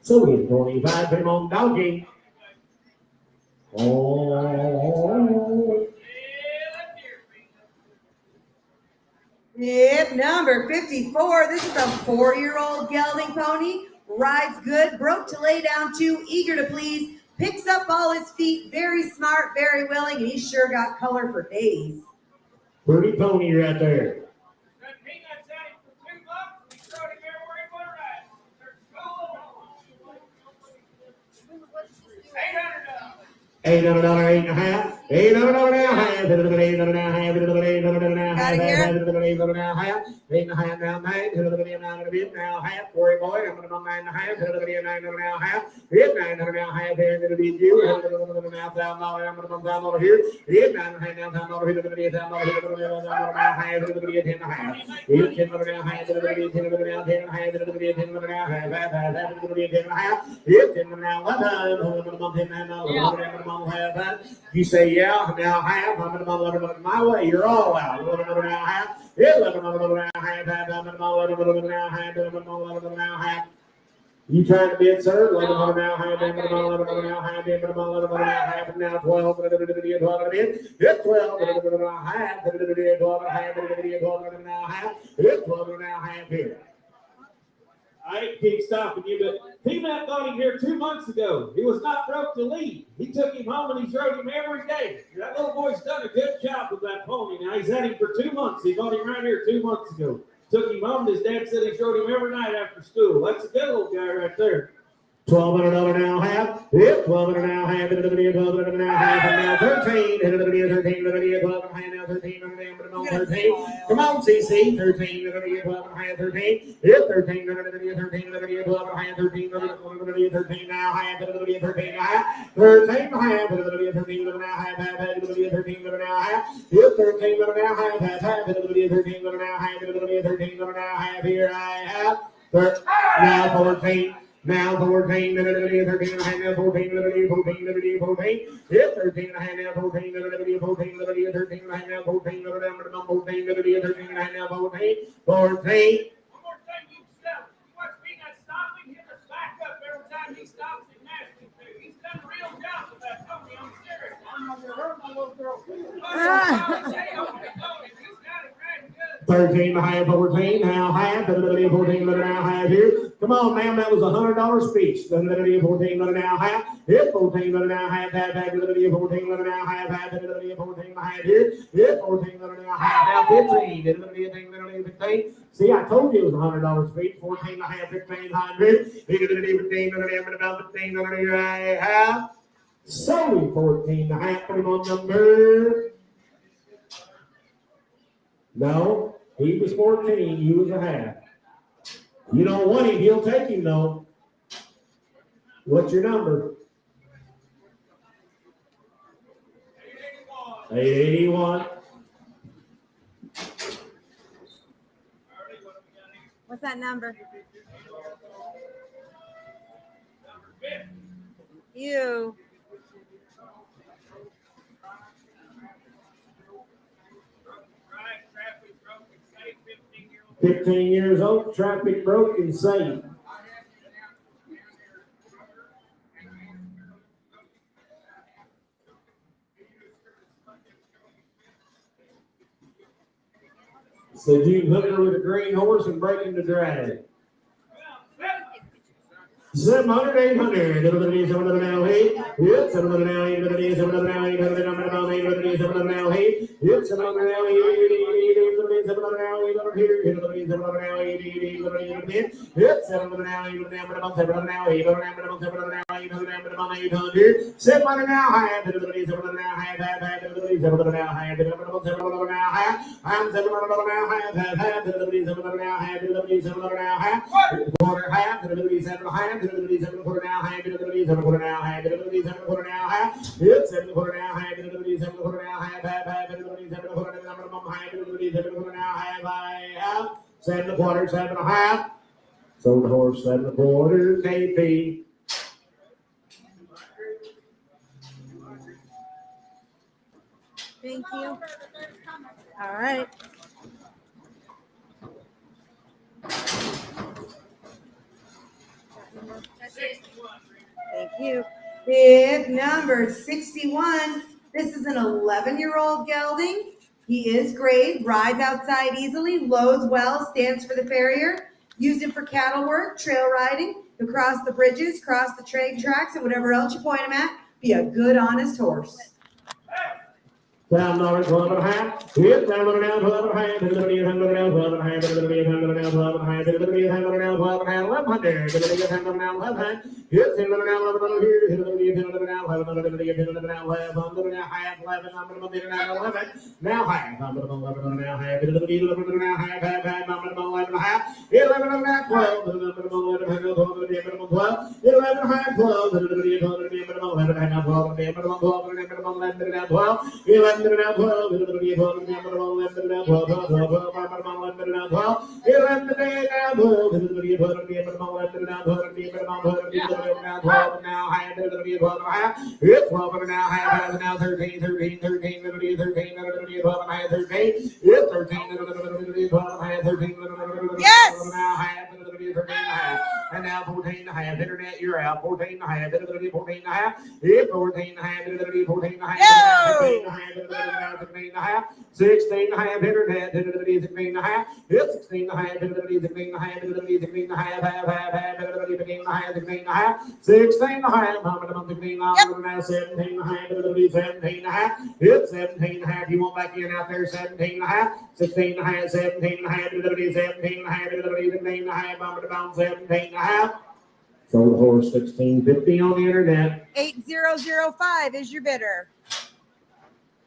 So in 25, put him on donkey. Oh. Yep, number 54. This is a 4-year-old gelding pony. Rides good, broke to lay down to, eager to please, picks up all his feet, very smart, very willing, and he's sure got color for days. Pretty pony right there. $800, 8.5. $800 now, half. $800 now, half. $800 now, half. $800 now, half. 8.5 now, 9. $9 now, half. Corey boy, I'm going to 9.5. $9 now, half. $900 now, half. It'll be you. $100 now, $1,000. I'm going to $1,000 here. $9.5 now, $1,000 here. $1,000 now, half. It'll be 10 and a half. $10 now, half. It'll be 10 now, 10 and a half. It'll be 10 now, half. It'll be 10 and a half. $10 now, 1 time. You say, yeah, now half. I'm going to my way. You're all out. $11 now, half. $11 now, half. $11 now, half. $11 now, half. You trying to bid, sir? 11 on now, high, 11 on now, high, 11 on now, high, now 12, 12 on bid. Hit 12, 12 on now, high, 12 on high, 12 on now, high, hit 12 on now, high here. I ain't keep stopping you, but P-Mac got him here 2 months ago. He was not broke to lead. He took him home and he's rode him every day. That little boy's done a good job with that pony. Now he's had him for 2 months. He got him right here 2 months ago. Took him home. His dad said he's rode him every night after school. That's a good little guy right there. 12 on now, half. Yep, 12 on now, half. 12 on now, half. And now 13. 13, 12 on high now, 13 on now, 13. Come on, CC. 13, 12 on high, 13. Yep, 13, 13, 12 on high, 13, 13 now, high, 13 high. 13 high, 13 now, high, 13 now, high. Yep, 13 now, high, 13 now, high, 13 now, high. Here I have. Now 14. Now 14, 13, now 14, 14, 14, hit 13, now 14, 13, 14, 13, now 14, 13, now 14, 14. One more time, you stop. You watch Peanut stopping, hit the back up every time he stops and nasty too. He's done a real job with that pony. I'm serious. I'm not gonna hurt my little girl. He's got it right good. 13 high, 14, now high, 14, now high here. Come on, ma'am, that was $100 speech. 14, now high, hit 14, now high, 14, now high, 14, high here. Hit 14, now high, now 15, 15. See, I told you it was $100 speech. 14, now high, 15, 100. 15, I have. So 14, now high, put him on number. No, he was 14, you was a half. You don't want him, he'll take him though. What's your number? 881. What's that number? You. 15 years old, traffic broke and safe. So June Hooker with a green horse and breaking the drag. 700, 800. Everybody, 700 now, 8. Yep, 700 now, 8. Everybody, 700 now, 8. Everybody, 700 now, 8. Yep, 700 now, 8. 700 now, 8. Over here. Everybody, 700 now, 8. Yep, 700 now, 8. 700 now, 8. 700 now, 800. 700 now, high. Everybody, 700 now, high. Everybody, 700 now, high. 700 now, high. I'm 700 now, high. Everybody, 700 now, high. Everybody, 700 now, high. Quarter half. Everybody, 7 high. 7 quarter now, high, 7 quarter now, high, 7 quarter now, high, hit 7 quarter now, high, 7 quarter now, high, 7 quarter now, high, 7 quarter now, high, out, 7 quarter, 7 and a half, sold the horse, 7 quarter, KP. Thank you. All right. Thank you. Bib number 61. This is an 11-year-old gelding. He is grade, rides outside easily, loads well, stands for the farrier. Used him for cattle work, trail riding, to cross the bridges, cross the train tracks, and whatever else you point him at. Be a good, honest horse. Down $12 and a half. Hit down on now 12 and a half. Everybody is under now 12 and a half. Everybody is under now 12 and a half. Everybody is under now 12 and a half. 1100. Everybody is under now 1100. Hit under now 1100 here. Everybody is under now 1100. Everybody is under now 1100. Now half 11. I'm going to now 11. Now half. I'm going to 11 now half. Everybody is under now half. I'm going to 11 and a half. 11 and now 12. 11 and 12. 11 and half 12. Everybody is under now 11 and now 12. 11 and 12. 11 and now 12. 11 now 12, 11 now 12, 11 now 12, 11 now 12, 11 now 12, 11 now 12, 11 now 12, now high, 12 now high, now 13, 13, 13, 13, 13, 12 high, 13, 13, 12 high, 13, Yes. now high, 13 high, and now 14 and a half. Internet, you're out. 14 and a half. 14 and a half. Hit 14 and a half. 14 and a half. 15 and a half. 15 and a half. 16 and a half. Internet. 16 and a half. Hit 16 and a half. 16 and a half. 16 and a half. Half. 15 and a half. 16 and a half. 16 and a half. 17 and a half. 17 and a half. Hit 17 and a half. You want back in out there? 17 and a half. 16 and a half. 17 and a half. 17 and a half. 17 and a half. 17 and a half. Sold horse 1650 on the internet. 8005 is your bidder.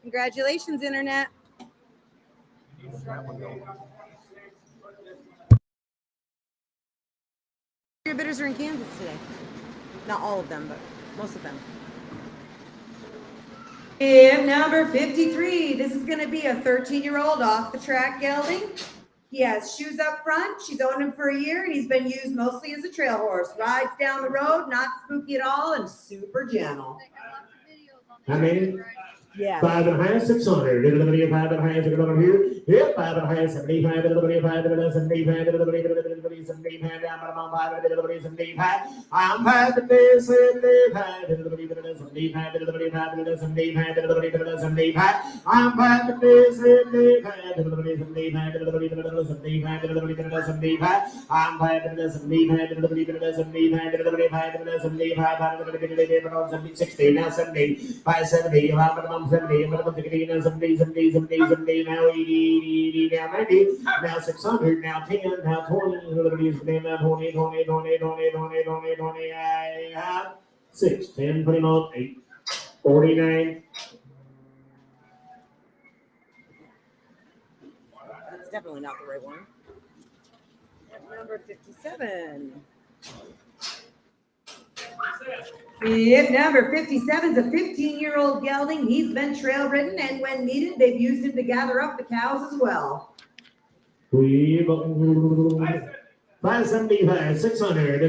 Congratulations, internet. Your bidders are in Kansas today. Not all of them, but most of them. And number 53, this is going to be a 13-year-old off the track gelding. He has shoes up front. She's owned him for a year, and he's been used mostly as a trail horse. Rides down the road, not spooky at all, and super gentle. How many? Yeah. 5 and a half, 600. Did a video 5 and a half, you over here. Yep, 5 and a half, 75. Did a video 5 and a half, 75. Did a video 75. Down bottom 5. Did a video 75. I'm 5 and a 75. Did a video 75. Did a video 5 and a 75. Did a video 75. I'm 5 and a 75. Did a video 75. Did a video 75. Did a video 75. I'm 5 and a 75. Did a video 75. Did a video 5 and a 75. Did a video 60. Now 70. 570. 70, now 80, now 90, now 600, now 10, now 20, now 20, 6, 10, put him on 8, 49. That's definitely not the right one. Number 57. If number 57 is a 15-year-old gelding, he's been trail ridden, and when needed, they've used him to gather up the cows as well. 575, 600,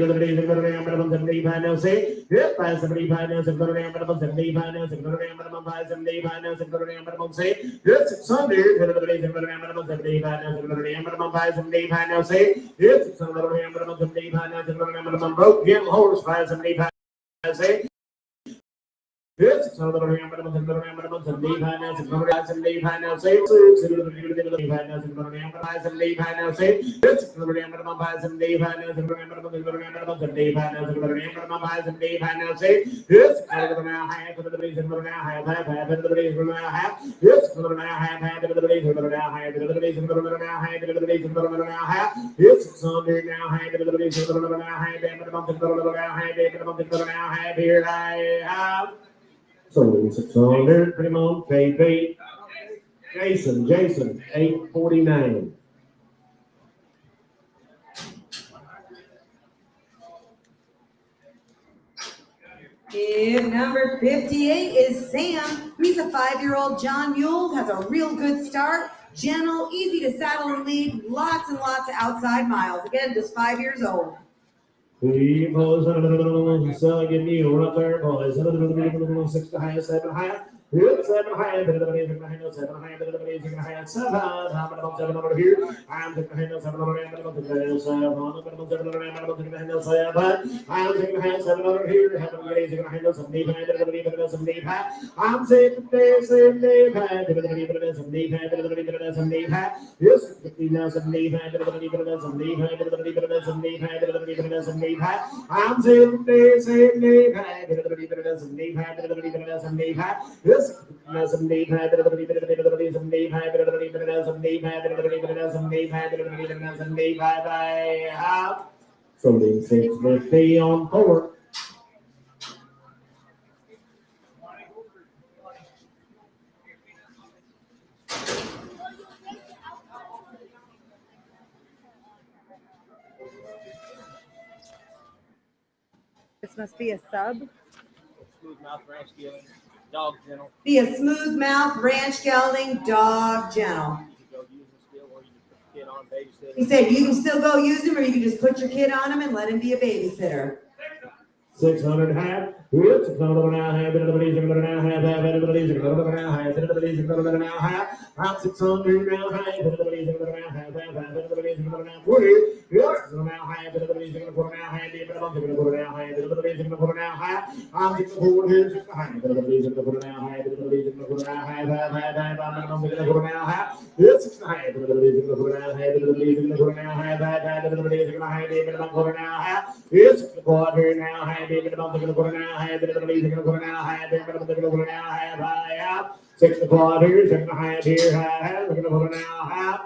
75 now say, yep, 575 now, 75 now, 575 now, say, yes, 600, 75 now, 575 now say, yes, 675 now, broke gentle horse, 575 say. Yes, it's another now, say, so 600, pretty much, pay. Jason, 849. If number 58 is Sam, he's a 5-year-old John Mule, has a real good start, gentle, easy to saddle and lead, lots and lots of outside miles. Again, just 5 years old. We boys, so get me right there, boys. 6 to high, 7 high. Good 7 high, but the amazing 7 high, but the amazing high, 7 about 7 over here. I'm taking the handle 7 over here, but I'm taking the handle 7 over here. Have a amazing handle 75, but the 75. I'm saying the 75, but the 75, but the 75. Yes, 50 now 75, but the 75, but the 75, but the 75. I'm saying the 75, but the 75, but the 75. Yes, 75, but the 75, I have. So the 650 on 4. This must be a sub. Smooth mouth ranch gelding, dog gentle. Be a smooth mouth ranch gelding, dog gentle. You go use them still, or you can put the kid on babysitter. He said you can still go use him, or you can just put your kid on him and let him be a babysitter. 600 half. Yes, 600 now half. Everybody's now half. Everybody's now half. Everybody's now half. I'm 600 now half. Everybody's now half. Everybody's is going to now 40. Yes, now high, the ladies are going to put now high, the minimum, they're going to put now high, the ladies are going to put now high. I'm going to forward here, just high, the ladies are going to put now high, the ladies are going to put now high, minimum, they're going to put now high. Yes, it's high, the ladies are going to put now high, the ladies are going to put now high, the ladies are going to high, the minimum, put now high. Yes, it's the quarter now high, the minimum, they're going to put now high, the ladies are going to put now high, the minimum, they're going to put now high, 6 1/4, 6 1/2 here, high, we're going to put now high.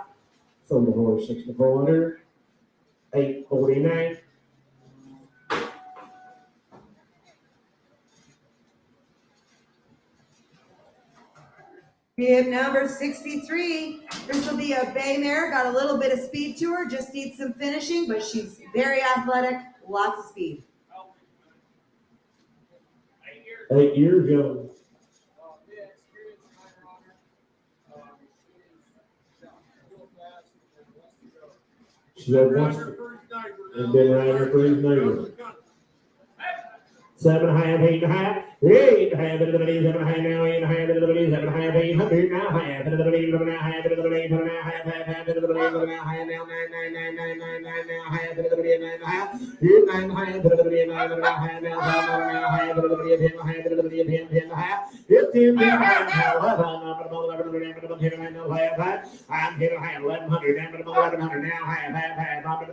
So the horse 6 1/4, 8:49. Bib number 63. This will be a bay mare. Got a little bit of speed to her. Just needs some finishing, but she's very athletic. Lots of speed. 8 years young. She's had once and been around her for his neighbor. 7 1/2, 8 1/2. 8 1/2, 7 1/2 now, 8 1/2, 7 1/2, 800 now, half, 11 now, half, 11 now, half, 11 now, half, now, 9 now, half, 11 now, half, 9 1/2, 11 now, half, now, 5 now, half, 11 half, 11 half, 15 half, now, 11 now, half, I'm here, half, 1100, 1100 now, half, I'm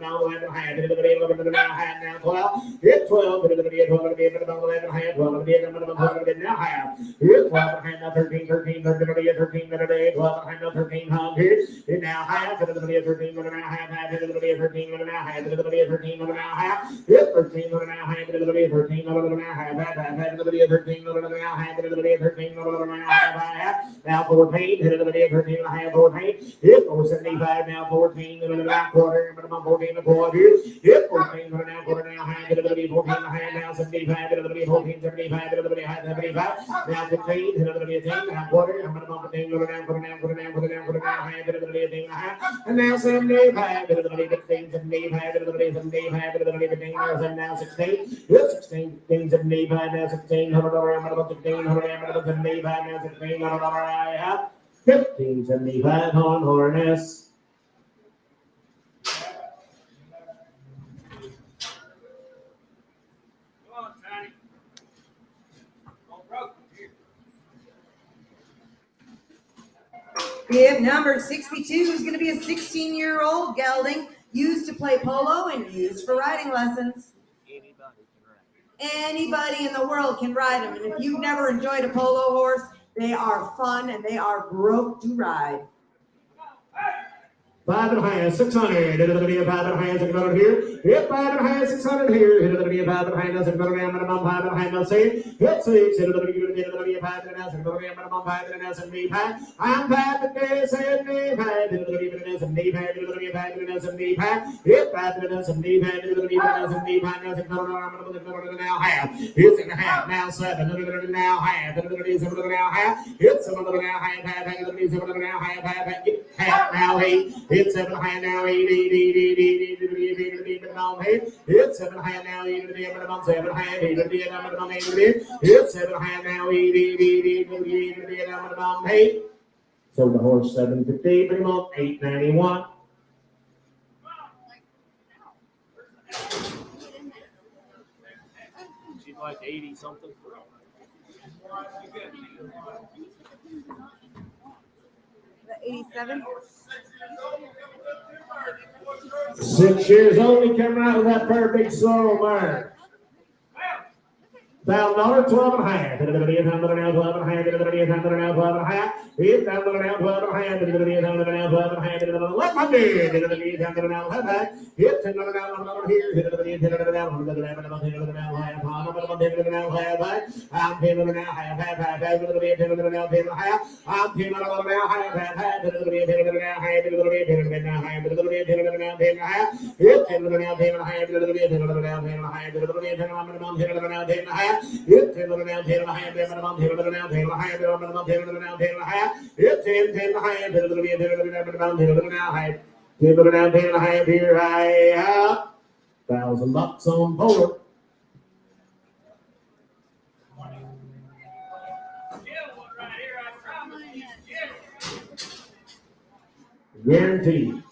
now 11 half, 11 now, half, now, 12, hit 12, 11 half, 12, now half. Here's 12 and now 13, 13, 13, 12 and now 13 hundred. And now half, 13, and a half, 13, and a half, 13, and a half. Here's 13, and a half, 13, and a half, 13, and a half, 13, and a half. Now 14, 13 and a half, 14. Here's 475, now 14 and a half, quarter, 14 and a quarter. Here's 14 and a half, quarter, now 14 and a half, now 75, 14, 75, 75, now 15, now quarter, I'm going to bump it down, put it down, and now 75, 15, 75, and now 16, 16, 75, now 16, now 16, I have 15, 75 on harness. Bib number 62 is going to be a 16-year-old gelding used to play polo and used for riding lessons. Anybody in the world can ride them. And if you've never enjoyed a polo horse, they are fun and they are broke to ride. 5 and a half, 600. It'll be a 5 and a half, 600 here. Hit 5 and a half, 600 here. It'll be a 5 and a half, 600 minimum 5 and a half, let's see. Hit 6. It'll be a 5 and a half, 600 minimum 5 and a half, 75. I'm 5 and a half, 75. It'll be a 75. It'll be a 5 and a half, 75. Hit 5 and a half, 75. It'll be a 75. Now 600 now half. Hit and a half, now 7. It'll now half. It'll be 7 now half. Hit 7 now half. It'll be 7 now half now 8. Hit 7 high now, 8, 8, 8, 8, 8, 8, 8, 8, 8, 8, hit 7 high now, 8, 8, 8, 7 high, 8, 8, 8, hit 7 high now, 8, 8, 8, 8, 8, 8, 8. So the horse 750, minimum 891. She's like 80 something. 87. 6 years old, he came out with that perfect slow mare. $1,000, 12 and a half. It'll be now 12 and a half. It'll be now 12 and a half. It's now 12 and a half. It'll be now 12 and a half. It'll be 1100. It'll be now 12 and a half. It's another down here. It'll be now 12 and a half. I'm 10 and a half. It'll be 10 and a half. I'm 10 and a half. It'll be 10 and a half. It'll be 10 and a half. It'll be 10 and a half. It's 10 and a half. 10 and a half. It'll be 10 and a half. 10 and a half. It'll be 10 and a half. 10 and a half. It's 10 and a half, 10 and a half, 10 and a half, 10 and a half, 10 and a half, 10 and a half, 10 and a half, 10 and a half. It's 10, 10 and a half, 10 and a half, 10 and a half, 10 and a half, 10 and a half, 10 and a half. Here I have $1,000 on board. Guaranteed.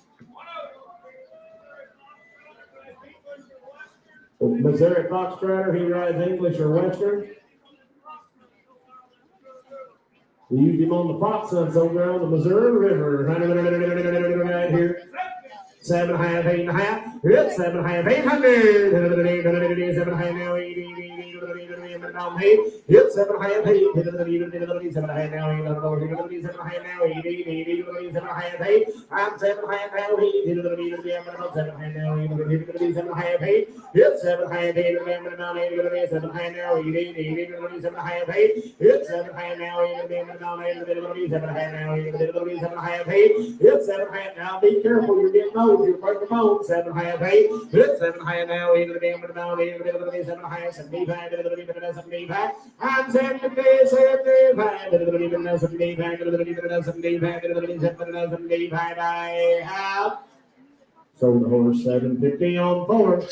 Missouri Foxtrotter, he rides English or Western. We used him on the Fox Hunts over on the Missouri River. Right here. 7.5, 8.5. Yep, 7.5, 800. 7.5 now, 80. Yep, 7.5, 8. 7.5 now, 8. 7.5 now, 80. 7.5, 8. I'm 7.5 now, 8. 7.5 now, 8. 7.5, 8. Yep, 7.5, 8. 7.5 now, 80. 7.5, 8. Yep, 7.5 now, 8. 7.5 now, 8. 7.5, 8. Yep, 7.5 now. Be careful, you're getting old. You break the bone. 7.5, 8. Good. 7.5 now. 8 to the damn down. 8 to the 7.5. 75 to the 75. I'm 75. 75 to the 75 to the 75 to the 75. I have sold the horse 750 on 4.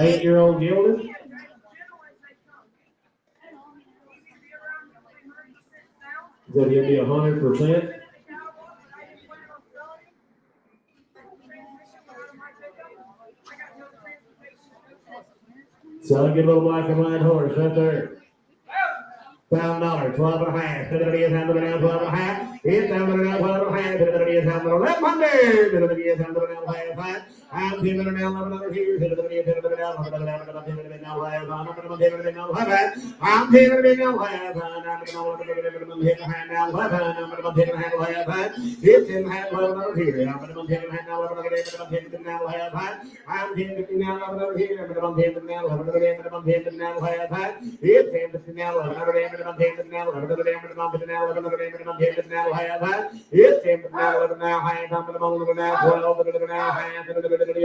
Eight-year-old Gelding. That he'll be 100%. So I'll get a little black and white horse right there. $1,000, 12.5. 12.5. It's down to 12.5. It's down to 1,100. It's down to 1,100. I'm giving it now. I'm here. I'm giving it now. I'm giving it now. I'm giving it now. I'm giving it now. It's in hand. I'm here. I'm giving it now. I'm giving it now. I'm giving it now. I'm giving it now. I'm here. I'm giving it now. I'm giving it now. It's in now. I'm giving now. I'm giving it now. I'm now. I'm giving it now. It's in now. I'm now.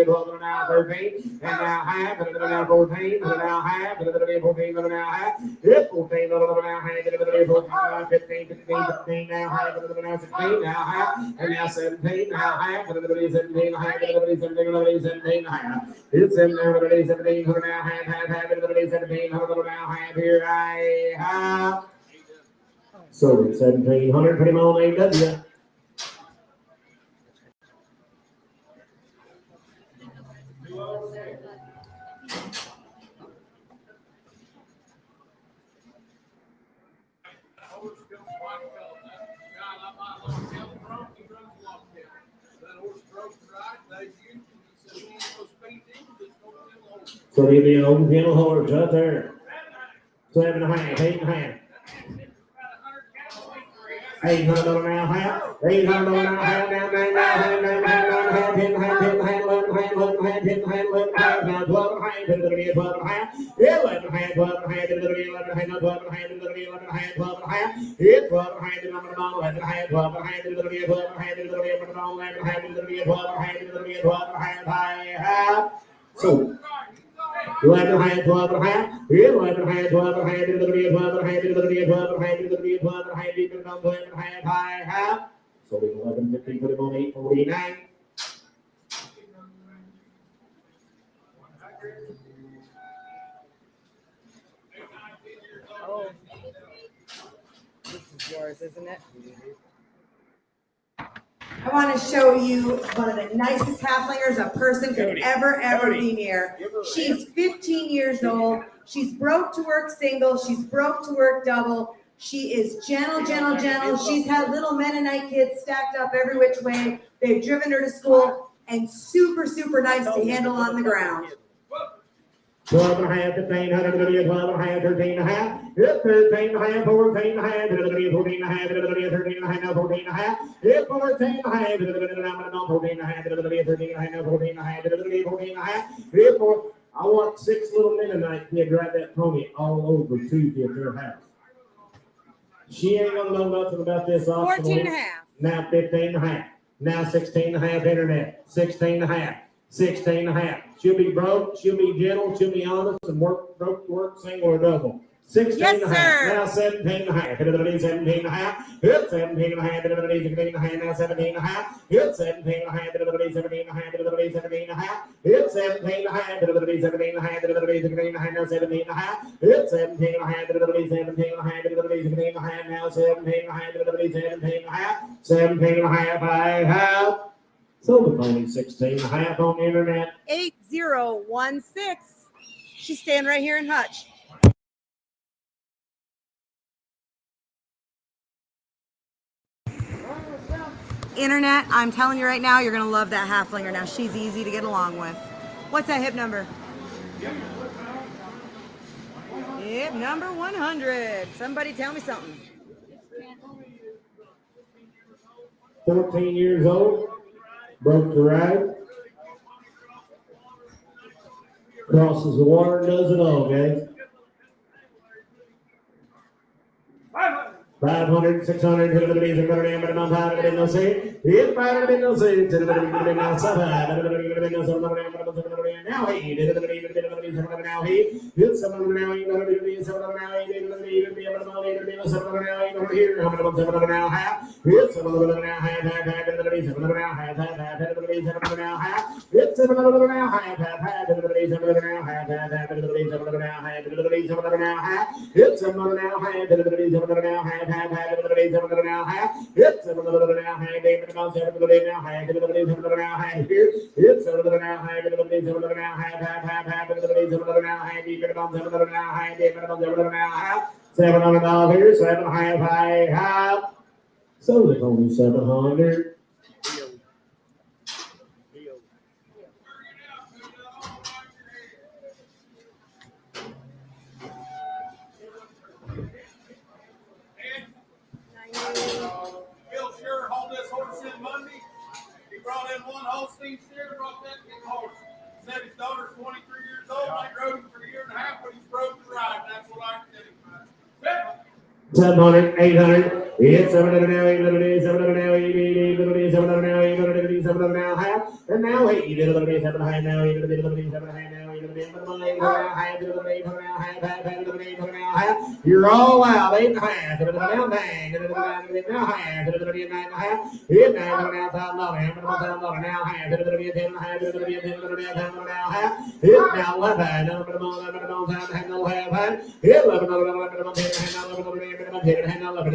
12 now 13, and now half, and now 14, and now half, and now 14, and now half. It's 14, now half, 15, 15 now half, and now 16, now half, and now 17, now half, and now 17, half, and now 17 half. It's in now 17, now half, and now 17, now half. Here I have. So 1,700, put him on AW. So he'll be an open kennel horse right there. 7.5, 8.5. $800 now half. $800 now half. Now 9.5, 10.5, 10.5, 11.5, now 12.5, 12.5, 11.5, 12.5, 11.5, 12.5, 12.5. It's 12.5, 11.5, 12.5. So 11.5, 12.5, 11.5, 12.5, so we 11.50, put him on 8.49. Oh, this is yours, isn't it? I want to show you one of the nicest halflingers a person could ever be near. She's 15 years old. She's broke to work single. She's broke to work double. She is gentle. She's had little Mennonite kids stacked up every which way. They've driven her to school and super nice to handle on the ground. 12.5, 1500, 12.5, 13.5, 13.5, 14.5, 14.5, 13.5, now 14.5, 14.5, 14.5, I want 6 little Mennonite kids ride that pony all over Tuesday at their house. She ain't gonna know nothing about this auction. 14.5. Now 15.5, now 16.5 internet, 16.5. 16.5. She'll be broke, she'll be gentle, she'll be honest, and work single or double. 16 Yes, and a half. sir. Now 17 and a half. Hit 17 and a half. Hit 17 and a half. Hit 17 and a half. Now 17 and a half. Hit 17 and a half. Hit 17 and a half. Hit 17 and a half. Hit 17 and a half. Hit 17 and a half. Hit 17 and a half. Now 17 and a half. Hit 17 and a half. Hit 17 and a half. Hit 17 and a half. Now 17 and a half. Hit 17 and a half. 17 and a half. I have. So the pony 16 and a half on the internet. 8016. She's staying right here in Hutch. Internet, I'm telling you right now, you're going to love that halflinger. Now, she's easy to get along with. What's that hip number? Hip number 100. Somebody tell me something. 14 years old. Broke the ride. Crosses the water and does it all, guys. 500, 600, hit the bees, and better than on time, and no say. Hit 5 and no say, to the now 7, now he did it, now he hit 7 now, you know, be 7 now, he didn't be able to be 7 now, you know, here, how many 7 now half, hit 7 now half, hit the bees, 7 now half, hit the bees, 7 now half, hit 7 now half, hit the bees, 7 now half, hit the bees, 7 now half, hit the bees, 7 now half, hit 7 now half, hit the bees, 7 now half. It's now half. It's now half. David about 7 now half. It's now half here. It's now half. It's now half. It's now half. David about 7 now half. David about 7 now half. $700 here. 7 half. I have. So it's only 700. Bill Sure hauled this horse in Monday. He brought in one Holstein steer, brought that big horse. Said his daughter's 23 years old. They rode him for a year and a half, but he's broke the ride. That's what I can tell you. 700, 800, it's 700 now, 800, 700 now, 800, 700 now, 800, 700 now, half, and now 8, 700 high now, 800, 700 high now, 800 half. You're all out, 8 and a half, now bang, now half, 9 and a half, hit 9 now, $1,000, now half, 10 and a half, 10 now half, hit now 11, no half, hit 11, and 10 and 11, and 10 and 11,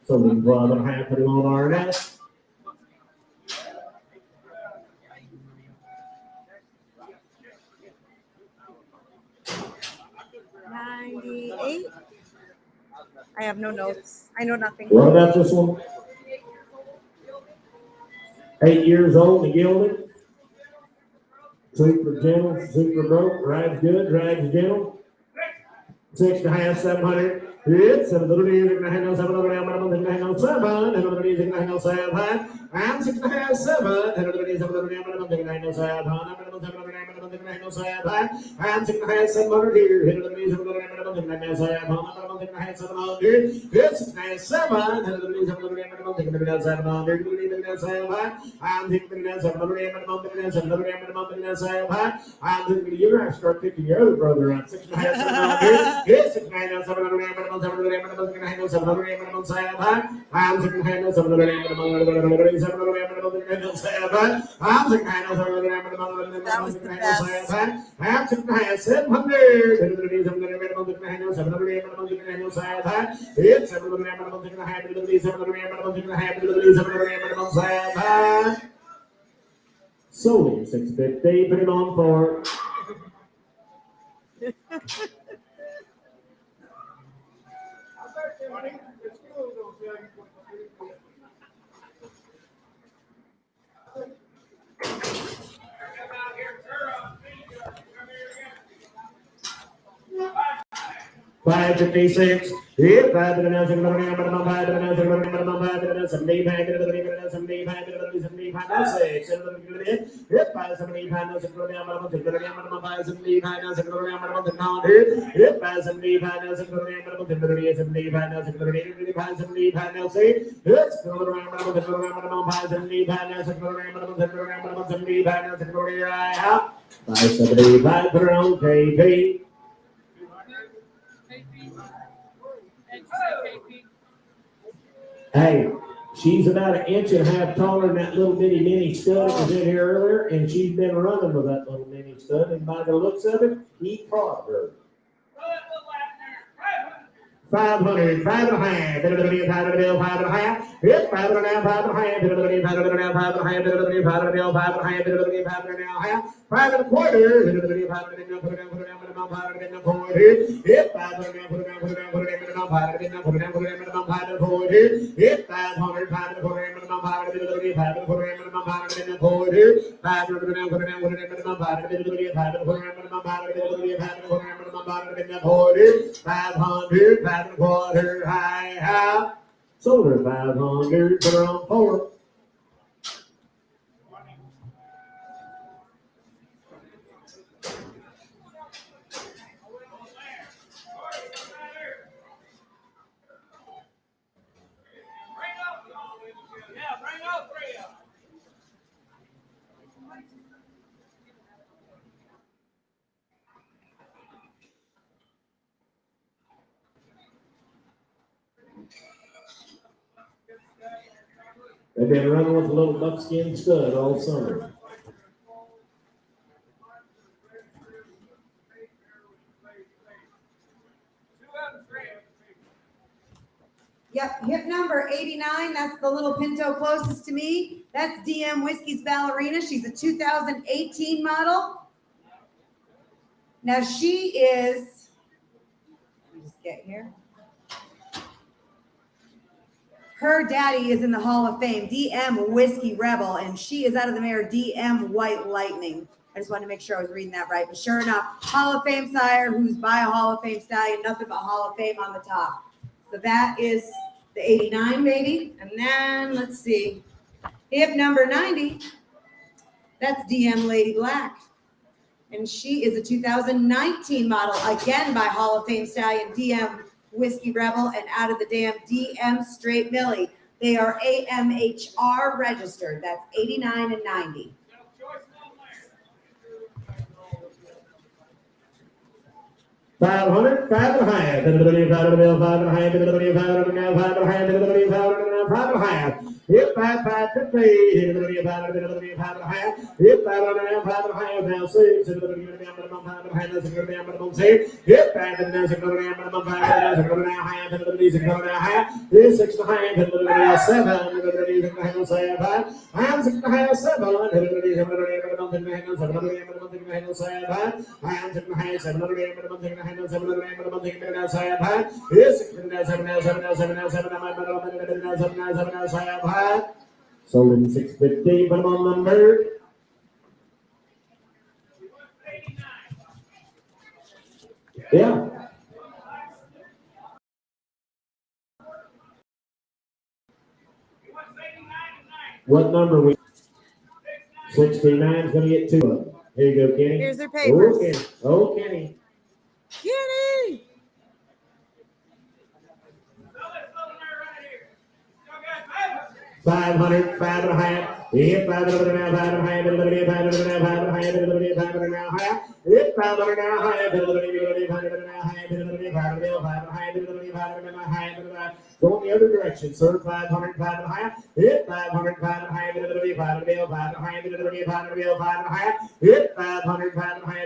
so we brought them half putting on our nest. $98. I have no notes. I know nothing. What about this one? 8 years old, the Gelding. Super gentle, super broke, rides good, rides gentle. 6 and a half, 700. It's 7 little music, 7 and 7, and 6 and a half, 7, and 700 here. Hit the music, 700. It's 6 and a half, 7, and 700. I'm thinking you're going to start picking your other brother up. 6 and a half, 700. It's 6 and a half, 700. I'm thinking Solely 650, put it on for. 556. Hip 5 to the now, 6 to the now, 5 to the now, 6 to the now, 5 to the now, 75 to the 75 to the 75 to 6. Hip 5 75 now, 6 to the now, 6 to the now, 5 75 now, 6 to the now, hip 5 75 now, 6 to the now, 6 to the now, 75 now, 6 to the now, 75 now, 6. Hits to the now, 6 to the now, 5 75 now, 6 to the now, 6 to the now, 75 now, 6 to the now, 575 for KP. Hey, she's about an inch and a half taller than that little bitty mini stud that was in here earlier, and she's been running with that little mini stud, and by the looks of it, he caught her. 500, 5 and a half, 5 and a half, hit 5 and a half, 5 and a half, 5 and a half, 5 and a half, 5 and a half, 5 and a quarter, 5 and a quarter, hit 5 and a half, 5 and a half, 5 and a hit 500, 5 and a quarter, 5 and a quarter, 5 500, 5 and a quarter, high, high. Sold her 500, put her on 4. They've been running with a little buckskin stud all summer. Yep, hip number 89, that's the little pinto closest to me. That's DM Whiskey's Ballerina. She's a 2018 model. Now she is, let me just get here. Her daddy is in the Hall of Fame, DM Whiskey Rebel, and she is out of the mare DM White Lightning. I just wanted to make sure I was reading that right. But sure enough, Hall of Fame sire who's by a Hall of Fame stallion, nothing but Hall of Fame on the top. So that is the 89 baby. And then let's see, hip number 90, that's DM Lady Black. And she is a 2019 model, again by Hall of Fame stallion, DM Whiskey Rebel, and out of the damn DM Straight Millie. They are AMHR registered. That's 89 and 90. 500, 5 and a half, 5 and a half, 5 and a half, hit 5, 5, 50, hit 5 and a half, hit 5 and a half, now 6, hit 5 and a half, hit 5 and a half, 6 and a half, hit 6 and a half, 7, I'm 6 and a half, 7, sold in 650, put them on number. Yeah. What number we? 69 is going to get 2 of them. Here you go, Kenny. Here's their papers. Oh, Kenny. Kenny! 500, 5 and a half. Hit 5 and a half, 5 and a half, 5 and a half, 5 and a half, 5 and a half, 5 and a half, 5 and a half. Hit 5 and a half, 5 and a half, 5 and a half. Go in the other direction, sir. 500, 5 and a half. Hit 500, 5 and a half, 5 and a half, 5 and a half, 5 and a half, 5 and a half. Hit 500, 5 and a half,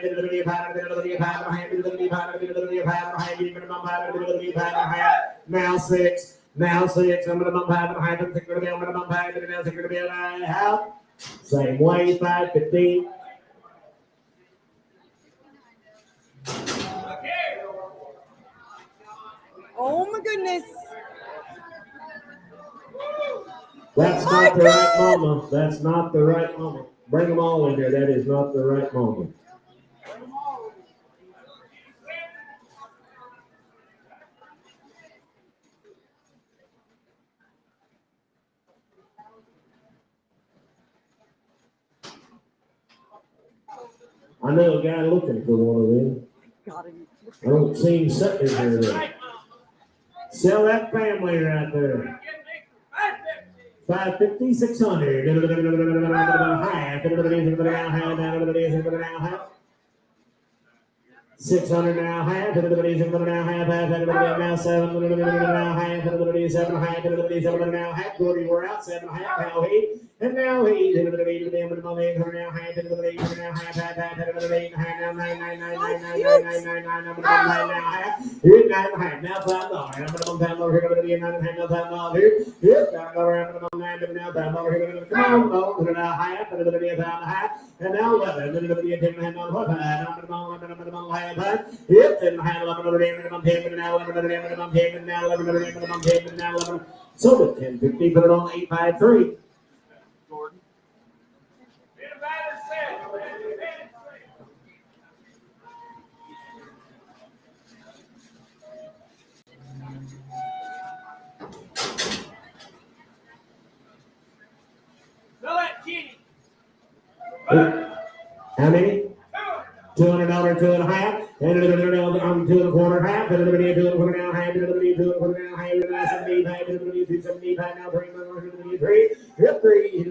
5 and a half. Now 6. Now 6, I'm going to bump 5 and a half, I'm going to bump 5 and a half, I'm going to be a half. Same way, 550. Oh my goodness. That's not the right moment. That's not the right moment. Bring them all in there. That is not the right moment. I know a guy looking for one of them. I don't see him sitting here though. Sell that family right there. 550, 600. Half. 600 now, half, everybody's now half, now 7, now half, everybody's 7 half, everybody's 7 now half, 40 we're out, 7 half, now 8, and now 8, everybody to them, now half, everybody now half, everybody now 9, now half, here 9 half, now $5, I'm going to $5 here, everybody 9 half, now $5 here, here, $5, I'm going to now $5 here, come on, now half, everybody is out half, and now 11, everybody is 10 half, now 5, I'm yep, and I 11 payment now, 11 payment now, 11 payment now, 11. So the 1050, put it on 853. Gordon. Sell that kitty. How many? $200, 2 and a half, and $2 2.25 half, and $2 2.25 now, half, $2 2.25 now, half, 75, $2 2.75 now, 3, yep, 3,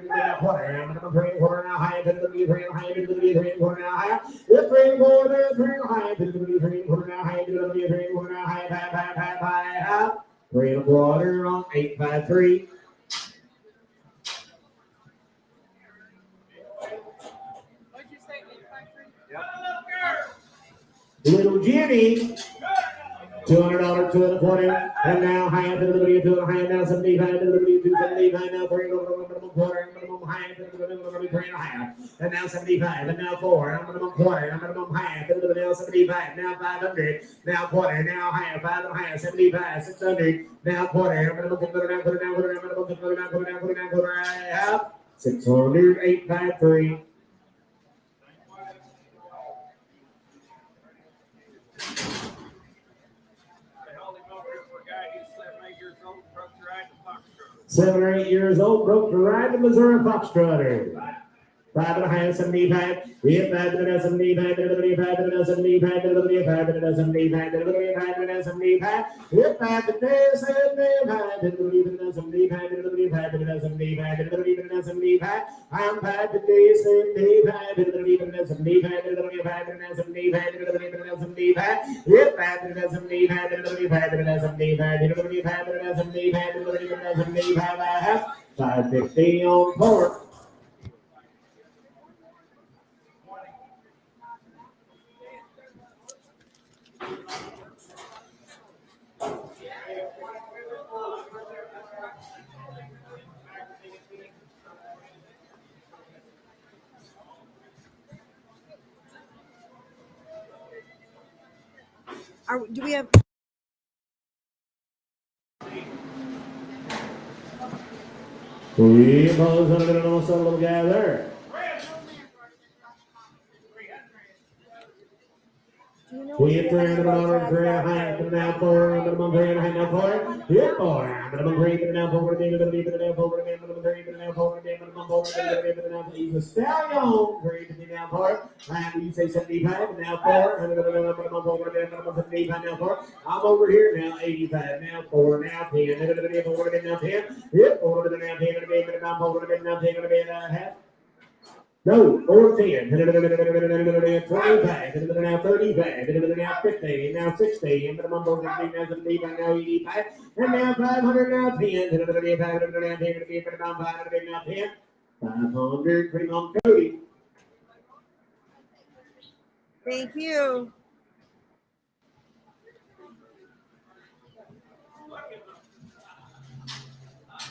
now quarter, and $3 quarter now, half, $3 quarter now, half, yep, 3 quarter, 3 half, $3 quarter now, half, $3 quarter now, half, 3 1/4 on 853. Little Jimmy, $200, 2 1/4, and now half, and $2 2 and a half, now 75, and $2 2.75, now 3 1/4, minimum half, and $3 3 and a half, and now 75, and now 4, and minimum quarter, and minimum half, and now 75, now 500, now quarter, now half, 5 and a half, 75, 600, now quarter, and minimum quarter, half, 600, 853. Seven or 8 years old, broke the ride to Missouri Foxtrotter. 5 and a half, 75. Hit 5 and a 75, 5 and a 75, 5 and a 75, 5 and a 75. Hit 5 and a 75, 5 and a 75, 5 and a 75, 5 and a 75. I'm 5 and a 75, 5 and a 75, 5 and a 75, 5 and a 75. Hit 5 and a 75, 5 and a 75, 5 and a 75, 550 on 4. Do we have? We pose on a little solo guy there. We hit $300, 3 and a half, and now 4, minimum 3 and a half, now 4. Hit 4, minimum 3, and now 4, minimum 3, and now 4, minimum 3, and now 4, minimum 4, and now he's a stallion. 3 and now 4. And you say 75, and now 4, and minimum 4, minimum 75, now 4. I'm over here now, 85, now 4, now 10, and 4, and now 10. Hit 4, and now 10, and now 4, and now 10, and now half. No, 410, 25, and now 35, and now 50, and now 60, and now 70, and now 85, and now 500, now 10, and now 10, and now 10, 500, pretty long Cody. Thank you.